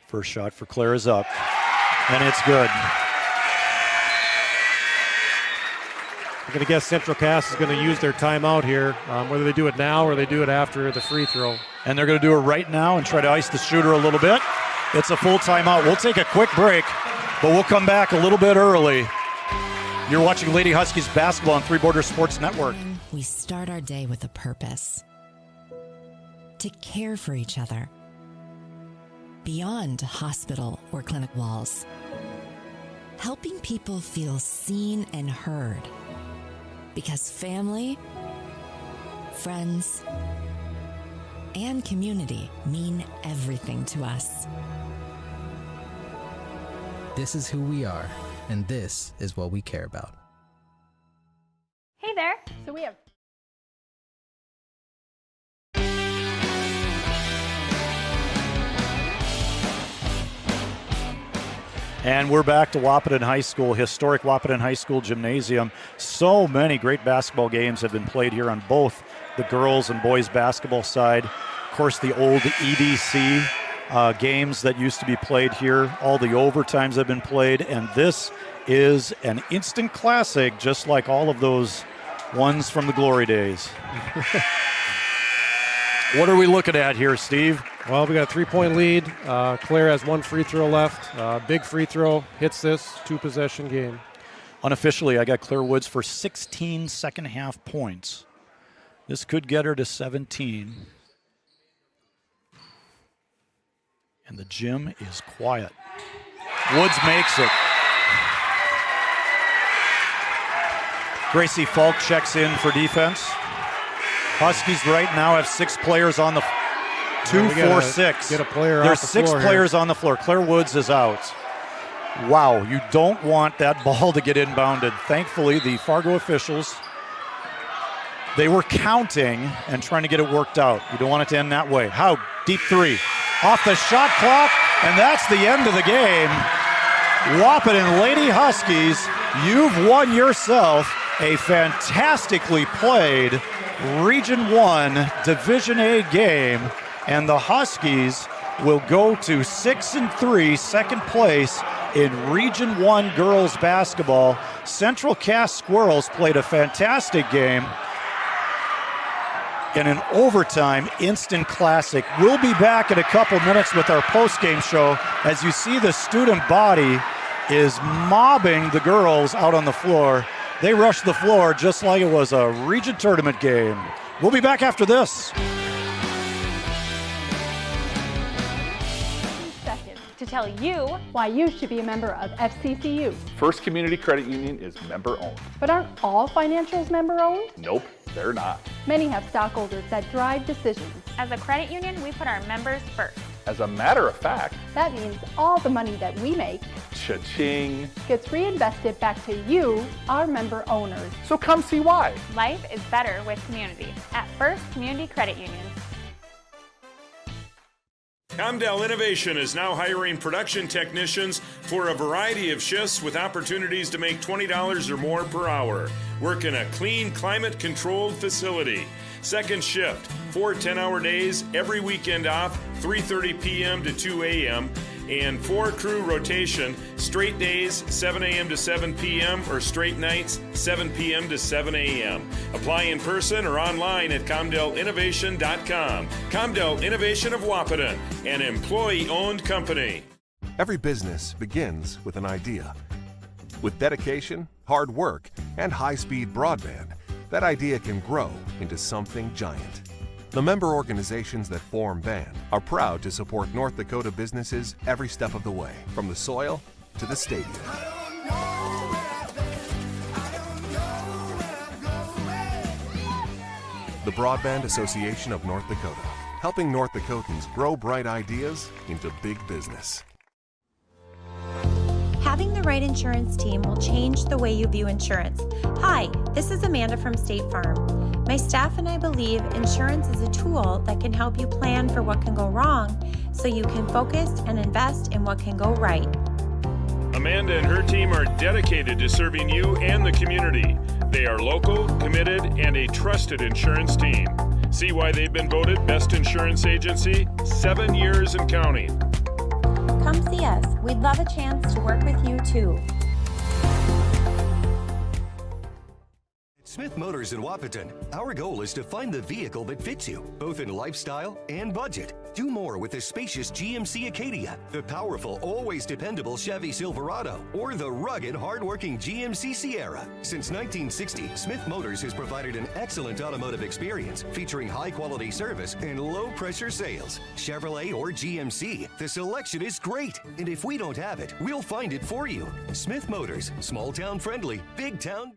First shot for Claire is up, and it's good. I'm going to guess Central Cass is going to use their timeout here, whether they do it now or they do it after the free throw. And they're going to do it right now and try to ice the shooter a little bit. It's a full timeout. We'll take a quick break, but we'll come back a little bit early. You're watching Lady Huskies basketball on Three Border Sports Network. We start our day with a purpose. To care for each other. Beyond hospital or clinic walls. Helping people feel seen and heard. Because family, friends, and community mean everything to us. This is who we are, and this is what we care about. Hey there. So we have And we're back to Wahpeton High School, historic Wahpeton High School gymnasium. So many great basketball games have been played here on both the girls and boys basketball side. Of course, the old EDC games that used to be played here. All the overtimes have been played, and this is an instant classic, just like all of those ones from the glory days. What are we looking at here, Steve? Well, we got a 3-point lead. Claire has 1 free throw left. Big free throw hits this 2-possession game. Unofficially, I got Claire Woods for 16 second-half points. This could get her to 17. And the gym is quiet. Woods makes it. Gracie Falk checks in for defense. Huskies right now have 6 players on the 2, 4, 6. Get a player There's off the 6 floor players here. on the floor. Claire Woods is out. Wow, you don't want that ball to get inbounded. Thankfully, the Fargo officials, they were counting and trying to get it worked out. You don't want it to end that way. How? Deep 3. Off the shot clock, and that's the end of the game. Wahpeton Lady Huskies, you've won yourself a fantastically played Region 1 Division A game, and the Huskies will go to 6-3, second place in Region 1 girls basketball. Central Cass Squirrels played a fantastic game in an overtime instant classic. We'll be back in a couple minutes with our post-game show. As you see, the student body is mobbing the girls out on the floor. They rushed the floor just like it was a region tournament game. We'll be back after this. to tell you why you should be a member of FCCU. First Community Credit Union is member owned. But aren't all financials member owned? Nope, they're not. Many have stockholders that drive decisions. As a credit union, we put our members first. As a matter of fact, that means all the money that we make cha-ching gets reinvested back to you, our member owners. So come see why. Life is better with community at First Community Credit Union. Comdell Innovation is now hiring production technicians for a variety of shifts with opportunities to make $20 or more per hour. Work in a clean, climate-controlled facility. Second shift, 4 10-hour days, every weekend off, 3:30 p.m. to 2 a.m., and 4-crew rotation, straight days, 7 a.m. to 7 p.m., or straight nights, 7 p.m. to 7 a.m. Apply in person or online at ComdellInnovation.com. Comdell Innovation of Wahpeton, an employee-owned company. Every business begins with an idea. With dedication, hard work, and high-speed broadband, that idea can grow into something giant. The member organizations that form BAND are proud to support North Dakota businesses every step of the way, from the soil to the stadium. The Broadband Association of North Dakota, helping North Dakotans grow bright ideas into big business. Having the right insurance team will change the way you view insurance. Hi, this is Amanda from State Farm. My staff and I believe insurance is a tool that can help you plan for what can go wrong so you can focus and invest in what can go right. Amanda and her team are dedicated to serving you and the community. They are local, committed, and a trusted insurance team. See why they've been voted Best Insurance Agency 7 years and counting. Come see us. We'd love a chance to work with you too. Smith Motors in Wahpeton, our goal is to find the vehicle that fits you, both in lifestyle and budget. Do more with the spacious GMC Acadia, the powerful, always dependable Chevy Silverado, or the rugged, hardworking GMC Sierra. Since 1960, Smith Motors has provided an excellent automotive experience featuring high-quality service and low-pressure sales. Chevrolet or GMC, the selection is great, and if we don't have it, we'll find it for you. Smith Motors, small-town friendly, big-town.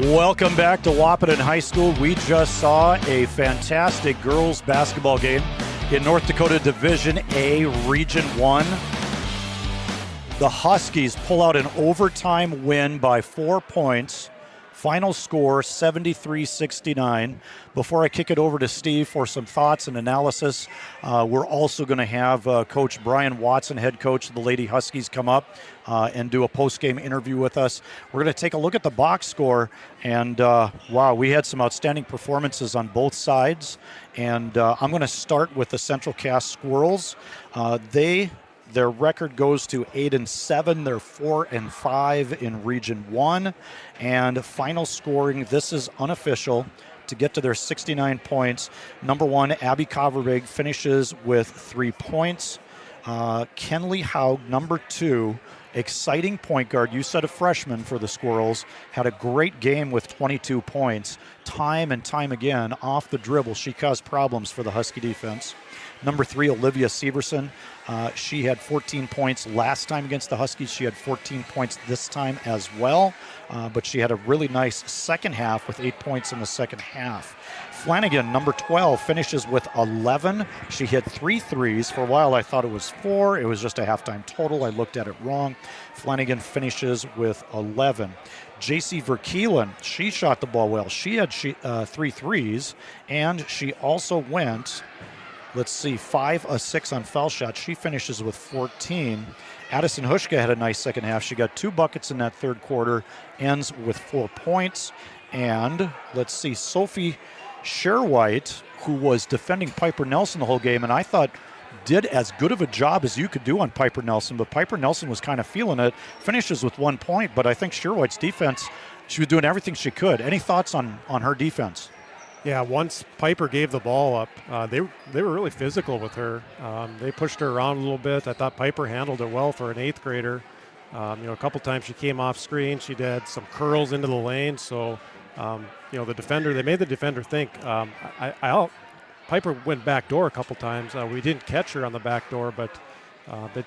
Welcome back to Wahpeton High School. We just saw a fantastic girls basketball game in North Dakota Division A, Region 1. The Huskies pull out an overtime win by 4 points. Final score, 73-69. Before I kick it over to Steve for some thoughts and analysis, we're also going to have Coach Brian Watson, head coach of the Lady Huskies, come up and do a post-game interview with us. We're going to take a look at the box score, and wow, we had some outstanding performances on both sides. And I'm going to start with the Central Cass Squirrels. Their record goes to 8-7. They're 4-5 in Region 1. And final scoring, this is unofficial, to get to their 69 points. Number 1, Abby Coverbig finishes with 3 points. Kenley Haug, number 2, exciting point guard. You said a freshman for the Squirrels. Had a great game with 22 points. Time and time again, off the dribble, she caused problems for the Husky defense. Number 3, Olivia Severson. She had 14 points last time against the Huskies. She had 14 points this time as well. But she had a really nice second half with 8 points in the second half. Flanagan, number 12, finishes with 11. She hit 3 threes. For a while, I thought it was 4. It was just a halftime total. I looked at it wrong. Flanagan finishes with 11. JC Verkeelen, she shot the ball well. She had 3 threes, and she also went, 5 of 6 on foul shots. She finishes with 14. Addison Hushka had a nice second half. She got 2 buckets in that third quarter, ends with 4 points. And Sophie Sherwhite, who was defending Piper Nelson the whole game, and I thought did as good of a job as you could do on Piper Nelson, but Piper Nelson was kind of feeling it, finishes with 1 point, but I think Sherwhite's defense, she was doing everything she could. Any thoughts on her defense? Yeah, once Piper gave the ball up, they were really physical with her. They pushed her around a little bit. I thought Piper handled it well for an 8th grader. A couple times she came off screen. She did some curls into the lane. So, the defender, they made the defender think. Piper went back door a couple times. We didn't catch her on the back door, but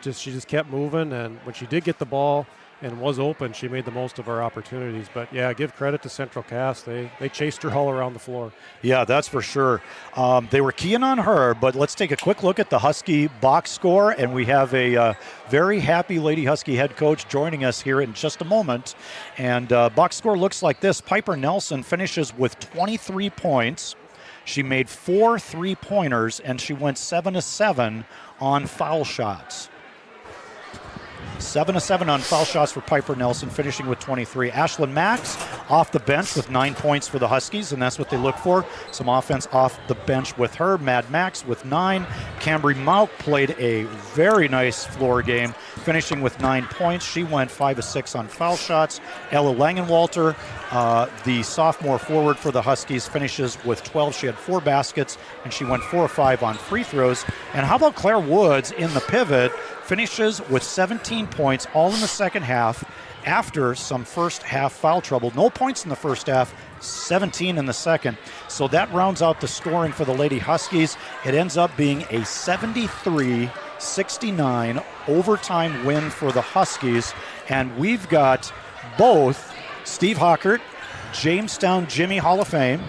she just kept moving. And when she did get the ball, and was open, she made the most of our opportunities. But yeah, give credit to Central Cass. They chased her all around the floor. Yeah, that's for sure. They were keying on her, but let's take a quick look at the Husky box score, and we have a very happy Lady Husky head coach joining us here in just a moment. And box score looks like this. Piper Nelson finishes with 23 points. She made 4 3-pointers, and she went 7-7 on foul shots. 7-7 on foul shots for Piper Nelson, finishing with 23. Ashlyn Max off the bench with 9 points for the Huskies, and that's what they look for. Some offense off the bench with her. Mad Max with 9. Cambry Mauk played a very nice floor game, finishing with 9 points. She went 5 of 6 on foul shots. Ella Langenwalter, the sophomore forward for the Huskies, finishes with 12. She had 4 baskets, and she went 4 of 5 on free throws. And how about Claire Woods in the pivot? Finishes with 17 points, all in the second half, after some first half foul trouble. No points in the first half, 17 in the second. So that rounds out the scoring for the Lady Huskies. It ends up being a 73-69 overtime win for the Huskies. And we've got both Steve Hockert, Jamestown Jimmy Hall of Fame,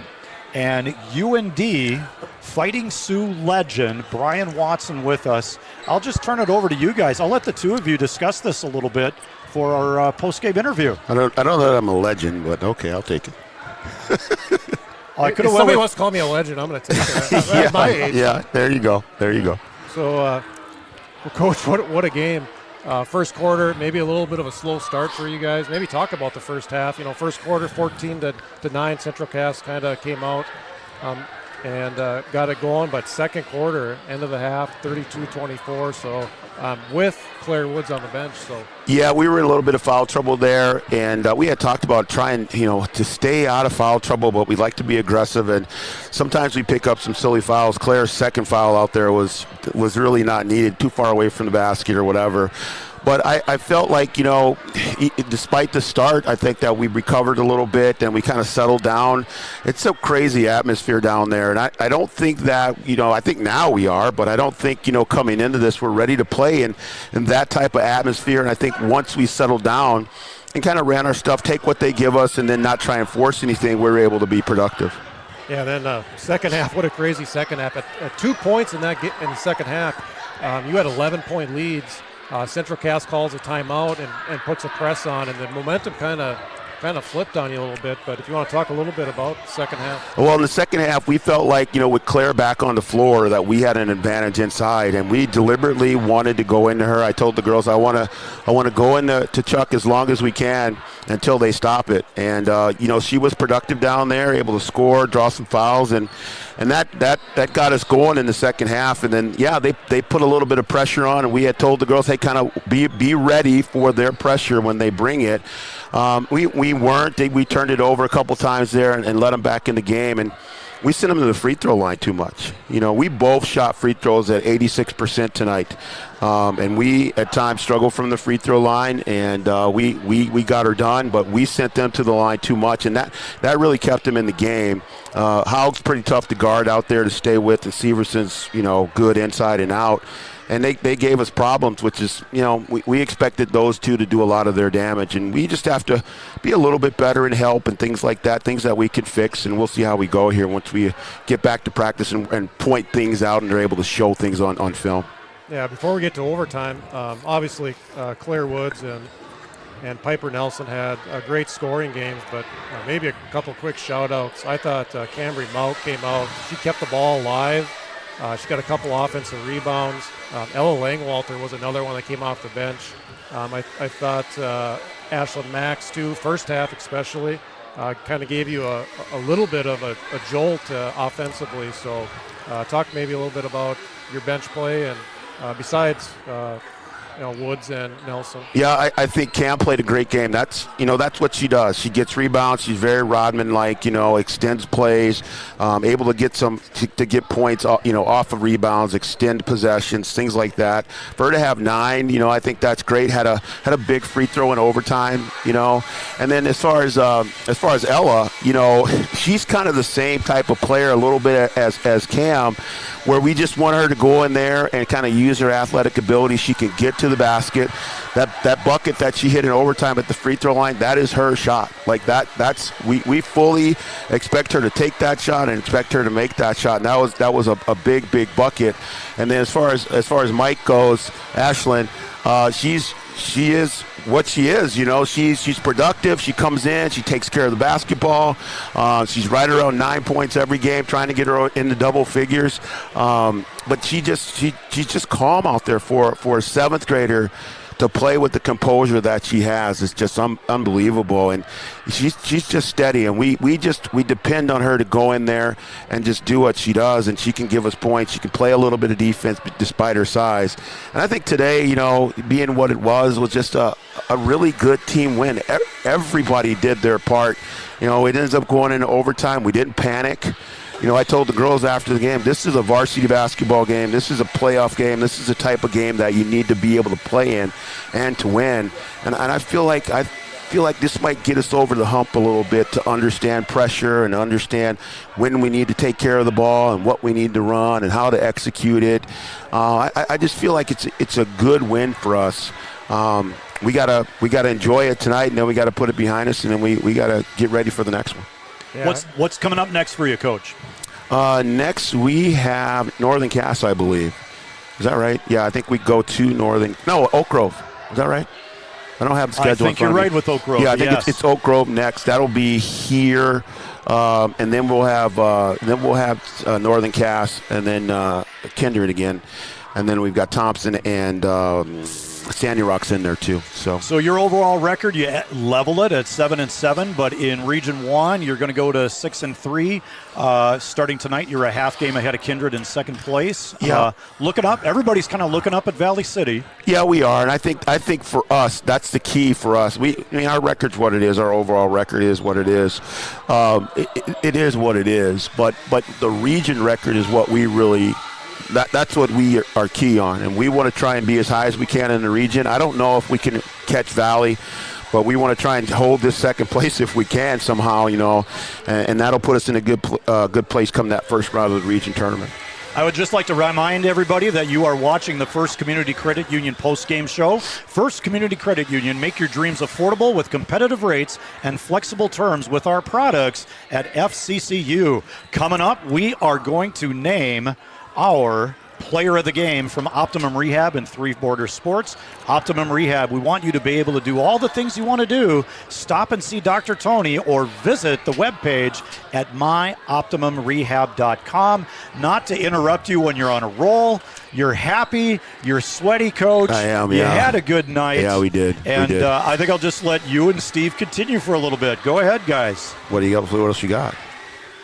and UND Fighting Sioux legend Brian Watson with us. I'll just turn it over to you guys. I'll let the two of you discuss this a little bit for our post-game interview. I don't know that I'm a legend, but okay, I'll take it. If somebody wants to call me a legend, I'm going to take it. At my age. Yeah, there you go. So, well, Coach, what a game. First quarter, maybe a little bit of a slow start for you guys. Maybe talk about the first half. First quarter, 14-9, Central Cass kind of came out and got it going. But second quarter, end of the half, 32-24. So with Claire Woods on the bench. So yeah, we were in a little bit of foul trouble there, and we had talked about trying, to stay out of foul trouble, but we like to be aggressive, and sometimes we pick up some silly fouls. Claire's second foul out there was really not needed, too far away from the basket or whatever. But I felt like, despite the start, I think that we recovered a little bit and we kind of settled down. It's a crazy atmosphere down there. And I don't think that, I think now we are, but I don't think, coming into this, we're ready to play in that type of atmosphere. And I think once we settled down and kind of ran our stuff, take what they give us, and then not try and force anything, we're able to be productive. Yeah, then second half, what a crazy second half. At 2 points in the second half, you had 11-point leads. Central Cass calls a timeout and puts a press on, and the momentum kind of flipped on you a little bit. But if you want to talk a little bit about the second half. Well, in the second half, we felt like, with Claire back on the floor, that we had an advantage inside, and we deliberately wanted to go into her. I told the girls I want to go into Chuck as long as we can until they stop it. And she was productive down there, able to score, draw some fouls, and that got us going in the second half. And then they put a little bit of pressure on, and we had told the girls, hey, kind of be ready for their pressure when they bring it. We weren't. We turned it over a couple times there and let them back in the game, and we sent them to the free throw line too much. We both shot free throws at 86% tonight, and we at times struggled from the free throw line, and we got her done, but we sent them to the line too much, and that really kept them in the game. Haug's pretty tough to guard out there to stay with, and Severson's good inside and out. And they gave us problems, which is, we expected those two to do a lot of their damage. And we just have to be a little bit better and help and things like that, things that we can fix. And we'll see how we go here once we get back to practice and point things out and they're able to show things on film. Yeah, before we get to overtime, obviously Claire Woods and Piper Nelson had great scoring games, but maybe a couple quick shout-outs. I thought Cambry Mauk came out. She kept the ball alive. She got a couple offensive rebounds. Ella Langwalter was another one that came off the bench. I thought Ashlyn Max, too, first half especially, kind of gave you a little bit of a jolt offensively. So talk maybe a little bit about your bench play and besides Woods and Nelson. Yeah, I think Cam played a great game. That's what she does. She gets rebounds. She's very Rodman-like. Extends plays, able to get to get points. Off of rebounds, extend possessions, things like that. For her to have 9, I think that's great. Had a big free throw in overtime. And then as far as Ella, she's kind of the same type of player a little bit as Cam, where we just want her to go in there and kind of use her athletic ability. She can get to to the basket. That bucket that she hit in overtime at the free throw line, that is her shot. Like that's we fully expect her to take that shot and expect her to make that shot. And that was a big bucket. And then as far as Mike goes, Ashlyn, she is what she is. You know, she's productive. She comes in, she takes care of the basketball. She's right around 9 points every game, trying to get her into double figures. But she's just calm out there for a seventh grader to play with the composure that she has. Is just unbelievable, and she's just steady, and we depend on her to go in there and just do what she does, and she can give us points. She can play a little bit of defense despite her size. And I think today, you know, being what it was just a really good team win. Everybody did their part. You know, it ends up going into overtime. We didn't panic. You know, I told the girls after the game, this is a varsity basketball game. This is a playoff game. This is the type of game that you need to be able to play in and to win. And I feel like this might get us over the hump a little bit to understand pressure and understand when we need to take care of the ball and what we need to run and how to execute it. I just feel like it's a good win for us. We gotta enjoy it tonight, and then we got to put it behind us, and then we got to get ready for the next one. Yeah. What's coming up next for you, Coach? Next we have Northern Cass, I believe. Is that right? Yeah, I think we go to Oak Grove. Is that right? I don't have the schedule. I think you're right with Oak Grove. Yeah, I think it's Oak Grove next. That'll be here, and then we'll have Northern Cass, and then Kindred again, and then we've got Thompson and Sandy Rock's in there too. So your overall record, you level it at 7-7, but in Region 1, you're going to go to 6-3. Starting tonight, you're a half game ahead of Kindred in second place. Yeah. Looking up, everybody's kind of looking up at Valley City. Yeah, we are, and I think for us, that's the key for us. Our record's what it is. Our overall record is what it is. It is what it is. But the region record is what we really. That's what we are key on, and we want to try and be as high as we can in the region. I don't know if we can catch Valley, but we want to try and hold this second place if we can somehow, you know, and that'll put us in a good place come that first round of the region tournament. I would just like to remind everybody that you are watching the First Community Credit Union post-game show. First Community Credit Union, make your dreams affordable with competitive rates and flexible terms with our products at FCCU. Coming up, we are going to name our player of the game from Optimum Rehab and Three Border Sports. Optimum Rehab, we want you to be able to do all the things you want to do. Stop and see Dr. Tony or visit the webpage at myoptimumrehab.com. Not to interrupt you when you're on a roll. You're happy. You're sweaty, Coach. I am, You yeah. had a good night. Yeah, we did. And I think I'll just let you and Steve continue for a little bit. Go ahead, guys. What else you got?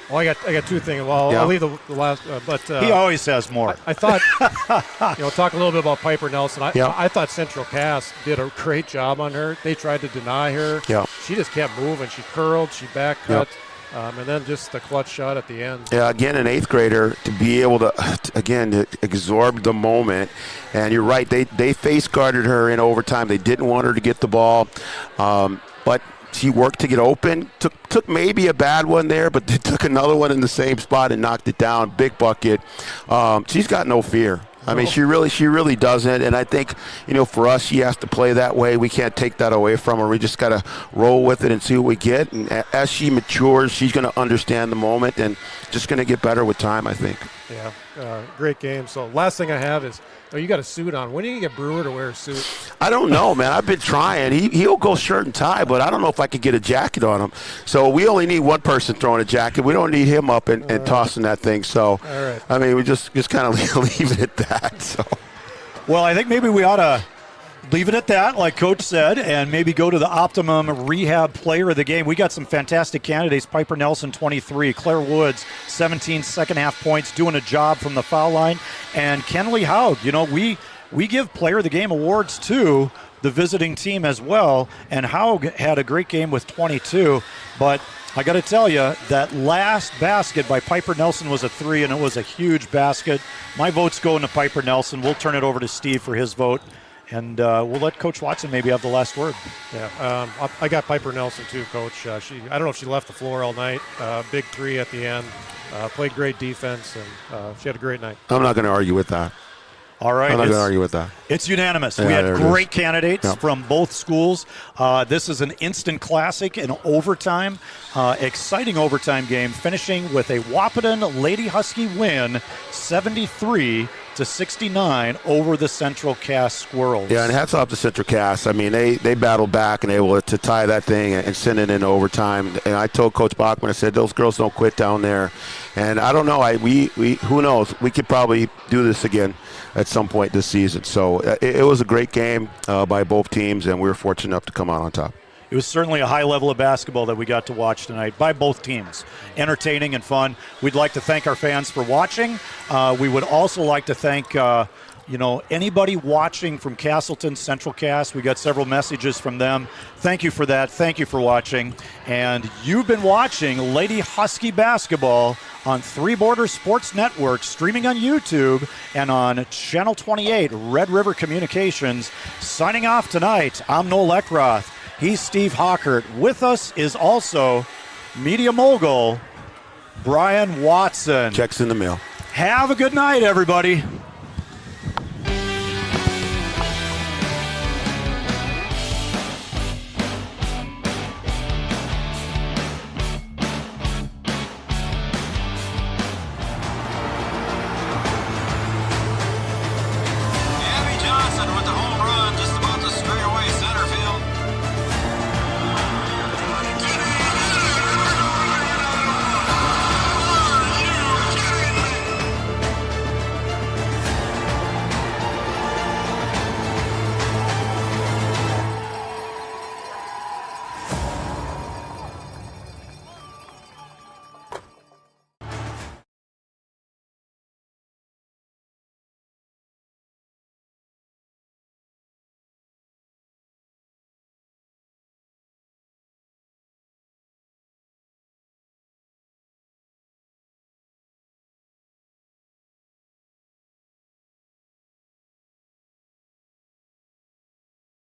Well, I got two things. Well, I'll leave the last, but he always has more. I thought, talk a little bit about Piper Nelson. I thought Central Cass did a great job on her. They tried to deny her. Yeah. She just kept moving. She curled. She back cut. And then just the clutch shot at the end. Yeah, again, an eighth grader to be able to absorb the moment. And you're right, they face guarded her in overtime. They didn't want her to get the ball, but she worked to get open. Took maybe a bad one there, but took another one in the same spot and knocked it down. Big bucket. She's got no fear. I mean, she really doesn't. And I think, for us, she has to play that way. We can't take that away from her. We just got to roll with it and see what we get. And as she matures, she's going to understand the moment and just going to get better with time, I think. Yeah, great game. So last thing I have is, you got a suit on. When are you going to get Brewer to wear a suit? I don't know, man. I've been trying. He'll go shirt and tie, but I don't know if I could get a jacket on him. So we only need one person throwing a jacket. We don't need him up and tossing that thing. So, right. I mean, we just kind of leave it at that. So, well, I think maybe we ought to leave it at that, like Coach said, and maybe go to the Optimum Rehab player of the game. We got some fantastic candidates. Piper Nelson, 23. Claire Woods, 17 second-half points, doing a job from the foul line. And Kenley Haug, we give player of the game awards to the visiting team as well. And Haug had a great game with 22. But I got to tell you, that last basket by Piper Nelson was a 3, and it was a huge basket. My vote's going to Piper Nelson. We'll turn it over to Steve for his vote. And we'll let Coach Watson maybe have the last word. Yeah, I got Piper Nelson too, Coach. I don't know if she left the floor all night. Big 3 at the end. Played great defense, and she had a great night. I'm not going to argue with that. All right. I'm not going to argue with that. It's unanimous. Yeah, we had there it great is. candidates from both schools. This is an instant classic in overtime. Exciting overtime game, finishing with a Wahpeton Lady Husky win, 73-69 over the Central Cass Squirrels. Yeah, and hats off to Central Cass. I mean, they battled back and able to tie that thing and send it into overtime. And I told Coach Bachman, I said, those girls don't quit down there. And I don't know. We who knows? We could probably do this again at some point this season. So it was a great game by both teams, and we were fortunate enough to come out on top. It was certainly a high level of basketball that we got to watch tonight by both teams. Entertaining and fun. We'd like to thank our fans for watching. We would also like to thank anybody watching from Castleton, Central Cass. We got several messages from them. Thank you for that. Thank you for watching. And you've been watching Lady Husky basketball on Three Borders Sports Network, streaming on YouTube and on Channel 28, Red River Communications. Signing off tonight, I'm Noel Eckroth. He's Steve Hockert. With us is also media mogul Brian Watson. Checks in the mail. Have a good night, everybody.